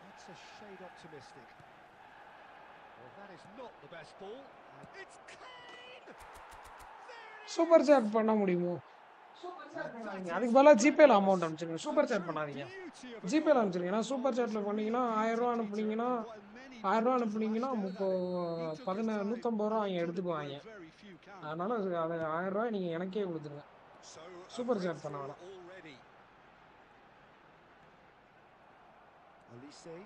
[SPEAKER 2] That's a shade optimistic. Well, that is not the best ball. And it's clean!
[SPEAKER 1] Super chat பண்ண முடியுமோ? அதுக்கு பதிலா ஜிபேல amount அனுப்பிச்சிருங்க. Super chat பண்ணாதீங்க. ஜிபேல அனுப்பிச்சிருங்க. ஏன்னா super சாட்ல பண்ணீங்கன்னா ₹1000 அனுப்புனீங்கன்னா ₹1000 ₹150 அவங்க எடுத்துக்குவாங்க. அதனால அது ₹1000 நீங்க எனக்கே கொடுத்துருங்க.
[SPEAKER 2] So a
[SPEAKER 1] சூப்பர் சாட் பண்ண
[SPEAKER 2] breakthrough
[SPEAKER 1] வேணாம்.
[SPEAKER 2] already. Olise.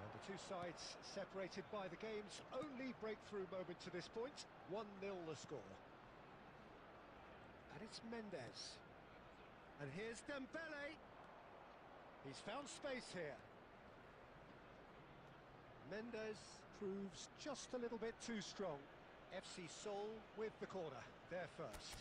[SPEAKER 2] And the two sides separated by the game's only breakthrough moment to this point. 1-0 the score. And it's Mendes. And here's Dembele. He's found space here. Mendes proves just a little bit too strong. FC Seoul with the corner. They're first.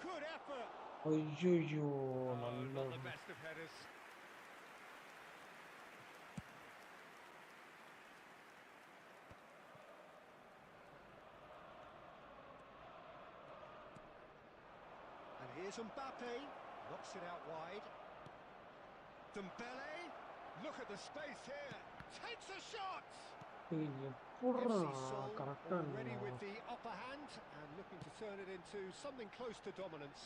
[SPEAKER 2] Good effort.
[SPEAKER 1] ஐயோ
[SPEAKER 2] Not the
[SPEAKER 1] நல்ல
[SPEAKER 2] best of headers. And here's Mbappe, knocks it out wide. Dembele, look at the space here, takes a shot.
[SPEAKER 1] எப்படிடா
[SPEAKER 2] FC Seoul
[SPEAKER 1] கரெக்டா
[SPEAKER 2] already with the upper hand and looking to turn it into something close to dominance.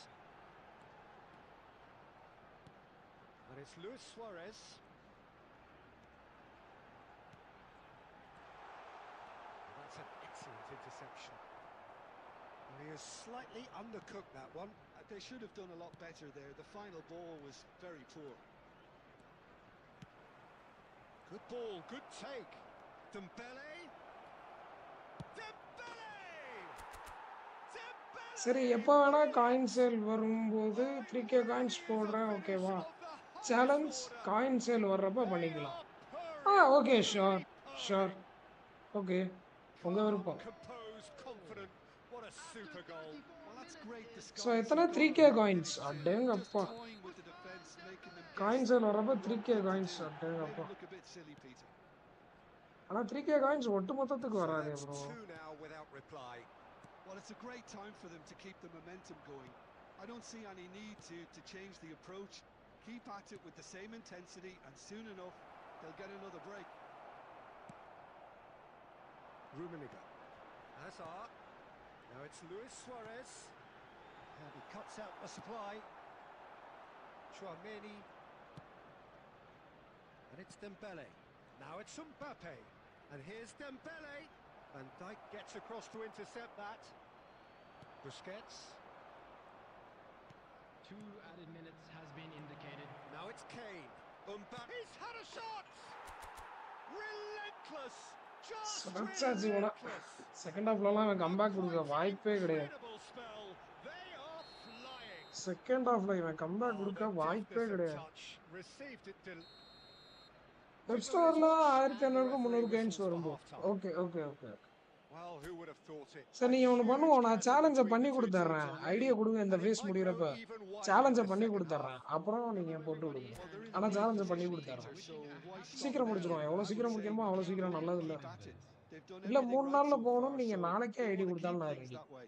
[SPEAKER 2] And it's Luis Suarez. That's an excellent interception. Well, he has slightly undercooked that one.
[SPEAKER 3] They should have done a lot better there. The final ball was very poor.
[SPEAKER 2] Good ball, good take. Dembele. Dembele! Dembele!
[SPEAKER 1] சரி எப்போ வேணா coin sale வரும்போது 3K coins போடுறேன் ஓகேவா? Challenge coin sale வர்றப்ப பண்ணிக்கலாம். Okay sure sure okay உங்க விருப்பம்.
[SPEAKER 2] What a super goal.
[SPEAKER 3] Well, that's great
[SPEAKER 1] so
[SPEAKER 3] disguise.
[SPEAKER 1] எத்தனை
[SPEAKER 3] He got
[SPEAKER 1] 3K
[SPEAKER 3] right in
[SPEAKER 1] coins
[SPEAKER 3] it too. Just
[SPEAKER 1] அடேங்கப்பா.
[SPEAKER 3] toying with the defense, making them
[SPEAKER 1] coin
[SPEAKER 3] guess
[SPEAKER 1] sale வர்றப்ப
[SPEAKER 3] the wrong
[SPEAKER 1] 3K
[SPEAKER 3] thing to
[SPEAKER 1] coins
[SPEAKER 3] do. Made
[SPEAKER 1] அடேங்கப்பா.
[SPEAKER 3] him look a bit silly, Peter.
[SPEAKER 1] ஆனால் 3K coins ஒட்டு மொத்தத்துக்கு
[SPEAKER 2] So
[SPEAKER 1] வராதே
[SPEAKER 2] that's
[SPEAKER 1] bro.
[SPEAKER 2] 2 now without reply.
[SPEAKER 3] Well, it's a great time for them to keep the momentum going. I don't see any need to change the approach. Keep at it with the same intensity, and soon enough, they'll get another break.
[SPEAKER 2] Rummenigge. Hazard. Now it's Luis Suarez. And he cuts out the supply. Chouameni. And it's Dembele. Now it's Mbappe. And here's Dembele. Van Dijk gets across to intercept that. Busquets.
[SPEAKER 6] 2 added minutes has been indicated.
[SPEAKER 2] Now it's Kane. Mbappe. He's had a shot! Relentless! Just
[SPEAKER 1] சடச்சாச்சு போனா.
[SPEAKER 2] relentless!
[SPEAKER 1] Second ஹாஃப்லலாம் அவன் comeback கொடுக்க வாய்ப்பே கிடையாது.
[SPEAKER 2] Incredible spell. They are flying.
[SPEAKER 1] Second ஹாஃப்ல இவன் comeback கொடுக்க
[SPEAKER 2] the
[SPEAKER 1] வாய்ப்பே
[SPEAKER 2] deftness of
[SPEAKER 1] கிடையாது.
[SPEAKER 2] touch. Received it to
[SPEAKER 1] வெப்ஸ்டோர்ல 1500 300
[SPEAKER 2] whistles
[SPEAKER 1] gains
[SPEAKER 2] for
[SPEAKER 1] வரும்போ.
[SPEAKER 2] half-time.
[SPEAKER 1] Okay okay okay.
[SPEAKER 2] Well, who would have thought it?
[SPEAKER 1] சரி நீங்க ஒன்று பண்ணுவோம், நான் சேலஞ்சை பண்ணி கொடுத்துட்றேன். ஐடியா கொடுங்க இந்த
[SPEAKER 2] And it
[SPEAKER 1] ஃபேஸ்
[SPEAKER 2] might
[SPEAKER 1] முடிகிறப்ப
[SPEAKER 2] grow even wider
[SPEAKER 1] சேலஞ்சை
[SPEAKER 2] in the
[SPEAKER 1] பண்ணி
[SPEAKER 2] second
[SPEAKER 1] கொடுத்துட்றேன்.
[SPEAKER 2] half.
[SPEAKER 1] அப்புறம் நீங்கள் போட்டு விடுங்க.
[SPEAKER 3] Well, they're in a
[SPEAKER 1] ஆனால்
[SPEAKER 3] great
[SPEAKER 1] சேலஞ்சை பண்ணி
[SPEAKER 3] position,
[SPEAKER 1] கொடுத்துட்றேன்.
[SPEAKER 3] Peter, so why stop
[SPEAKER 1] சீக்கிரம்
[SPEAKER 3] now?
[SPEAKER 1] முடிச்சிடுவோம். எவ்வளோ
[SPEAKER 3] I would
[SPEAKER 1] சீக்கிரம்
[SPEAKER 3] say
[SPEAKER 1] முடிக்கணுமோ அவ்வளோ சீக்கிரம் நல்லது இல்லை.
[SPEAKER 3] keep at it. They've done
[SPEAKER 1] இல்லை
[SPEAKER 3] everything
[SPEAKER 1] 3
[SPEAKER 3] right
[SPEAKER 1] நாளில்
[SPEAKER 3] so
[SPEAKER 1] போகணும்னு
[SPEAKER 3] far,
[SPEAKER 1] நீங்கள்
[SPEAKER 3] so
[SPEAKER 1] நாளைக்கே
[SPEAKER 3] they
[SPEAKER 1] ஐடி
[SPEAKER 3] want to
[SPEAKER 1] கொடுத்தாலும்
[SPEAKER 3] keep
[SPEAKER 1] நான்
[SPEAKER 3] things
[SPEAKER 1] ரெடி.
[SPEAKER 3] that way.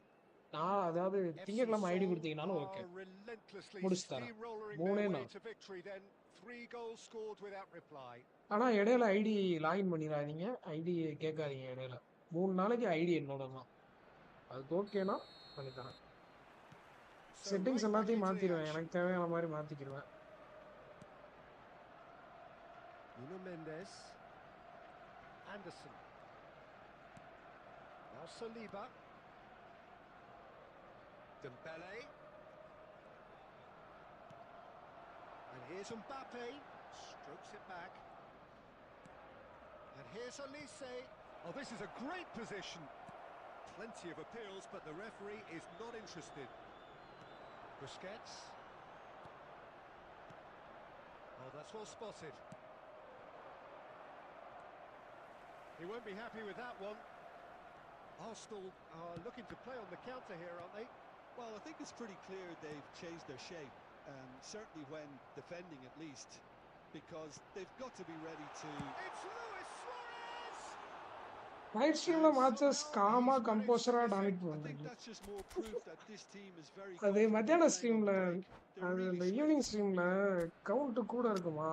[SPEAKER 1] நான் அதாவது
[SPEAKER 2] FC
[SPEAKER 1] திங்கட்கிழமை ஐடி
[SPEAKER 2] Seoul
[SPEAKER 1] கொடுத்தீங்கனாலும் ஓகே
[SPEAKER 2] are relentlessly
[SPEAKER 1] முடிச்சு தரேன்.
[SPEAKER 2] steamrollering
[SPEAKER 1] 3
[SPEAKER 2] their way
[SPEAKER 1] நாள்.
[SPEAKER 2] to victory then. 3 goals scored without reply.
[SPEAKER 1] ஆனால் இடையில ஐடி லாகின் பண்ணிடாதீங்க, ஐடி கேட்காதீங்க இடையில. 3 நாளைக்கு ஐடி என்னோட தான். அதுக்கு ஓகேனா பண்ணித்தரேன்.
[SPEAKER 2] So
[SPEAKER 1] செட்டிங்ஸ்
[SPEAKER 2] right back
[SPEAKER 1] எல்லாத்தையும்
[SPEAKER 2] into the
[SPEAKER 1] மாற்றிடுவேன்,
[SPEAKER 2] action.
[SPEAKER 1] எனக்கு தேவையான மாதிரி மாற்றிக்கிடுவேன்.
[SPEAKER 2] Nuno Mendes. Anderson. Now Saliba. Dembele. And here's Mbappe. Strokes it back. And here's Elise. Oh, this is a great position. Plenty of appeals, but the referee is not interested. Busquets. Oh, that's well spotted. He won't be happy with that one. Arsenal are looking to play on the counter here, aren't they?
[SPEAKER 3] Well, I think it's pretty clear they've changed their shape, certainly when defending at least, because they've got to be ready to...
[SPEAKER 2] It's Luis Suarez!
[SPEAKER 1] Night ஸ்ட்ரீமில் matches காமாக கம்போஸராக டாமிட்
[SPEAKER 3] I think
[SPEAKER 1] பண்ணுறீங்க.
[SPEAKER 3] that's just more proof that this team is very
[SPEAKER 1] அது
[SPEAKER 3] comfortable
[SPEAKER 1] மத்தியான
[SPEAKER 3] playing on
[SPEAKER 1] ஸ்ட்ரீமில்,
[SPEAKER 3] the break. They're
[SPEAKER 1] அது
[SPEAKER 3] really
[SPEAKER 1] இந்த
[SPEAKER 3] swift.
[SPEAKER 1] Evening ஸ்ட்ரீமில் count கூட இருக்குமா,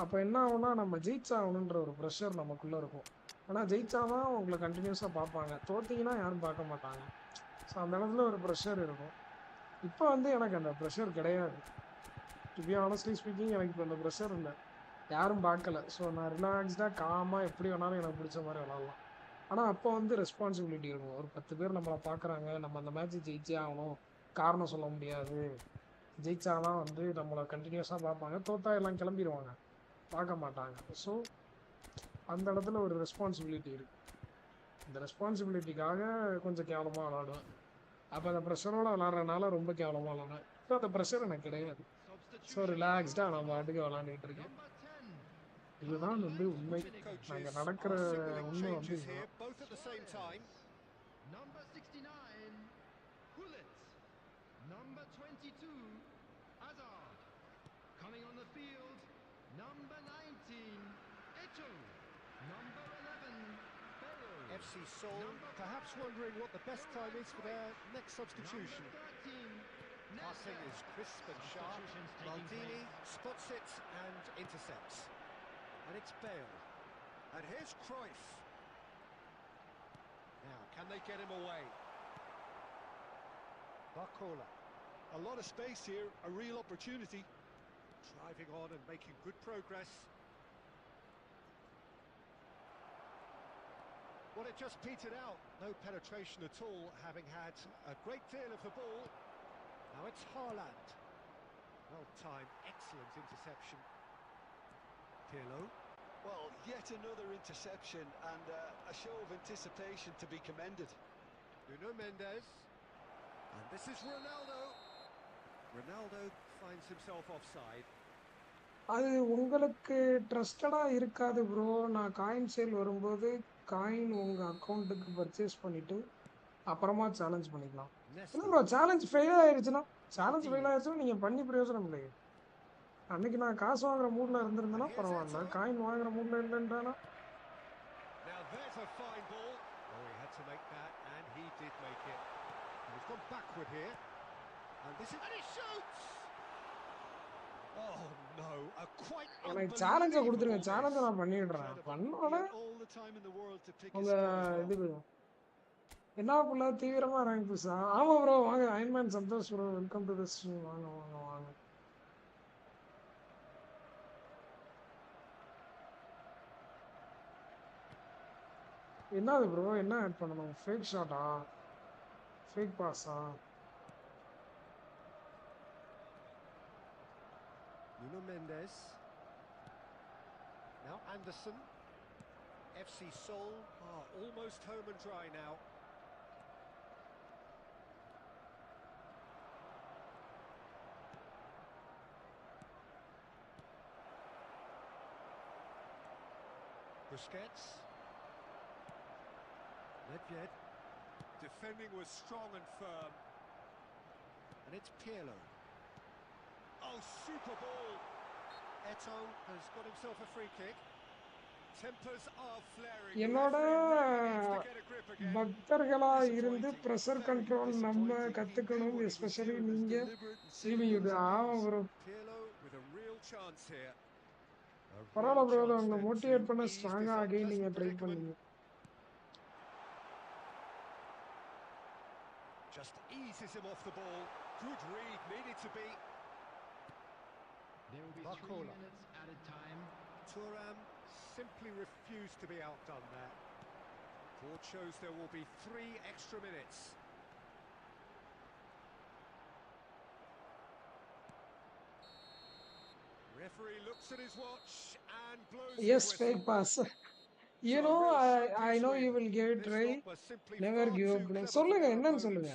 [SPEAKER 1] அப்போ என்ன ஆகும்னா நம்ம ஜெயிச்சாகணுன்ற ஒரு ப்ரெஷர் நமக்குள்ளே இருக்கும். ஆனால் ஜெயிச்சாதான் உங்களை கண்டினியூஸாக பார்ப்பாங்க, தோத்தீங்கன்னா யாரும் பார்க்க மாட்டாங்க. ஸோ அந்த இடத்துல ஒரு ப்ரெஷர் இருக்கும். இப்போ வந்து எனக்கு அந்த ப்ரெஷர் கிடையாது. டு பி ஆனஸ்ட்லி ஸ்பீக்கிங், எனக்கு இப்போ அந்த ப்ரெஷர் இல்லை, யாரும் பார்க்கல. ஸோ நான் ரிலாக்ஸ்டாக காமாக எப்படி வேணாலும் எனக்கு பிடிச்ச மாதிரி விளாட்லாம். ஆனால் அப்போ வந்து ரெஸ்பான்சிபிலிட்டி இருக்கும். ஒரு 10 பேர் நம்மளை பார்க்குறாங்க, நம்ம அந்த மேட்ச்சை ஜெயிச்சே ஆகணும், காரணம் சொல்ல முடியாது. ஜெயிச்சாதான் வந்து நம்மளை கண்டினியூஸாக பார்ப்பாங்க, தோத்தா எல்லாம் கிளம்பிடுவாங்க, பார்க்க மாட்டாங்க. ஸோ அந்த இடத்துல ஒரு ரெஸ்பான்சிபிலிட்டி இருக்குது. இந்த ரெஸ்பான்சிபிலிட்டிக்காக கொஞ்சம் கேவலமாக விளாடுவேன். அப்போ அந்த ப்ரெஷரோடு விளாட்றதுனால ரொம்ப கேவலமாக விளாடுவேன். இப்போ அந்த ப்ரெஷர் எனக்கு கிடையாது. ஸோ ரிலாக்ஸ்டாக நான் பாட்டுக்கு விளாண்டுட்டு இருக்கேன். இதுதான் வந்து உண்மை. அங்கே நடக்கிற உண்மை வந்து
[SPEAKER 2] Changes here,
[SPEAKER 1] இதுதான்.
[SPEAKER 2] both at the same time.
[SPEAKER 6] Number 69, Gullit. Number 22, Hazard. Coming on the field, number 19, Eto'o. Number 11, Bello.
[SPEAKER 2] FC Seoul perhaps wondering what the best time is for their next substitution.
[SPEAKER 6] Number 13,
[SPEAKER 2] Passing is crisp and sharp.
[SPEAKER 6] Substitutions taking
[SPEAKER 2] Maldini
[SPEAKER 6] place.
[SPEAKER 2] spots it and intercepts. And it's Bale. And here's Cruyff. Now, can they get him away? Barcola
[SPEAKER 3] A lot of space here, a real opportunity.
[SPEAKER 2] driving on and making good progress. Well, it just petered out. No penetration at all, having had a great deal of the ball. Now it's Haaland. Well-timed, excellent interception. Pirlo.
[SPEAKER 3] Well, yet another interception and a show of anticipation to be commended.
[SPEAKER 2] Nuno Mendes. And this is Ronaldo. Ronaldo finds himself offside.
[SPEAKER 1] அது உங்களுக்கு ட்ரஸ்டடா இருக்காது bro. நான் coin sale வரும்போது coin உங்க அக்கௌண்ட்டுக்கு purchase பண்ணிட்டு அப்புறமா challenge பண்ணிக்கலாம். இல்லை ப்ரோ, சேலஞ்ச் ஃபெயில் ஆயிடுச்சுன்னா நீங்க பண்ணி பிரயோஜனம் இல்லை. அன்னைக்கு நான் காசு வாங்குற மூட்ல இருந்திருந்தேன்னா பரவாயில்ல, காயின் வாங்குற மூட்ல இல்லைன்றானா.
[SPEAKER 2] Now there's a fine ball. Oh, he had to make that, and he did make it. He's gone backward here, and he shoots. Oh no, a quite
[SPEAKER 1] எனக்கு சேலஞ்சை கொடுத்துருங்க, சேலஞ்சை நான் பண்ணிடுறேன். பண்ணோட உங்க இது என்ன புள்ள தீவிரமா ரேங்க் புதுசா. ஆமா ப்ரோ, வாங்க Ironman Santhosh bro, welcome to the stream. வாங்க வாங்க வாங்க. என்னது ப்ரோ, என்ன ஆட் பண்ணணும்? ஃபேக் ஷாட்டா, ஃபேக் பாஸா?
[SPEAKER 2] Nuno Mendes. Now Anderson. FC Seoul are almost home and dry now. Busquets. Nedved. Defending was strong and firm. And it's Pirlo. Oh, super ball. Eto'o has got himself a free kick. Tempers are flaring.
[SPEAKER 1] என்னோட பக்தர்களா இருந்து pressure control நம்ம கத்துக்கணும், especially நீங்க. ஆமா bro, பரவாயில்ல bro, உங்களை motivate பண்ண ஸ்ட்ராங்கா அகைன் நீங்க ட்ரை பண்ணீங்க.
[SPEAKER 2] Just eases him off the ball. Good read, needed to be.
[SPEAKER 6] There will be 3 minutes added time.
[SPEAKER 2] Thuram simply refused to be outdone there. Court shows there will be 3 extra minutes. Referee looks at his watch and blows his
[SPEAKER 1] Yes,
[SPEAKER 2] whistle.
[SPEAKER 1] fake pass. You know, I know you will get it right. Never give up. சொல்லுங்க, என்னன்னு சொல்லுங்க.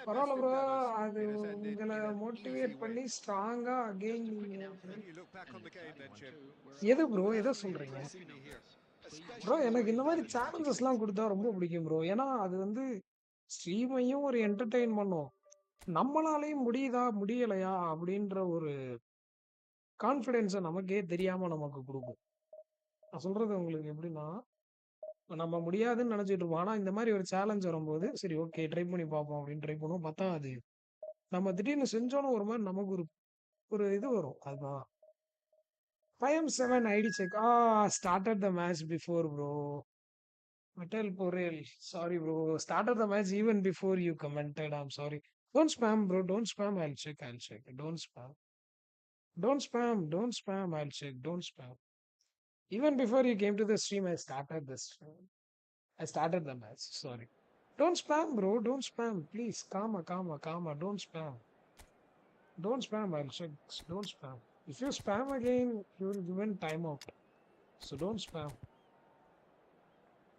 [SPEAKER 1] பரவாயில்ல bro, அது உங்களை motivate பண்ணி ஸ்ட்ராங்கா again நீங்க. எது ப்ரோ, எதை சொல்றீங்க ப்ரோ? எனக்கு இந்த மாதிரி சேலஞ்சஸ்லாம் கொடுத்தா ரொம்ப பிடிக்கும் ப்ரோ. ஏன்னா அது வந்து ஸ்ட்ரீமையும் ஒரு என்டர்டெயின் பண்ணும், நம்மளாலையும் முடியுதா முடியலையா அப்படின்ற ஒரு கான்ஃபிடென்ஸை நமக்கே தெரியாம நமக்கு கொடுக்கும். நான் சொல்றது உங்களுக்கு எப்படின்னா, நம்ம முடியாதுன்னு நினைச்சிட்டு இருப்போம். ஆனா இந்த மாதிரி ஒரு சேலஞ்ச் வரும்போது சரி ஓகே ட்ரை பண்ணி பார்ப்போம் அப்படின்னு ட்ரை பண்ணுவோம். பார்த்தா அது நம்ம திடீர்னு செஞ்சோன்னு ஒரு மாதிரி நமக்கு ஒரு ஒரு இது வரும். அதுதான் 5M7 ID check. Started the match before bro. Metal பொரியல், sorry bro, started the match even before you commented. I'm sorry. Don't spam bro, don't spam. I'll check, I'll check. Don't spam, don't spam, don't spam. I'll check, don't spam. Even before you came to the stream, I started this. I started the match. Sorry. Don't spam, bro. Don't spam. Please. Calma. Don't spam. Don't spam. I'll check. Don't spam. If you spam again, you will win timeout. So don't spam.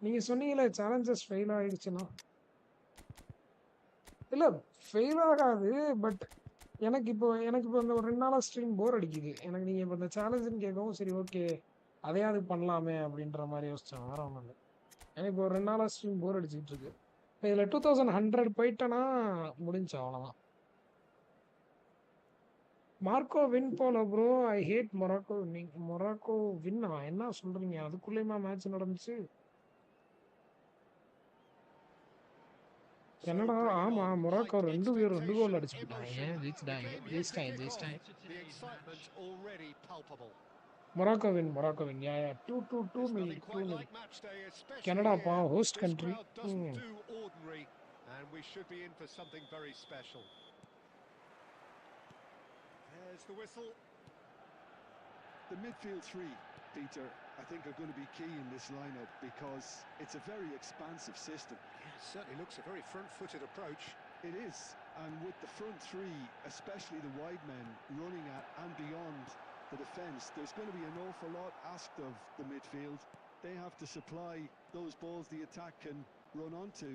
[SPEAKER 1] நீங்க சொன்னீங்களே challenges fail ஆயிடுச்சுன்னா, இல்ல fail ஆகாது. But எனக்கு இப்போ இந்த ஒரு 2 நாளா ஸ்ட்ரீம் போர் அடிக்குது. எனக்கு நீங்க இப்போ இந்த சேலஞ்சுன்னு கேட்கவும் சரி ஓகே அதையாவது பண்ணலாமே அப்படின்ற மாதிரி யோசிச்சேன். வேற ஒன்றும் இல்லை. எனக்கு இப்போ ஒரு 2 நாளா ஸ்ட்ரீம் போர் அடிச்சுட்டு இருக்கு. இப்போ இதில் 2100 போயிட்டேன்னா முடிஞ்சு, அவ்வளோதான். மார்க்கோ வின் போல bro. I hate Morocco. Morocco வின்னா என்ன சொல்றீங்க? அதுக்குள்ளேயுமா மேட்ச் நடந்துச்சு? கனடா, ஆமா மொராக்கோ 2 கோல் அடிச்சுட்டாங்க. ஜெயிச்சிட்டாங்க. Morocco win. Yeah. 2-2 me. 2-0. Canada, host country.
[SPEAKER 2] And we should be in for something very special. There's the whistle.
[SPEAKER 3] The midfield 3, Peter, I think are going to be key in this lineup because it's a very expansive system.
[SPEAKER 2] Yeah, it certainly looks a very front-footed approach.
[SPEAKER 3] It is, and with the front 3, especially the wide men running at and beyond the defence, there's going to be an awful lot asked of the midfield. They have to supply those balls the attack can run onto,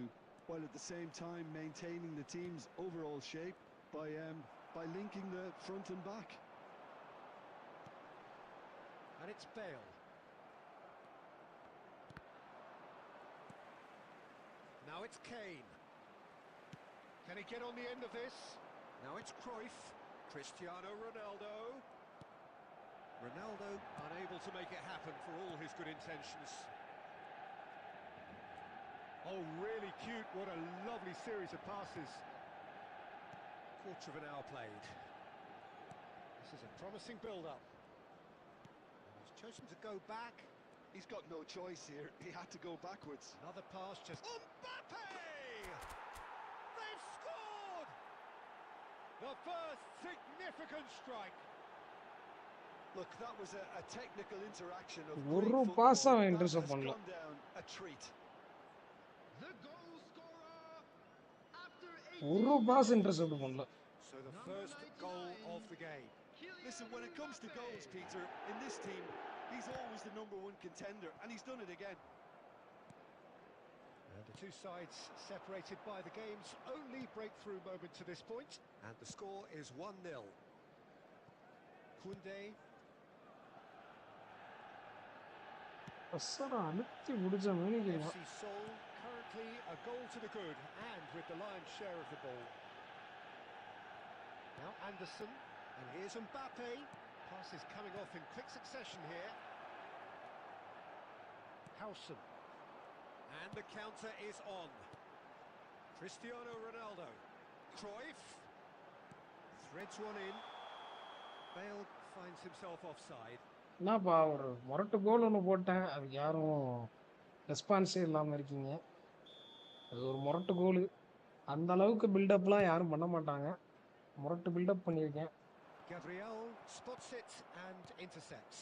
[SPEAKER 3] while at the same time maintaining the team's overall shape by linking the front and back.
[SPEAKER 2] And it's Bale. Now it's Kane. Can he get on the end of this? Now it's Cruyff. Cristiano Ronaldo. Ronaldo unable to make it happen for all his good intentions. Oh, really cute. What a lovely series of passes. Quarter of an hour played. This is a promising build-up. He's chosen to go back.
[SPEAKER 3] He's got no choice here. He had to go backwards.
[SPEAKER 2] Another pass just... Mbappe! They've scored! The first significant strike.
[SPEAKER 3] Look, that was a technical interaction of
[SPEAKER 1] ஒரு
[SPEAKER 3] great
[SPEAKER 1] pass
[SPEAKER 3] football.
[SPEAKER 1] அவன்
[SPEAKER 3] That
[SPEAKER 1] intercept
[SPEAKER 3] has
[SPEAKER 1] பண்ணல.
[SPEAKER 3] gone down a treat.
[SPEAKER 4] The goal scorer after
[SPEAKER 1] ஒரு
[SPEAKER 4] 18
[SPEAKER 1] pass
[SPEAKER 4] minutes.
[SPEAKER 1] Intercept பண்ணல.
[SPEAKER 2] So the
[SPEAKER 4] Number
[SPEAKER 2] first goal
[SPEAKER 4] 99,
[SPEAKER 2] of the game.
[SPEAKER 3] Listen, when it comes to goals, Peter, in this team, he's always the #1 contender, and he's done it again.
[SPEAKER 2] And the two sides separated by the game's only breakthrough moment to this point. And the score is 1-0. Koundé.
[SPEAKER 1] Hazra அழுத்தி முடிச்ச மேனிக்கிறீங்க.
[SPEAKER 2] FC Seoul currently a goal to the good and with the lion's share of the ball. Now Anderson, and here's Mbappe. Pass is coming off in quick succession here. Howson. And the counter is on. Cristiano Ronaldo. Cruyff. Threads one in. Bale finds himself offside.
[SPEAKER 1] என்னப்பா ஒரு முரட்டு கோல் ஒன்று போட்டேன், அதுக்கு யாரும் ரெஸ்பான்ஸே இல்லாமல் இருக்கீங்க. அது ஒரு முரட்டு கோல். அந்த அளவுக்கு பில்டப்லாம் யாரும் பண்ண மாட்டாங்க. முரட்டு பில்டப் பண்ணியிருக்கேன்.
[SPEAKER 2] Gabriel spots it and intercepts.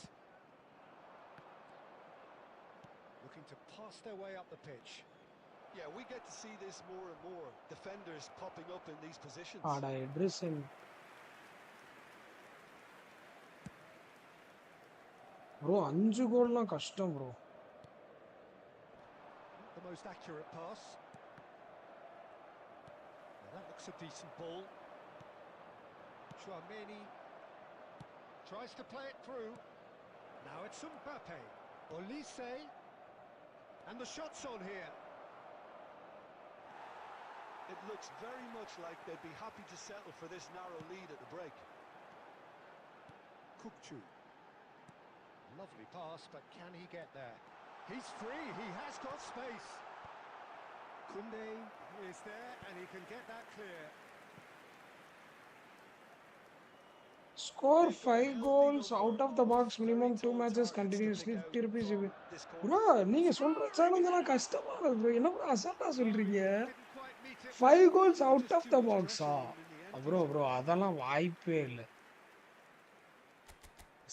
[SPEAKER 2] Looking to pass their way up the pitch.
[SPEAKER 3] Yeah, we get to see this more and more. Defenders popping up in these positions.
[SPEAKER 1] ஆடா எட்ரிசன் ப்ரோ, 5 கோல்லாம் கஷ்டம் bro.
[SPEAKER 2] The most accurate pass. Well, that looks a decent ball. Chouameni tries to play it through. Now it's Mbappe. Olise. And the shot's on here.
[SPEAKER 3] It looks very much like they'd be happy to settle for this narrow lead at the break.
[SPEAKER 2] Kukçu. Lovely pass, but can he get there? He's free, he has got space. Koundé is there and he can get that clear.
[SPEAKER 1] Score 5 goals out of the box, minimum 2 matches continuously, 50 rupees. Bro, நீங்க சொல்ற challenge எல்லாம் கஷ்டமா இருக்கு bro. என்ன bro அசால்ட்டா சொல்றீங்க?
[SPEAKER 2] Didn't quite meet it.
[SPEAKER 1] 5 goals out of the box bro அதெல்லாம் வாய்ப்பே இல்லை.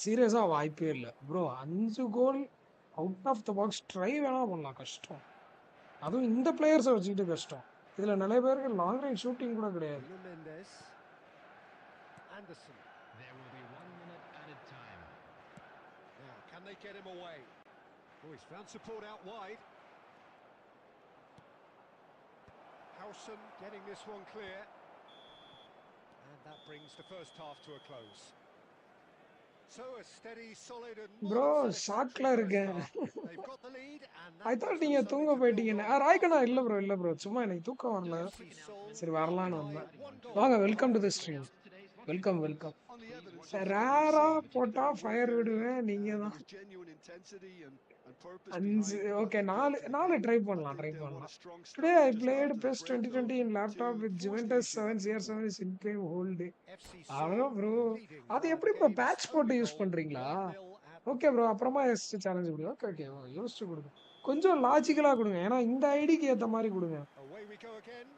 [SPEAKER 1] சீரியஸா வாய்ப்பே இல்லை bro. 5 goal out of the box try வேணா பண்ணலாம், கஷ்டம். அதுவும் இந்த பிளேயர்ஸை வச்சுக்கிட்டு கஷ்டம். இதுல நிறைய பேருக்கு லாங் ரேஞ்ச் ஷூட்டிங் கூட கிடையாது.
[SPEAKER 2] Mendes. Anderson.
[SPEAKER 6] There will be 1 minute added time.
[SPEAKER 2] Now, can they get him away? Oh, he's found support out wide. Howson getting this one clear. And that brings the first half to a close. So a steady, solid and
[SPEAKER 1] bro ஷாக்ல இருக்கேன்.
[SPEAKER 2] they've got the lead and
[SPEAKER 1] I thought நீங்க தூங்க போயிட்டீங்க. ராய்கண்ணா இல்ல bro சும்மா எனக்கு தூக்கம் வரல. சரி வரலான்னு வந்தேன். வாங்க, welcome to the stream. Welcome.
[SPEAKER 3] On the evidence of
[SPEAKER 1] ரேரா போட்டா ஃபயர் விடுவேன், நீங்க
[SPEAKER 3] there
[SPEAKER 1] தான்.
[SPEAKER 3] was genuine intensity and purpose
[SPEAKER 1] 5
[SPEAKER 3] behind what
[SPEAKER 1] okay,
[SPEAKER 3] they
[SPEAKER 1] 4
[SPEAKER 3] built for the
[SPEAKER 1] 4
[SPEAKER 3] game.
[SPEAKER 1] Try
[SPEAKER 3] I
[SPEAKER 1] பண்ணலாம்.
[SPEAKER 3] think they'll want a strong
[SPEAKER 1] Today
[SPEAKER 3] start
[SPEAKER 1] I
[SPEAKER 3] just
[SPEAKER 1] played
[SPEAKER 3] after the
[SPEAKER 1] PES
[SPEAKER 3] break,
[SPEAKER 1] 2020 in
[SPEAKER 3] though,
[SPEAKER 1] laptop
[SPEAKER 3] to
[SPEAKER 1] with
[SPEAKER 3] force the
[SPEAKER 1] Juventus
[SPEAKER 3] issue out
[SPEAKER 1] 7
[SPEAKER 3] of
[SPEAKER 1] CR7 is in game whole day.
[SPEAKER 2] FC
[SPEAKER 1] அவ்வளோ bro.
[SPEAKER 2] leading
[SPEAKER 1] அது
[SPEAKER 2] via
[SPEAKER 1] எப்படி
[SPEAKER 2] the
[SPEAKER 1] bro
[SPEAKER 2] game's
[SPEAKER 1] batch போட்டு
[SPEAKER 2] only
[SPEAKER 1] use
[SPEAKER 2] goal,
[SPEAKER 1] பண்றீங்களா?
[SPEAKER 2] 1-0 at the
[SPEAKER 1] okay
[SPEAKER 2] break.
[SPEAKER 1] Bro, அப்புறமா challenge கொடுங்க. Okay யோசிச்சு கொடுங்க. கொஞ்சம் லாஜிக்கலா கொடுங்க, ஏன்னா இந்த ஐடிக்கு ஏத்த மாதிரி கொடுங்க.
[SPEAKER 2] Away we go again.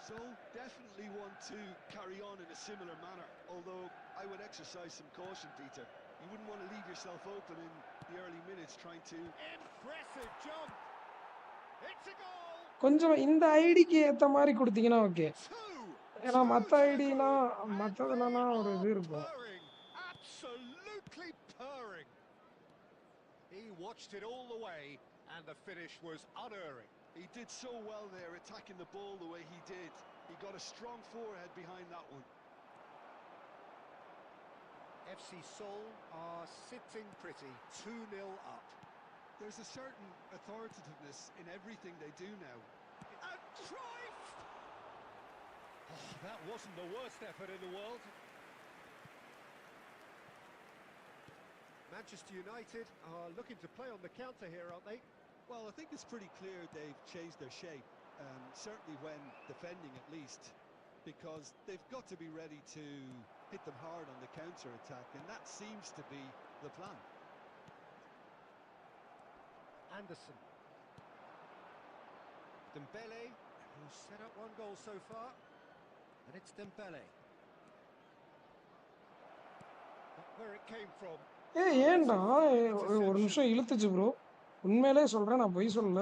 [SPEAKER 3] So definitely want to carry on in a similar manner, although I would exercise some caution, Peter. You wouldn't want to leave yourself open in the early minutes trying to...
[SPEAKER 2] Impressive jump. It's a goal.
[SPEAKER 1] கொஞ்சம் இந்த ஐடிக்கு ஏத்த மாதிரி கொடுத்தீங்கன்னா okay.
[SPEAKER 2] Two.
[SPEAKER 1] ஏன்னா
[SPEAKER 2] Two
[SPEAKER 1] மற்ற
[SPEAKER 2] to the
[SPEAKER 1] ஐடினா
[SPEAKER 2] good. And
[SPEAKER 1] மற்றதுலனா
[SPEAKER 2] they
[SPEAKER 1] ஒரு இது
[SPEAKER 2] are
[SPEAKER 1] இருக்கும்.
[SPEAKER 2] purring. Absolutely purring. He watched it all the way and the finish was unerring.
[SPEAKER 3] He did so well there, attacking the ball the way he did. He got a strong forehead behind that one.
[SPEAKER 2] FC Seoul are sitting pretty, 2-0 up.
[SPEAKER 3] There's a certain authoritativeness in everything they do now.
[SPEAKER 2] And Cruyff! Oh, that wasn't the worst effort in the world. Manchester United are looking to play on the counter here, aren't they?
[SPEAKER 3] Well, I think it's pretty clear they've changed their shape, certainly when defending at least, because they've got to be ready to hit them hard on the counter-attack, and that seems to be the plan.
[SPEAKER 2] Anderson. Dembele, who's set up one goal so far. And it's Dembele. Not where it came from.
[SPEAKER 1] ஏன்டா ஒரு நிமிஷம் இழுத்துச்சு bro. உண்மையிலே சொல்றேன், நான் பொய் சொல்லல.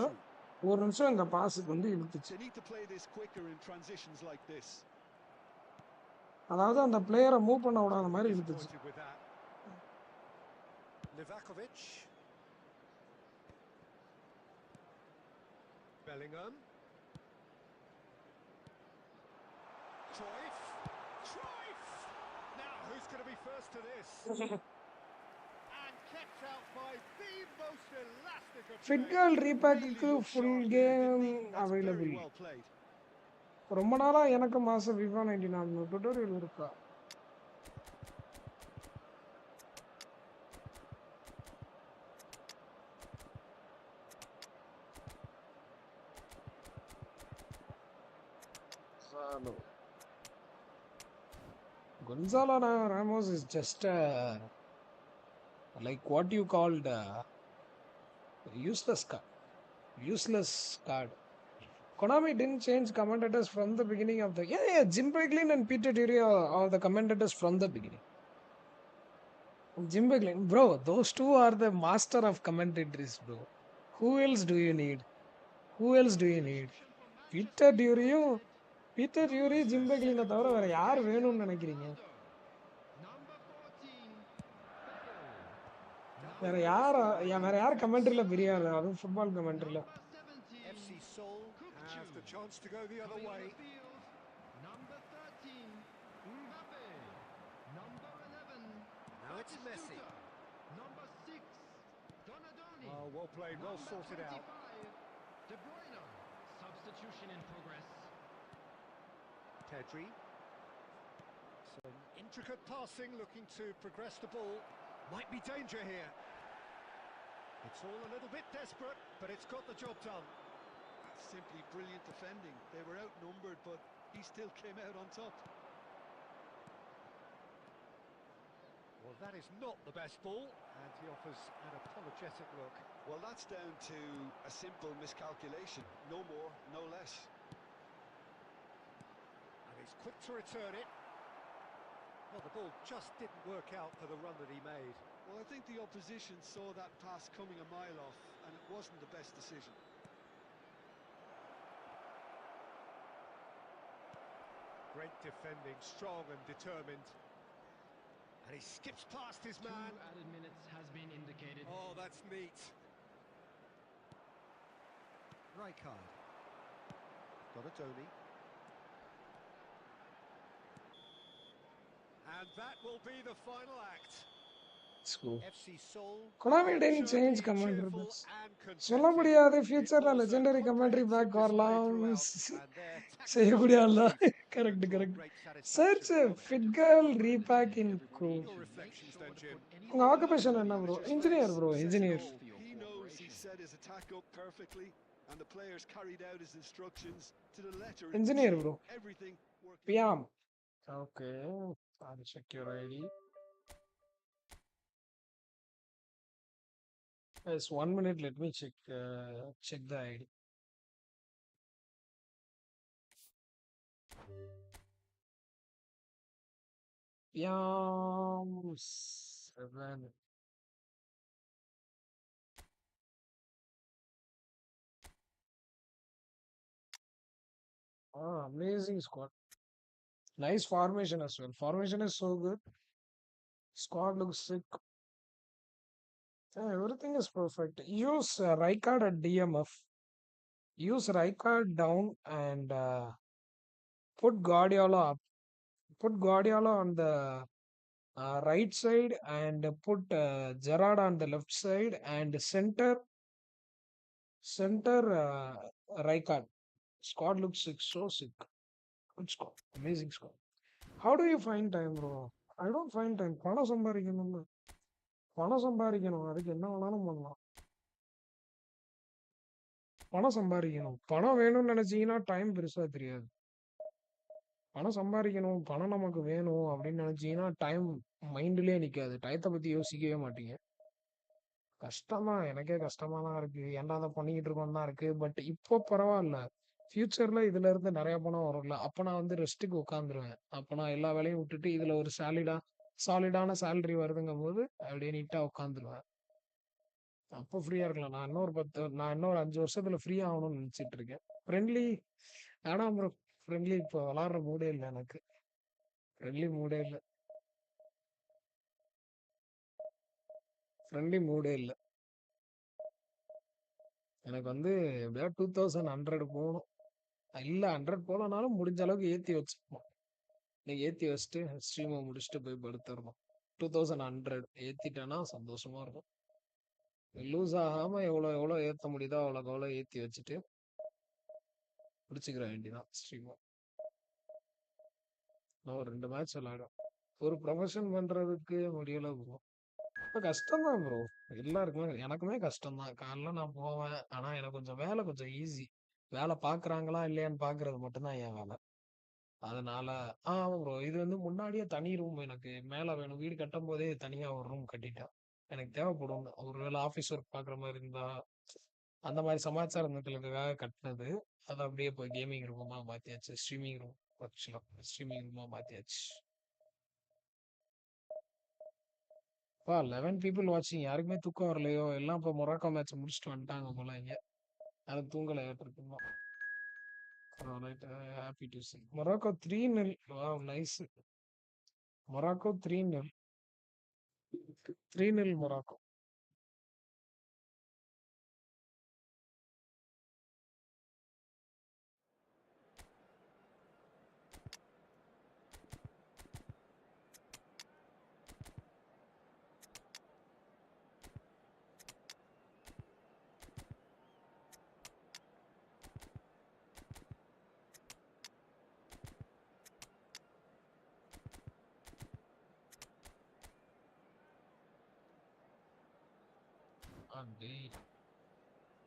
[SPEAKER 1] ஒரு நிமிஷம் இந்த பாஸுக்கு வந்து இழுத்துச்சு.
[SPEAKER 3] They need to play this quicker in transitions like this.
[SPEAKER 1] அதாவது அந்த பிளேயரை மூவ் பண்ண விடாத மாதிரி இழுத்துச்சு.
[SPEAKER 2] Livakovic. Bellingham. Cruyff. Now, who's going to be first to this? And kept out by the most elastic of
[SPEAKER 1] FitGirl repack-க்கு full game available. ரொம்ப நாளா எனக்கு மாசம் FIFA 99 டுட்டோரியல் இருக்கா? Gonzalo Ramos is just like what you called useless card. Konami didn't change commentators from the beginning of the... Yeah, Jim Beglin and Peter Dury are the commentators from the beginning. Jim Beglin, bro, those two are the master of commentators, bro. Who else do you need? Peter Dury, Jim Beglin, தவிர வேற யார் வேணும்னு நினைக்கிறீங்க? வேற யார் கமெண்ட்ரியில பிரியாது, அதுவும் football கமெண்ட்ரியில.
[SPEAKER 2] FC Seoul have the chance to go the other way.
[SPEAKER 4] Number 13, Mbappe. Number 11,
[SPEAKER 2] Now it's Messi.
[SPEAKER 4] number 6, Donadoni.
[SPEAKER 2] Oh, well played, well sorted out.
[SPEAKER 4] De Bruyne. Substitution in progress.
[SPEAKER 2] Pedri. Some intricate passing, looking to progress the ball. Might be danger here. It's all a little bit desperate, but it's got the job done.
[SPEAKER 3] Simply brilliant defending. They were outnumbered, but he still came out on top.
[SPEAKER 2] Well, that is not the best ball, and he offers an apologetic look.
[SPEAKER 3] Well, that's down to a simple miscalculation. No more, no less.
[SPEAKER 2] And he's quick to return it. Well, the ball just didn't work out for the run that he made.
[SPEAKER 3] Well, I think the opposition saw that pass coming a mile off, and it wasn't the best decision.
[SPEAKER 2] Great defending, strong and determined. And he skips past his man.
[SPEAKER 6] 2 added minutes has been indicated.
[SPEAKER 2] Oh, that's neat. Rijkaard. Donadoni. And that will be the final act.
[SPEAKER 1] Let's go.
[SPEAKER 2] FC Seoul.
[SPEAKER 1] Konami didn't change commentators. சொல்ல முடியாது, ஃபியூச்சர்ல legendary commentary back வரலாம். செய்யக்கூடிய ஆளா? Correct. Search FitGirl repack in crew. உங்க occupation என்ன bro? Engineer bro, engineer.
[SPEAKER 3] He knows he set his attack up perfectly, and the players carried out his instructions to the letter.
[SPEAKER 1] Engineer, bro.
[SPEAKER 3] Everything worked.
[SPEAKER 1] PM. Okay, I'll check your ID. Yes, 1 minute. Let me check the ID. PM 7. Amazing squad. Nice formation as well. Formation is so good. Squad looks sick. Yeah, everything is perfect. Use Rijkaard at DMF. Use Rijkaard down and put Guardiola up. Put Guardiola on the right side and put Gerrard on the left side and center Rijkaard. Squad looks sick, so sick. Good squad, amazing squad. How do you find time, bro? I don't find time. பணம் சம்பாதிக்கணும், அதுக்கு என்ன வேணாலும் பண்ணலாம். பணம் சம்பாதிக்கணும், பணம் வேணும்னு நினைச்சீங்கன்னா டைம் பெருசா தெரியாது. பணம் சம்பாதிக்கணும், பணம் நமக்கு வேணும் அப்படின்னு நினைச்சீங்கன்னா டைம் மைண்ட்லயே நிக்காது. டயத்தை பத்தி யோசிக்கவே மாட்டீங்க. கஷ்டமா, எனக்கே கஷ்டமா தான் இருக்கு. ஏன்டா அதை பண்ணிக்கிட்டு இருக்கோம் தான் இருக்கு. பட் இப்போ பரவாயில்ல. ஃபியூச்சர்ல இதுல இருந்து நிறைய பணம் வரும்ல. அப்ப நான் வந்து ரெஸ்ட்டுக்கு உட்காந்துருவேன். அப்ப நான் எல்லா வேலையும் விட்டுட்டு இதுல ஒரு சாலிடான சேலரி வருதுங்கும் போது அப்படியே நீட்டா உட்காந்துருவேன். அப்போ ஃப்ரீயா இருக்கலாம். நான் இன்னொரு 5 வருஷத்துல ஃப்ரீ ஆகணும்னு நினைச்சிட்டு இருக்கேன். ஃப்ரெண்ட்லி ஆனா ப்ரோ, ஃப்ரெண்ட்லி இப்போ விளாடுற மூடே இல்லை எனக்கு. ஃப்ரெண்ட்லி மூடே இல்லை. ஃப்ரெண்ட்லி மூடே இல்லை எனக்கு வந்து. எப்படியா 2100 போகணும். இல்ல 100 போகலனாலும் முடிஞ்ச அளவுக்கு ஏத்தி வச்சுப்போம். நீங்க ஏத்தி வச்சுட்டு ஸ்ட்ரீமை முடிச்சுட்டு போய் படுத்துடணும். 2100 ஏத்திட்டேன்னா சந்தோஷமா இருக்கும். லூஸ் ஆகாம எவ்வளோ ஏத்த முடியுதோ அவ்வளோ ஏத்தி வச்சுட்டு முடிச்சுக்கிற வேண்டியதான் ஸ்ட்ரீமை. நான் ஒரு 2 மேட்ச் விளையாடும். ஒரு ப்ரொஃபஷன் பண்றதுக்கு முடியல ப்ரோ. இப்போ கஷ்டம் தான் ப்ரோ. எல்லாருக்குமே, எனக்குமே கஷ்டம் தான். காலைல நான் போவேன். ஆனா எனக்கு கொஞ்சம் வேலை கொஞ்சம் ஈஸி. வேலை பாக்குறாங்களா இல்லையான்னு பாக்குறது மட்டும்தான் என் வேலை. அதனால ஆமா ப்ரோ. இது வந்து முன்னாடியே தனி ரூம் எனக்கு மேல வேணும். வீடு கட்டும் போதே தனியா ஒரு ரூம் கட்டிட்டேன். எனக்கு தேவைப்படும். ஒருவேளை ஆஃபீஸ் ஒர்க் பாக்குற மாதிரி இருந்தா அந்த மாதிரி சமாச்சாரங்களுக்காக கட்டினது. அதை அப்படியே இப்போ கேமிங் ரூமா மாத்தியாச்சு. ஸ்ட்ரீமிங் ரூமா மாத்தியாச்சு. 11 people வாட்சிங். யாருக்குமே தூக்கம் வரலையோ? எல்லாம் இப்போ மொராக்கோ மேட்ச் முடிச்சுட்டு வந்துட்டாங்க போல. இங்க யாரும் தூங்கலை ஏற்றிருக்குமா? Happy to see. Morocco 3-0. Wow, nice. Morocco 3-0. 3-0 Morocco.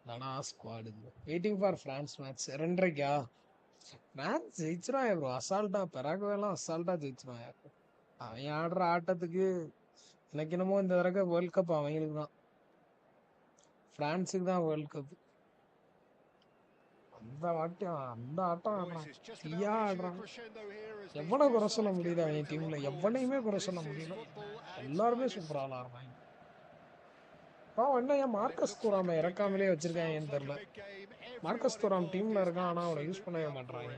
[SPEAKER 1] நானா squad waiting for France match 2:30. France ஜெயிச்சிருவான் ப்ரோ, அசால்ட்டா. பெராகுவேலாம் அசால்ட்டா ஜெயிச்சிருவான். அவன் ஆடுற ஆட்டத்துக்கு எனக்கு என்னமோ இந்த தடவை வேர்ல்ட் கப் அவங்களுக்கு தான், பிரான்ஸுக்கு தான் வேர்ல்ட் கப். அந்த ஆட்டம் ஆடுறான், தீயா ஆடுறான். எவனை குறை சொல்ல முடியுது அவங்க டீம்ல? எவனையுமே குறை சொல்ல முடியல. எல்லாருமே சூப்பரா ஆடுறாங்க. என்ன ஏன் மார்க்கஸ் தூராம இறக்காமலே வச்சிருக்காங்கன்னு தெரியல. மார்க்கஸ் தூராம் டீம்ல இருக்கான், ஆனா அவனை யூஸ் பண்ணவே மாட்டாங்க.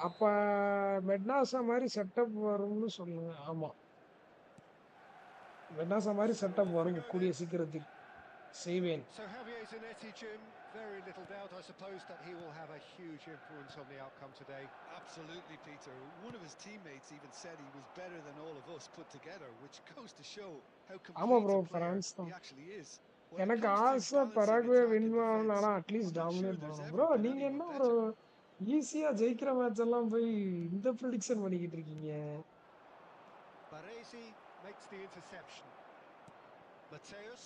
[SPEAKER 1] அப்ப மெட்னாசா மாதிரி செட்டப் வரும்னு சொல்லுங்க. ஆமா, மெட்னாசா மாதிரி செட்டப் வரும் கூடிய சீக்கிரத்தில். செய்வேன்.
[SPEAKER 2] So Javier's an Etienne, very little doubt, I suppose, that he will have a huge influence on the outcome today.
[SPEAKER 3] Absolutely, Peter. One of his teammates even said he was better than all of us put together, which goes to show how complete a player he actually is.
[SPEAKER 1] எனக்கு ஆசை Paraguay win பண்ணணும், ஆனா at least dominate பண்ணணும். Bro நீங்க என்ன bro ஈஸியா ஜெயிக்கிற match எல்லாம் போய் இந்த ப்ரெடிக்ஷன் பண்ணிக்கிட்டு இருக்கீங்க?
[SPEAKER 2] Baresi makes the interception. Mateus.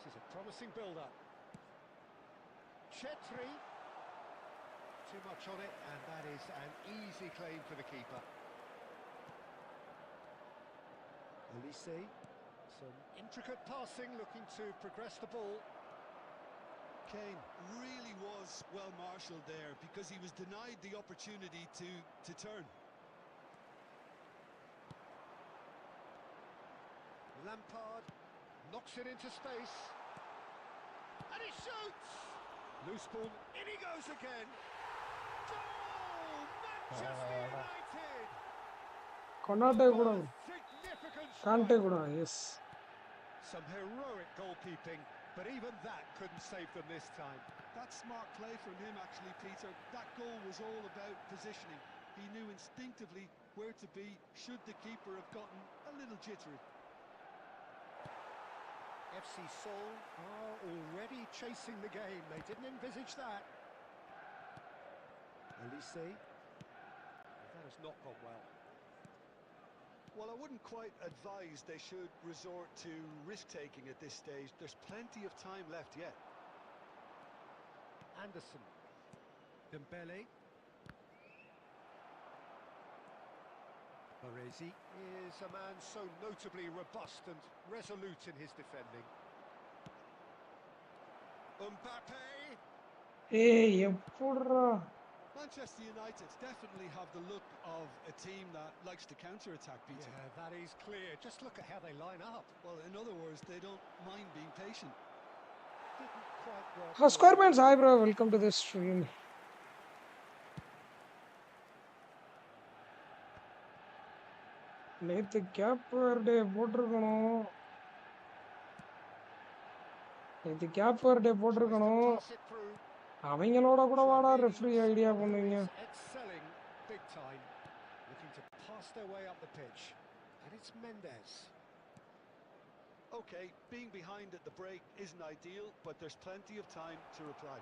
[SPEAKER 2] This is a promising build-up. Chetri. Too much on it, and that is an easy claim for the keeper. Elise. Some intricate passing, looking to progress the ball.
[SPEAKER 3] Kane really was well marshalled there because he was denied the opportunity to turn.
[SPEAKER 2] Lampard knocks it into space. And he shoots! Loose ball, in he goes again. Goal! Manchester United!
[SPEAKER 1] Konate kuda, Kante kuda, yes.
[SPEAKER 2] Some heroic goalkeeping But even that couldn't save them this time.
[SPEAKER 3] That's smart play from him, actually, Peter. That goal was all about positioning. He knew instinctively where to be should the keeper have gotten a little jittery.
[SPEAKER 2] FC Seoul are already chasing the game. They didn't envisage that. Elise, that has not gone well.
[SPEAKER 3] Well, I wouldn't quite advise they should resort to risk-taking at this stage. There's plenty of time left yet.
[SPEAKER 2] Anderson. Dembele. Baresi is a man so notably robust and resolute in his defending. Mbappe.
[SPEAKER 1] Hey, எப்பட்றா
[SPEAKER 3] Manchester United definitely have the look of a team that likes to counter-attack, Peter.
[SPEAKER 2] Yeah, that is clear. Just look at how they line up.
[SPEAKER 3] Well, in other words, they don't mind being patient.
[SPEAKER 2] Didn't quite work.
[SPEAKER 1] Square Pants, hi bro, welcome to the stream. நேத்து gap டே போட்டிருக்கணும். நேத்து gap டே போட்டிருக்கணும்.
[SPEAKER 2] Pass it through.
[SPEAKER 1] அவங்களோட கூட வாடா referee idea பண்ணுவீங்க.
[SPEAKER 2] Excelling big time, looking to pass their way up the pitch, and it's Mendes.
[SPEAKER 3] Okay, being behind at the break isn't ideal, but there's plenty of time to reply.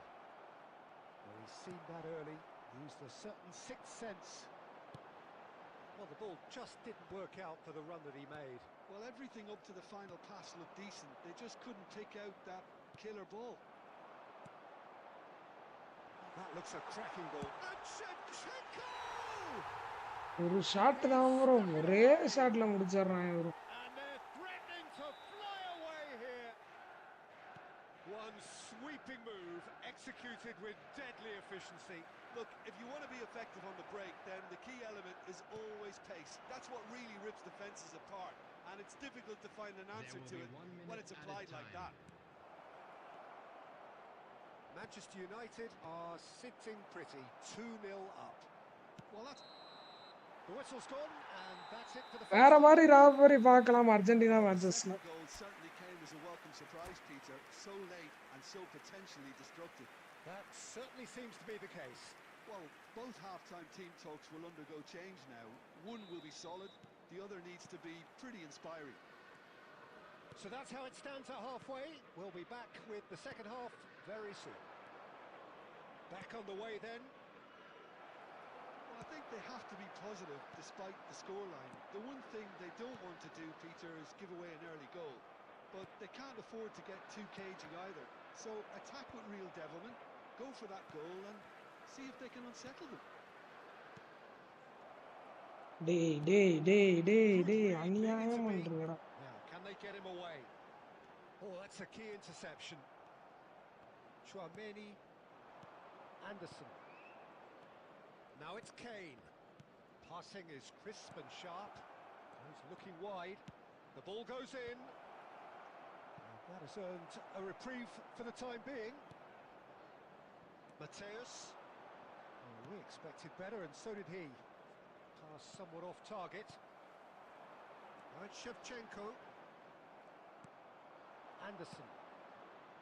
[SPEAKER 2] Well, he's seen that early, used a certain sixth sense. Well, the ball just didn't work out for the run that he made.
[SPEAKER 3] Well, everything up to the final pass looked decent. They just couldn't pick out that killer ball.
[SPEAKER 2] That looks a cracking ball. And Shevchenko!
[SPEAKER 1] ஒரு shot தான் bro, ஒரே ஷாட்ல முடிச்சிடுறான் bro.
[SPEAKER 2] And they're threatening to fly away here. One sweeping move executed with deadly efficiency.
[SPEAKER 3] Look, if you want to be effective on the break, then the key element is always pace. That's what really rips defences apart, and it's difficult to find an answer to it when it's applied like that.
[SPEAKER 2] Manchester United are sitting pretty, 2-0 up.
[SPEAKER 3] Well, that's...
[SPEAKER 2] The whistle's gone, and that's it for the
[SPEAKER 1] வேற
[SPEAKER 2] first
[SPEAKER 1] மாதிரி
[SPEAKER 2] half.
[SPEAKER 1] Robbery பார்க்கலாம் Argentina மேட்சஸ்ல.
[SPEAKER 3] The goal certainly came as a welcome surprise, Peter. So late and so potentially destructive.
[SPEAKER 2] That certainly seems to be the case.
[SPEAKER 3] Well, both half-time team talks will undergo change now. One will be solid, the other needs to be pretty inspiring.
[SPEAKER 2] So that's how it stands at halfway. We'll be back with the second half very soon. Back on the way then.
[SPEAKER 3] Well, I think they have to be positive despite the scoreline. The one thing they don't want to do, Peter, is give away an early goal. But they can't afford to get too cagey either. So attack with real devilment, go for that goal and see if they can unsettle them.
[SPEAKER 1] டேய் அநியாயம் பண்றீங்கடா.
[SPEAKER 2] Now, can they get him away? Oh, that's a key interception. Chouameni, Anderson. Now it's Kane. Passing is crisp and sharp. He's looking wide. The ball goes in. And that has earned a reprieve for the time being. Mateus. Oh, we expected better, and so did he. Pass somewhat off target. Right, Shevchenko. Anderson.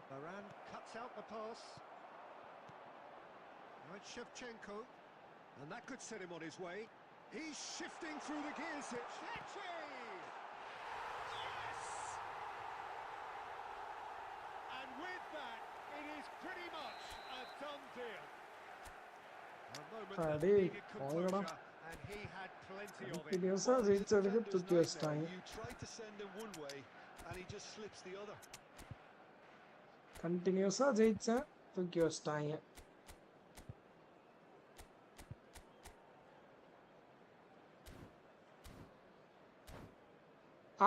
[SPEAKER 2] Varane cuts out the pass. Right, Shevchenko. And that could set him on his way. He's shifting through the gears. Chechi! Yes! And with that, it is pretty much a done deal. A moment that needed composure, and he had plenty of it.
[SPEAKER 1] கண்டினியூஸா ஜெயிச்சதுக்கு தூக்கி வச்சிட்டாங்க.
[SPEAKER 3] You try to send him one way and he just slips the other.
[SPEAKER 1] கண்டினியூஸா ஜெயிச்சேன் தூக்கி வச்சிட்டாங்க.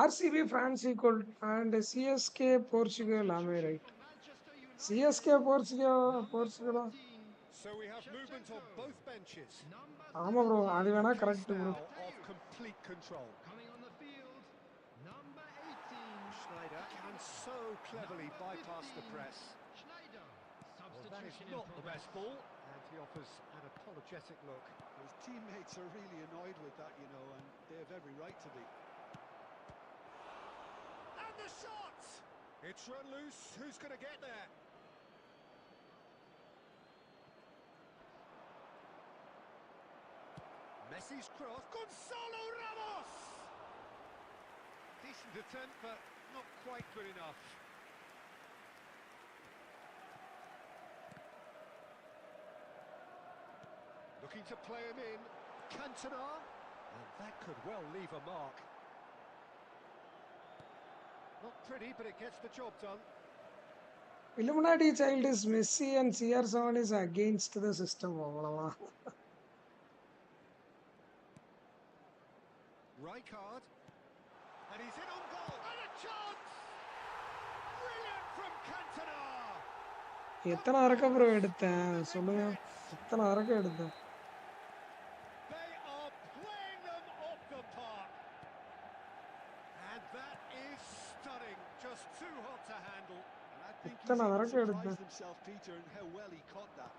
[SPEAKER 1] RCB France equal and CSK Portugal am I right? CSK Portugal.
[SPEAKER 2] So we have movement on both benches.
[SPEAKER 1] ஆமா bro, அது வேணா correct bro.
[SPEAKER 2] Now of complete control.
[SPEAKER 6] Coming on the field, number 18.
[SPEAKER 2] Schneider can so cleverly bypass the press.
[SPEAKER 6] Schneider.
[SPEAKER 2] Well, that is
[SPEAKER 6] Substitution
[SPEAKER 2] not
[SPEAKER 6] in
[SPEAKER 2] the best ball, and he offers an apologetic look.
[SPEAKER 3] His teammates are really annoyed with that, you know, and they have every right to be.
[SPEAKER 2] And the shot! It's run loose. Who's going to get there? Messi's cross. Gonzalo Ramos! Decent attempt, but not quite good enough. Looking to play him in. Cantona. And that could well leave a mark. Not pretty, but it gets the job done.
[SPEAKER 1] Illuminati child is Messi and CR7 is against the system.
[SPEAKER 2] Rijkaard. And he's in on goal. And a chance! Brilliant from Cantona!
[SPEAKER 1] எத்தனை அரக்க bro எடுத்தேன் சொல்லுங்க, எத்தனை அரக்க எடுத்தேன்.
[SPEAKER 2] They are playing them off the park. And that is stunning. Just too hot to handle.
[SPEAKER 3] And I think he's
[SPEAKER 1] எத்தனை
[SPEAKER 3] even
[SPEAKER 1] அரக்க எடுத்தேன்.
[SPEAKER 3] surprised himself, Peter, and how well he caught that.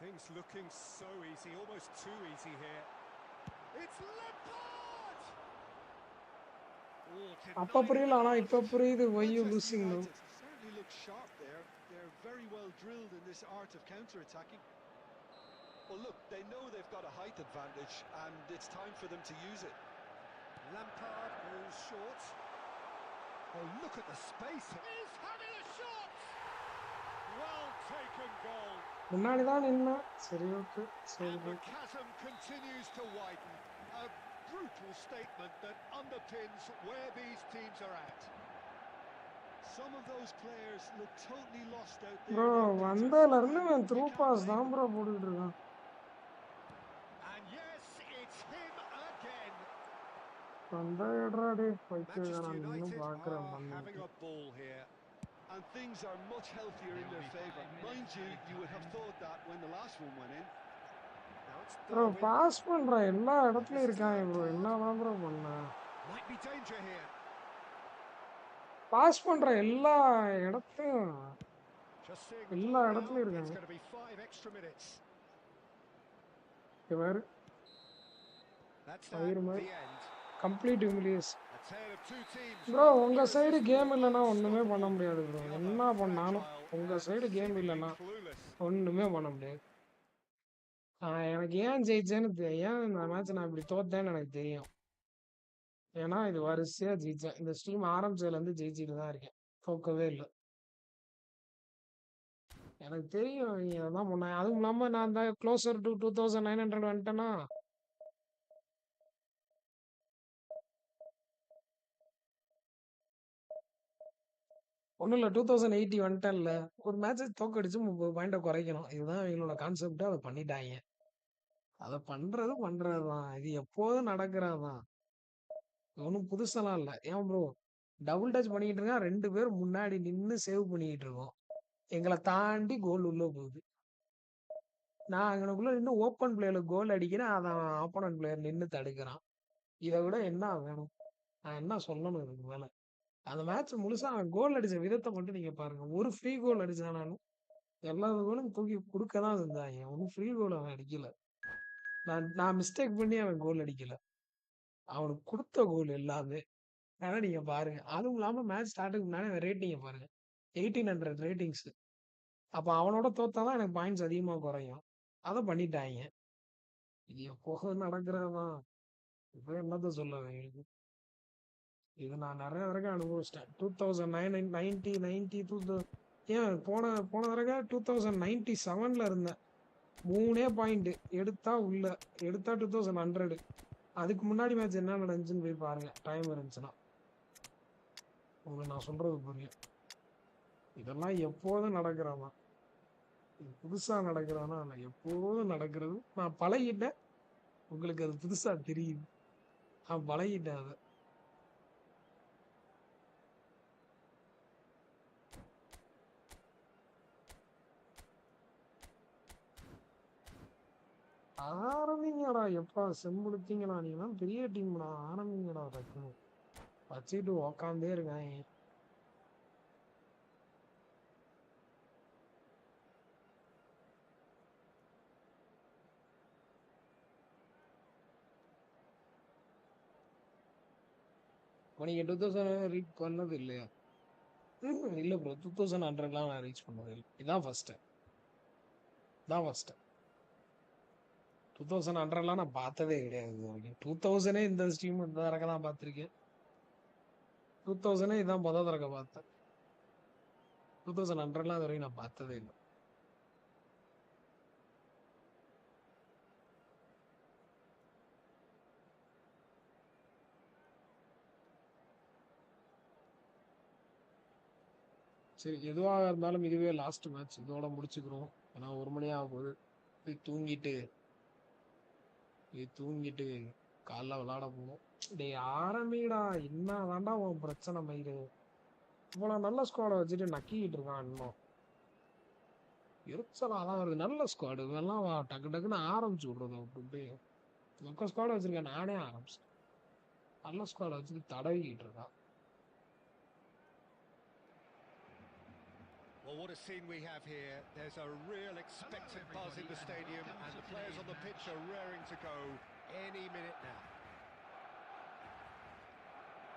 [SPEAKER 2] Things looking so easy, almost too easy here. It's Lampard!
[SPEAKER 1] அப்ப புரியல, ஆனா இப்ப புரியுது. Why you
[SPEAKER 3] Manchester
[SPEAKER 1] losing now?
[SPEAKER 3] United certainly look sharp there. They're very well drilled in this art of counter-attacking. Well, look, they know they've got a height advantage, and it's time for them to use it.
[SPEAKER 2] Lampard goes short. Oh, look at the space. He's having a shot! Well taken goal.
[SPEAKER 1] முன்னாடி தான் நின்னா. சரி, okay, சரி.
[SPEAKER 2] And the chasm continues to widen. A brutal statement that underpins where these teams are at.
[SPEAKER 3] Some of those players look totally lost out there.
[SPEAKER 1] Bro
[SPEAKER 3] now, Peter,
[SPEAKER 1] வந்ததுல இருந்து
[SPEAKER 3] and
[SPEAKER 1] அவன்
[SPEAKER 3] you
[SPEAKER 1] through
[SPEAKER 3] can't
[SPEAKER 1] pass
[SPEAKER 3] blame
[SPEAKER 1] தான்
[SPEAKER 3] them.
[SPEAKER 1] Bro போட்டுட்டு இருக்கான்.
[SPEAKER 2] And yes, it's him again.
[SPEAKER 1] வந்தா எடுறா டே, போயிட்டு
[SPEAKER 2] Manchester
[SPEAKER 1] நான் இன்னும்
[SPEAKER 2] United
[SPEAKER 1] பாக்குறேன்
[SPEAKER 2] are having
[SPEAKER 1] பண்ணிட்டு.
[SPEAKER 2] a ball here.
[SPEAKER 3] And things are much healthier in their favour. Mind you, you would have thought that when the last one went in.
[SPEAKER 2] Now it's
[SPEAKER 1] bro
[SPEAKER 2] Darwin.
[SPEAKER 1] Pass பண்ற எல்லா இடத்துலயும்
[SPEAKER 2] This is
[SPEAKER 1] இருக்காங்க bro,
[SPEAKER 2] Lampard.
[SPEAKER 1] என்னதான் bro பண்ண?
[SPEAKER 2] Might be danger here.
[SPEAKER 1] Pass பண்ற எல்லா இடத்தையும்
[SPEAKER 2] Just seeing the
[SPEAKER 1] எல்லா
[SPEAKER 2] ball now.
[SPEAKER 1] இடத்துலயும்
[SPEAKER 2] It's
[SPEAKER 1] இருக்காங்க.
[SPEAKER 2] going to be 5 extra minutes.
[SPEAKER 1] இவர்
[SPEAKER 2] That's
[SPEAKER 1] பயிர்
[SPEAKER 2] at
[SPEAKER 1] மாதிரி
[SPEAKER 2] the end.
[SPEAKER 1] Complete humiliation.
[SPEAKER 2] A tale of two teams.
[SPEAKER 1] Bro
[SPEAKER 2] One
[SPEAKER 1] உங்க சைடு
[SPEAKER 2] irresistible,
[SPEAKER 1] கேம் இல்லைன்னா ஒண்ணுமே பண்ண
[SPEAKER 2] unstoppable.
[SPEAKER 1] முடியாது ப்ரோ.
[SPEAKER 2] The
[SPEAKER 1] என்ன
[SPEAKER 2] other
[SPEAKER 1] பண்ணாலும்
[SPEAKER 2] fragile
[SPEAKER 1] உங்க
[SPEAKER 2] and
[SPEAKER 1] சைடு கேம்
[SPEAKER 2] seemingly
[SPEAKER 1] இல்லைன்னா
[SPEAKER 2] clueless.
[SPEAKER 1] ஒண்ணுமே பண்ண முடியாது. எனக்கு ஏன் ஜெயிச்சேன்னு ஏன் இந்த மேட்ச் நான் இப்படி தோத்தேன்னு எனக்கு தெரியும். ஏன்னா இது வரிசையா ஜெயிச்சேன். இந்த ஸ்ட்ரீம் ஆரம்பிச்சதுல இருந்து ஜெயிச்சுட்டு தான் இருக்கேன், தோக்கவே இல்லை. எனக்கு தெரியும் நீங்க அதான் பண்ணேன். அதுவும் இல்லாம நான் இந்த க்ளோசர் டு 2900 வந்துட்டேன்னா ஒன்றும் இல்லை, 2080 வந்துட்டேன்ல. ஒரு மேட்சை தோக்கடிச்சு 30 பாயிண்ட்டை குறைக்கணும். இதுதான் இவங்களோட கான்செப்ட். அதை பண்ணிட்டாங்க. அதை பண்றதுதான். இது எப்போதும் நடக்கிறதுதான். ஒன்றும் புதுசெல்லாம் இல்லை. ஏன் ப்ரோ டபுள் டச் பண்ணிக்கிட்டு இருக்கா, 2 பேர் முன்னாடி நின்று சேவ் பண்ணிக்கிட்டு இருக்கோம். எங்களை தாண்டி கோல் உள்ள போகுது. நான் அங்கனக்குள்ள நின்று ஓப்பன் பிளேயர்ல கோல் அடிக்கிறேன், அதான் ஆப்போனன்ட் பிளேயர் நின்று தடுக்கிறான். இதை விட என்ன வேணும்? நான் என்ன சொல்லணும் இதுக்கு மேல? அந்த மேட்ச் முழுசா அவன் கோல் அடிச்ச விதத்தை மட்டும் நீங்க பாருங்க. ஒரு ஃப்ரீ கோல் அடிச்சானாலும் எல்லா கோலும் தூக்கி கொடுக்க தான் செஞ்சாங்க. ஒன்றும் ஃப்ரீ கோல் அவன் அடிக்கல. நான் மிஸ்டேக் பண்ணி அவன் கோல் அடிக்கல. அவனுக்கு கொடுத்த கோல் எல்லாமே. ஆனா நீங்க பாருங்க. அதுவும் இல்லாம மேட்ச் ஸ்டார்ட்டுக்கு முன்னாடி ரேட்டிங்க பாருங்க, 1800 ரேட்டிங்ஸ். அப்ப அவனோட தோத்தாதான் எனக்கு பாயிண்ட்ஸ் அதிகமா குறையும். அதை பண்ணிட்டாங்க. இது எப்போதும் நடக்கிறதான். இப்ப என்னத்த சொல்ல வேண்டியது? இது நான் நிறைய தடவை அனுபவிச்சிட்டேன். 2090 ஏன் போன தடவை 2097 இருந்தேன். 3 பாயிண்ட் எடுத்தா உள்ள, எடுத்தா 2100. அதுக்கு முன்னாடி மேட்ச் என்ன நடந்துச்சுன்னு போய் பாருங்க, டைம் இருந்துச்சுன்னா உங்களுக்கு நான் சொல்றது புரியும். இதெல்லாம் எப்போதும் நடக்கிறதா, இது புதுசா நடக்கிறதுனா இல்லை, எப்போதும் நடக்கிறது. நான் பழகிட்டேன், உங்களுக்கு அது புதுசா தெரியுது. நான் பழகிட்டேன் அதை. ஆரம்பிங்கடா, எப்பா செம்புடுத்தீங்களா? நீங்களாம் பெரிய டீம்டா, ஆரம்பிங்கடா. டக்குன்னு வச்சுக்கிட்டு உக்காந்தே இருக்காங்க. நீங்க 2000 ரீச் பண்ணது இல்லையா? இல்ல ப்ரோ 2100லாம் நான் ரீச் பண்ணது இல்லை. இதான் ஃபர்ஸ்ட். 2100லாம் நான் பார்த்ததே கிடையாது. 2000 இந்த ஸ்ட்ரீம் இந்த தடவை தான் பார்த்துருக்கேன். 2000 இதான் முதல் தடவை பார்த்தேன். 2100லாம் இது வரைக்கும் நான் பார்த்ததே இல்லை. சரி எதுவாக இருந்தாலும் இதுவே லாஸ்ட் மேட்ச். இதோட முடிச்சுக்கிறோம். ஏன்னா 1 மணி ஆக போகுது. போய் தூங்கிட்டு காலைல விளாட போகணும். டேய் ஆரம்பிடா. என்ன தாண்டா உன் பிரச்சனை மயிறு? இவ்வளவு நல்ல ஸ்குவாடை வச்சுட்டு நக்கிக்கிட்டு இருக்கான் இன்னும். எரிச்சலா தான் வருது. நல்ல ஸ்குவாடு இதெல்லாம் டக்கு டக்குன்னு ஆரம்பிச்சு விடுறது. அப்படி மொக்க ஸ்குவாடை வச்சிருக்கேன். நானே ஆரம்பிச்சேன். நல்ல ஸ்குவாடை வச்சுட்டு தடவிக்கிட்டு இருக்கான்.
[SPEAKER 2] Well, what a scene we have here. There's a real expectant buzz in the stadium, and the players on the pitch are raring to go any minute now.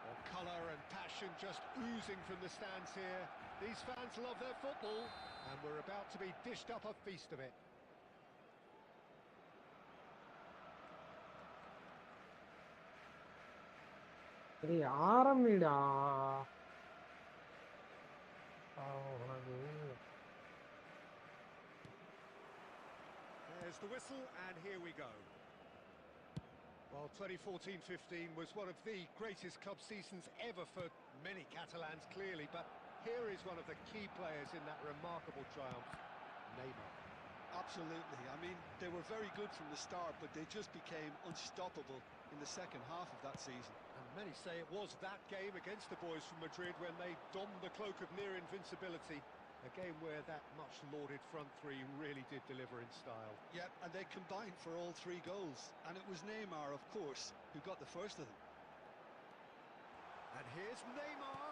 [SPEAKER 2] Well, colour and passion just oozing from the stands here. These fans love their football, and we're about to be dished up a feast of it.
[SPEAKER 1] டேய் ஆரம்பிடா.
[SPEAKER 2] There's the whistle, and here we go. Well, 2014-15 was one of the greatest club seasons ever for many Catalans, clearly, but here is one of the key players in that remarkable triumph, Neymar.
[SPEAKER 3] Absolutely. I mean, they were very good from the start, but they just became unstoppable in the second half of that season.
[SPEAKER 2] And many say it was that game against the boys from Madrid when they donned the cloak of near invincibility. A game where that much-lauded front three really did deliver in style.
[SPEAKER 3] Yep, and they combined for all 3 goals. And it was Neymar, of course, who got the first of them.
[SPEAKER 2] And here's Neymar.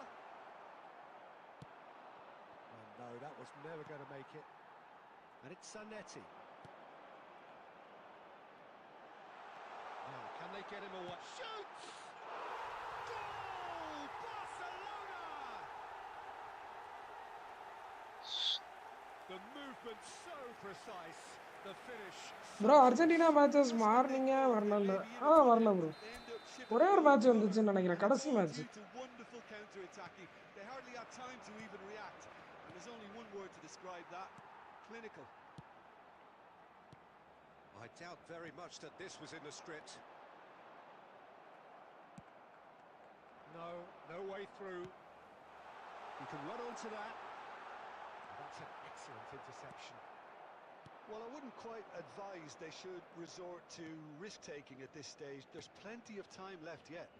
[SPEAKER 2] Oh no, that was never going to make it. And it's Zanetti. Now, can they get him away? Shoots! Goal! Barcelona! The movement so precise. The finish.
[SPEAKER 1] Bro Argentina matches மார்னிங்கே வரல. வரல bro. ஒரே ஒரு match வந்துச்சுன்னு நினைக்கிறேன். கடைசி match.
[SPEAKER 3] Wonderful counter-attacking. They hardly had time to even react. And there's only one word to describe that. Clinical.
[SPEAKER 2] I doubt very much that this was in the script. No way through. You can run onto that. That's an excellent interception.
[SPEAKER 3] Well, I wouldn't quite advise they should resort to risk-taking at this stage. There's plenty of time left yet.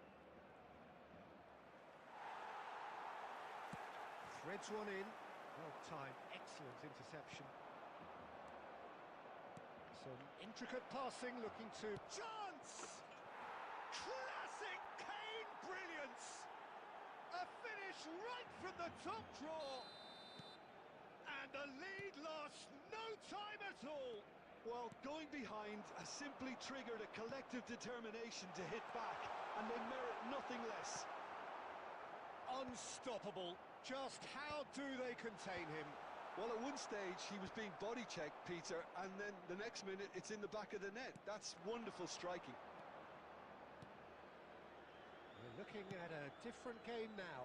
[SPEAKER 2] Threads one in. Well timed, excellent interception. Some intricate passing, looking to... Chance! Classic Kane brilliance! A finish right from the top draw! And the lead lost no time at all!
[SPEAKER 3] Well, going behind has simply triggered a collective determination to hit back, and they merit nothing less.
[SPEAKER 2] Unstoppable. Just how do they contain him?
[SPEAKER 3] Well, at one stage he was being body-checked, Peter, and then the next minute it's in the back of the net. That's wonderful striking.
[SPEAKER 2] We're looking at a different game now.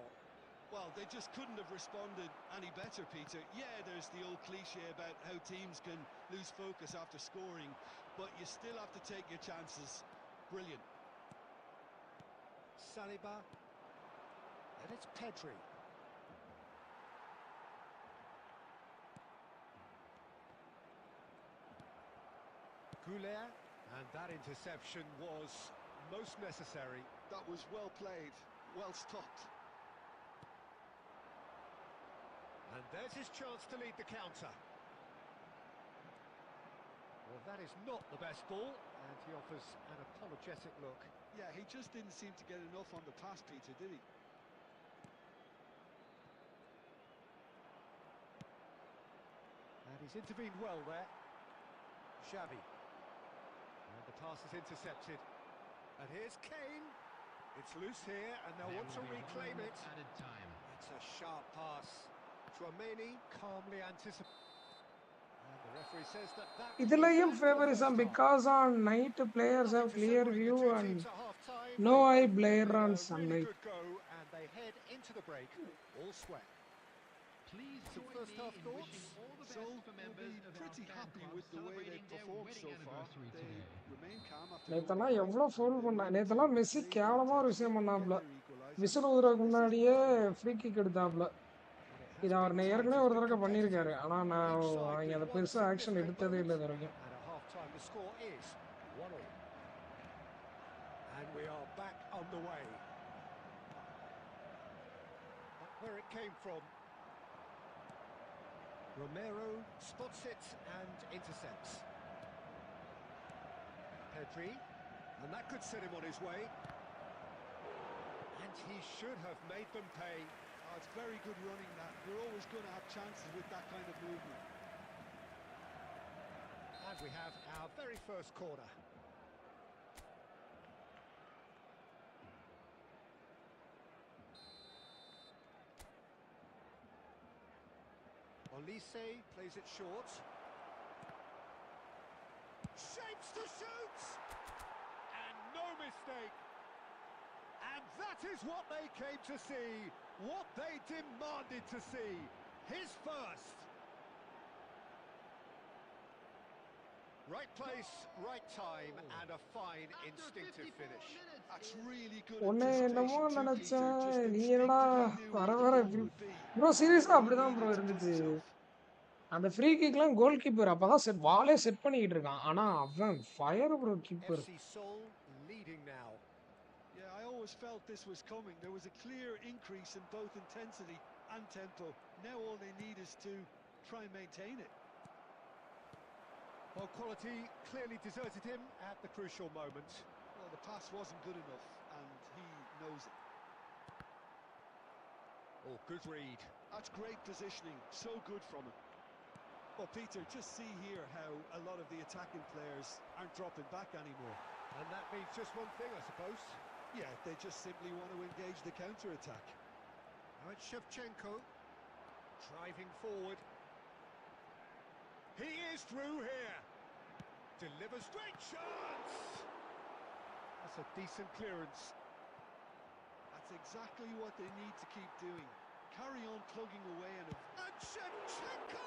[SPEAKER 3] Well, they just couldn't have responded any better, Peter. Yeah, there's the old cliche about how teams can lose focus after scoring, but you still have to take your chances. Brilliant.
[SPEAKER 2] Saliba. And it's Pedri. Goulet. And that interception was most necessary.
[SPEAKER 3] That was well played, well stopped.
[SPEAKER 2] And there's his chance to lead the counter. Well, that is not the best ball, and he offers an apologetic look.
[SPEAKER 3] Yeah, he just didn't seem to get enough on the pass, Peter, did he?
[SPEAKER 2] And he's intervened well there. Xavi. And the pass is intercepted. And here's Kane. It's loose here, and they'll want to reclaim it.
[SPEAKER 6] Added time.
[SPEAKER 2] It's a sharp pass. Chouameni calmly anticipates. And the referee says that is
[SPEAKER 1] Idilayum
[SPEAKER 2] that for the
[SPEAKER 1] favorism
[SPEAKER 2] first half.
[SPEAKER 1] because on night players
[SPEAKER 2] Nothing
[SPEAKER 1] have
[SPEAKER 2] to
[SPEAKER 1] clear
[SPEAKER 2] separate the
[SPEAKER 1] view
[SPEAKER 2] two
[SPEAKER 1] and
[SPEAKER 2] teams at half-time.
[SPEAKER 1] no
[SPEAKER 2] They
[SPEAKER 1] eye
[SPEAKER 2] both
[SPEAKER 1] blare
[SPEAKER 2] made
[SPEAKER 1] on
[SPEAKER 2] a really
[SPEAKER 1] sunlight.
[SPEAKER 2] good go, and they head into the break all sweat.
[SPEAKER 6] Please
[SPEAKER 2] Some
[SPEAKER 6] join
[SPEAKER 2] first
[SPEAKER 6] me
[SPEAKER 2] half
[SPEAKER 6] in
[SPEAKER 2] thoughts?
[SPEAKER 6] wishing all the
[SPEAKER 3] So
[SPEAKER 6] best for
[SPEAKER 3] we'll
[SPEAKER 6] members
[SPEAKER 3] be
[SPEAKER 6] of our
[SPEAKER 3] pretty
[SPEAKER 6] fan
[SPEAKER 3] happy
[SPEAKER 6] club
[SPEAKER 3] with the way they've
[SPEAKER 6] celebrating their
[SPEAKER 3] performed
[SPEAKER 6] wedding
[SPEAKER 3] so far.
[SPEAKER 6] anniversary
[SPEAKER 3] They
[SPEAKER 6] today.
[SPEAKER 3] remain calm after going
[SPEAKER 1] நேத்தெல்லாம்
[SPEAKER 3] behind,
[SPEAKER 1] எவ்வளோ
[SPEAKER 3] and
[SPEAKER 1] foul
[SPEAKER 3] they're
[SPEAKER 1] பண்ணா
[SPEAKER 3] willing to
[SPEAKER 1] நேத்தெல்லாம் Messi
[SPEAKER 3] play the
[SPEAKER 1] கேவலமா ஒரு
[SPEAKER 3] intensity
[SPEAKER 1] விஷயம்
[SPEAKER 3] and get
[SPEAKER 1] பண்ணாப்புல
[SPEAKER 3] their equaliser.
[SPEAKER 1] Whistle ஊதுறதுக்கு
[SPEAKER 3] This is
[SPEAKER 1] முன்னாடியே
[SPEAKER 3] well done.
[SPEAKER 1] ஃப்ரீ கிக் எடுத்தாப்புல
[SPEAKER 2] Well, it has
[SPEAKER 1] இது அவர்
[SPEAKER 2] been tight,
[SPEAKER 1] ஏற்கனவே
[SPEAKER 2] it's
[SPEAKER 1] ஒரு
[SPEAKER 2] been
[SPEAKER 1] தடவை
[SPEAKER 2] competitive.
[SPEAKER 1] பண்ணியிருக்காரு ஆனால் நான்
[SPEAKER 2] Each side
[SPEAKER 1] அவங்க
[SPEAKER 2] with
[SPEAKER 1] அதை
[SPEAKER 2] one
[SPEAKER 1] பெருசாக ஆக்ஷன்
[SPEAKER 2] significant
[SPEAKER 1] எடுத்ததே
[SPEAKER 2] moment.
[SPEAKER 1] இல்லை இது வரைக்கும்.
[SPEAKER 2] And at half-time, the score is 1-1. And we are back on the way. But where it came from, Romero spots it and intercepts. Pedri, and that could set him on his way. And he should have made them pay.
[SPEAKER 3] Oh, it's very good running that. You're always going to have chances with that kind of movement.
[SPEAKER 2] And we have our very first corner. Olise plays it short. Shapes to shoot! And no mistake! And that is what they came to see, what they demanded to see. His first. Right place, right time, and a fine instinctive finish.
[SPEAKER 3] That's really good
[SPEAKER 1] உன்னை என்னமோ
[SPEAKER 3] anticipation too, Peter.
[SPEAKER 1] நினைச்சேன்
[SPEAKER 3] Just
[SPEAKER 1] நீ என்னடா
[SPEAKER 3] instinctively knew
[SPEAKER 1] வர
[SPEAKER 3] what the
[SPEAKER 1] வர
[SPEAKER 3] goal would be.
[SPEAKER 1] Bro சீரியஸாக
[SPEAKER 3] All he
[SPEAKER 1] அப்படிதான் bro
[SPEAKER 3] needed to
[SPEAKER 1] இருந்துச்சு.
[SPEAKER 3] pass it off.
[SPEAKER 1] அந்த ஃப்ரீ கிக்லாம் கோல் கீப்பர் அப்பதான் செட் வாலே செட் பண்ணிக்கிட்டு இருக்கான் ஆனா அவன் fire bro keeper.
[SPEAKER 2] FC Seoul leading now.
[SPEAKER 3] Yeah, I always felt this was coming. There was a clear increase in both intensity and tempo. Now all they need is to try and maintain it.
[SPEAKER 2] Well, quality clearly deserted him at the crucial moment.
[SPEAKER 3] Well, the pass wasn't good enough, and he knows it.
[SPEAKER 2] Oh, good read.
[SPEAKER 3] That's great positioning. So good from him. Well, Peter, just see here how a lot of the attacking players aren't dropping back anymore.
[SPEAKER 2] And that means just one thing, I suppose.
[SPEAKER 3] Yeah, they just simply want to engage the counter-attack.
[SPEAKER 2] Now it's Shevchenko, driving forward. He is through here. Delivers great chance. That's a decent clearance.
[SPEAKER 3] That's exactly what they need to keep doing. Carry on plugging away and
[SPEAKER 2] Shevchenko!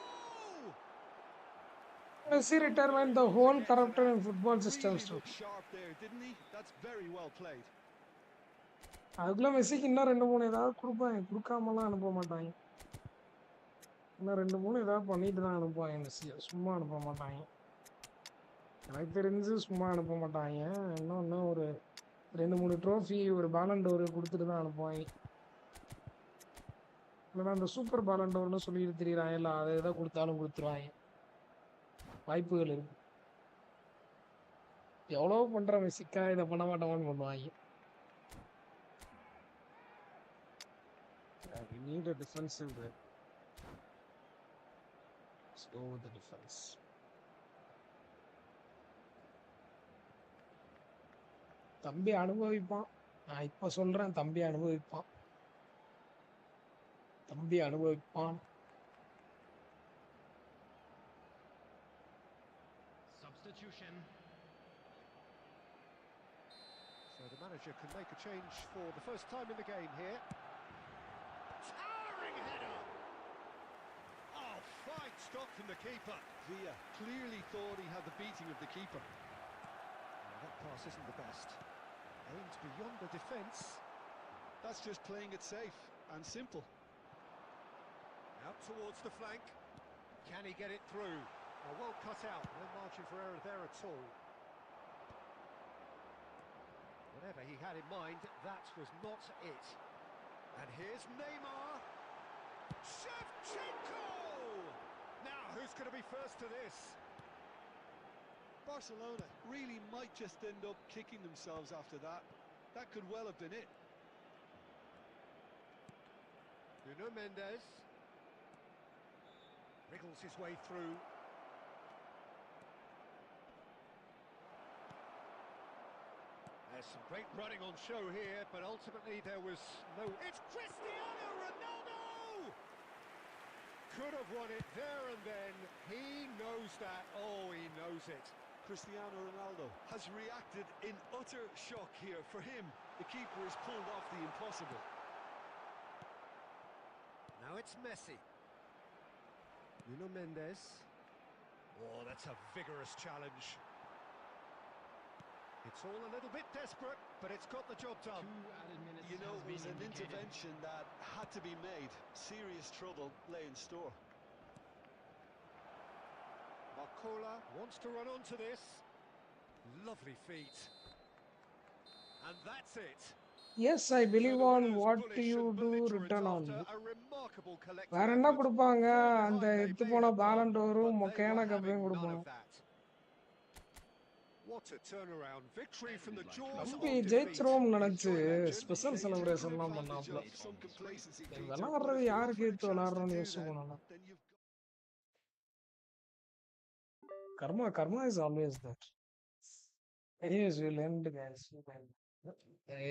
[SPEAKER 1] Messi retirement the whole corrupted in football systems
[SPEAKER 3] really
[SPEAKER 1] too.
[SPEAKER 3] looked sharp there, didn't he? That's very well played.
[SPEAKER 1] அதுக்குள்ள மெஸ்ஸிக்கு இன்னும் 2-3 ஏதாவது கொடுப்பாங்க, கொடுக்காமலாம் அனுப்ப மாட்டாங்க. இன்னும் 2-3 ஏதாவது பண்ணிட்டு தான் அனுப்புவாங்க மெஸ்ஸியை, சும்மா அனுப்ப மாட்டாங்க. எனக்கு தெரிஞ்சு சும்மா அனுப்ப மாட்டாங்க. இன்னும் ஒரு 2-3 ட்ரோஃபி ஒரு பாலண்டோர் கொடுத்துட்டு தான் அனுப்புவாங்க. இல்லைன்னா அந்த சூப்பர் பாலண்டோர்னு சொல்லிட்டு தெரியுறாங்க இல்லை, அதை எதாவது கொடுத்தாலும் கொடுத்துருவாங்க. வாய்ப்புகள் இருக்கு. எவ்வளோ பண்ற மெஸ்ஸிக்கா இதை பண்ண மாட்டோமான்னு பண்ணுவாங்க. We need a defensive break. Let's go with the defense. தம்பி அனுபவிப்பான். நான் இப்ப சொல்றேன், தம்பி அனுபவிப்பான். தம்பி அனுபவிப்பான்.
[SPEAKER 6] Substitution.
[SPEAKER 2] So the manager can make a change for the first time in the game here. Towering header! Oh, fine stop from the keeper.
[SPEAKER 3] Villa clearly thought he had the beating of the keeper.
[SPEAKER 2] Well, that pass isn't the best. Aimed beyond the defence.
[SPEAKER 3] That's just playing it safe and simple.
[SPEAKER 2] Out towards the flank. Can he get it through? Well cut out, no margin for error there at all. Whatever he had in mind, that was not it. And here's Neymar. Shevchenko! Now, who's going to be first to this?
[SPEAKER 3] Barcelona really might just end up kicking themselves after that. That could well have been it.
[SPEAKER 2] Nuno Mendes. Wriggles his way through. There's some great running on show here, but ultimately there was no... It's Cristiano Ronaldo! Could have won it there and then. He knows that. Oh, he knows it.
[SPEAKER 3] Cristiano Ronaldo has reacted in utter shock here. For him, the keeper has pulled off the impossible.
[SPEAKER 2] Now it's Messi. Nuno Mendes. Oh, that's a vigorous challenge. It's all a little bit desperate, but it's got the job done.
[SPEAKER 6] 2 added minutes
[SPEAKER 3] You know,
[SPEAKER 6] has
[SPEAKER 3] it was
[SPEAKER 6] been
[SPEAKER 3] an
[SPEAKER 6] indicated.
[SPEAKER 3] intervention that had to be made. Serious trouble lay in store.
[SPEAKER 2] Barcola wants to run onto this. Lovely feet. And that's it.
[SPEAKER 1] Yes, I
[SPEAKER 2] So
[SPEAKER 1] believe
[SPEAKER 2] the
[SPEAKER 1] on
[SPEAKER 2] winners
[SPEAKER 1] what
[SPEAKER 2] bullish
[SPEAKER 1] you
[SPEAKER 2] and
[SPEAKER 1] do
[SPEAKER 2] belligerent
[SPEAKER 1] return on
[SPEAKER 2] after
[SPEAKER 1] me.
[SPEAKER 2] a remarkable collective
[SPEAKER 1] வேற என்ன
[SPEAKER 2] effort.
[SPEAKER 1] கொடுப்பாங்க?
[SPEAKER 2] 4
[SPEAKER 1] அந்த
[SPEAKER 2] behind they
[SPEAKER 1] எத்து
[SPEAKER 2] may
[SPEAKER 1] போன
[SPEAKER 2] have come,
[SPEAKER 1] பேலண்டோரும்
[SPEAKER 2] but they
[SPEAKER 1] மொக்கையான
[SPEAKER 2] were having
[SPEAKER 1] கப்பையும்
[SPEAKER 2] none
[SPEAKER 1] கொடுப்பாங்க.
[SPEAKER 2] of that. What a turnaround. Victory from the
[SPEAKER 6] Like
[SPEAKER 2] jaws
[SPEAKER 1] தம்பி
[SPEAKER 2] of defeat.
[SPEAKER 1] ஜெயிச்சிரோம்னு
[SPEAKER 2] Enjoy
[SPEAKER 1] நினைச்சு
[SPEAKER 2] legend.
[SPEAKER 1] Special
[SPEAKER 3] They've taken
[SPEAKER 1] செலிப்ரேஷன்லாம்
[SPEAKER 3] advantage
[SPEAKER 1] பண்ணாப்ல.
[SPEAKER 3] of some complacency, Peter. But
[SPEAKER 1] விளாடுறது
[SPEAKER 3] if you're
[SPEAKER 1] யாருக்கு
[SPEAKER 3] offered a
[SPEAKER 1] ஏத்து
[SPEAKER 3] chance to
[SPEAKER 1] விளாடுறோன்னு
[SPEAKER 3] do
[SPEAKER 1] யோசிச்சு
[SPEAKER 3] that,
[SPEAKER 1] போனாலும்
[SPEAKER 3] then you've
[SPEAKER 1] karma is always there. Anyways, we'll end, guys.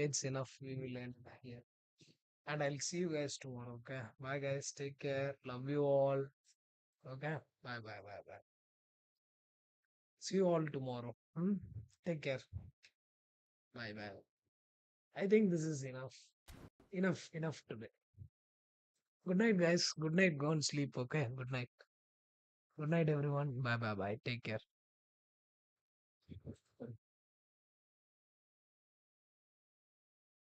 [SPEAKER 1] It's enough. We will end here. And I'll see you guys tomorrow. Okay. Bye, guys. Take care. Love you all. Okay. Bye, bye, bye, bye. See you all tomorrow. Take care. Bye, bye. I think this is enough. Enough today. Good night, guys. Good night. Go and sleep. Okay. Good night. Good night, everyone. Bye, bye, bye. Take care.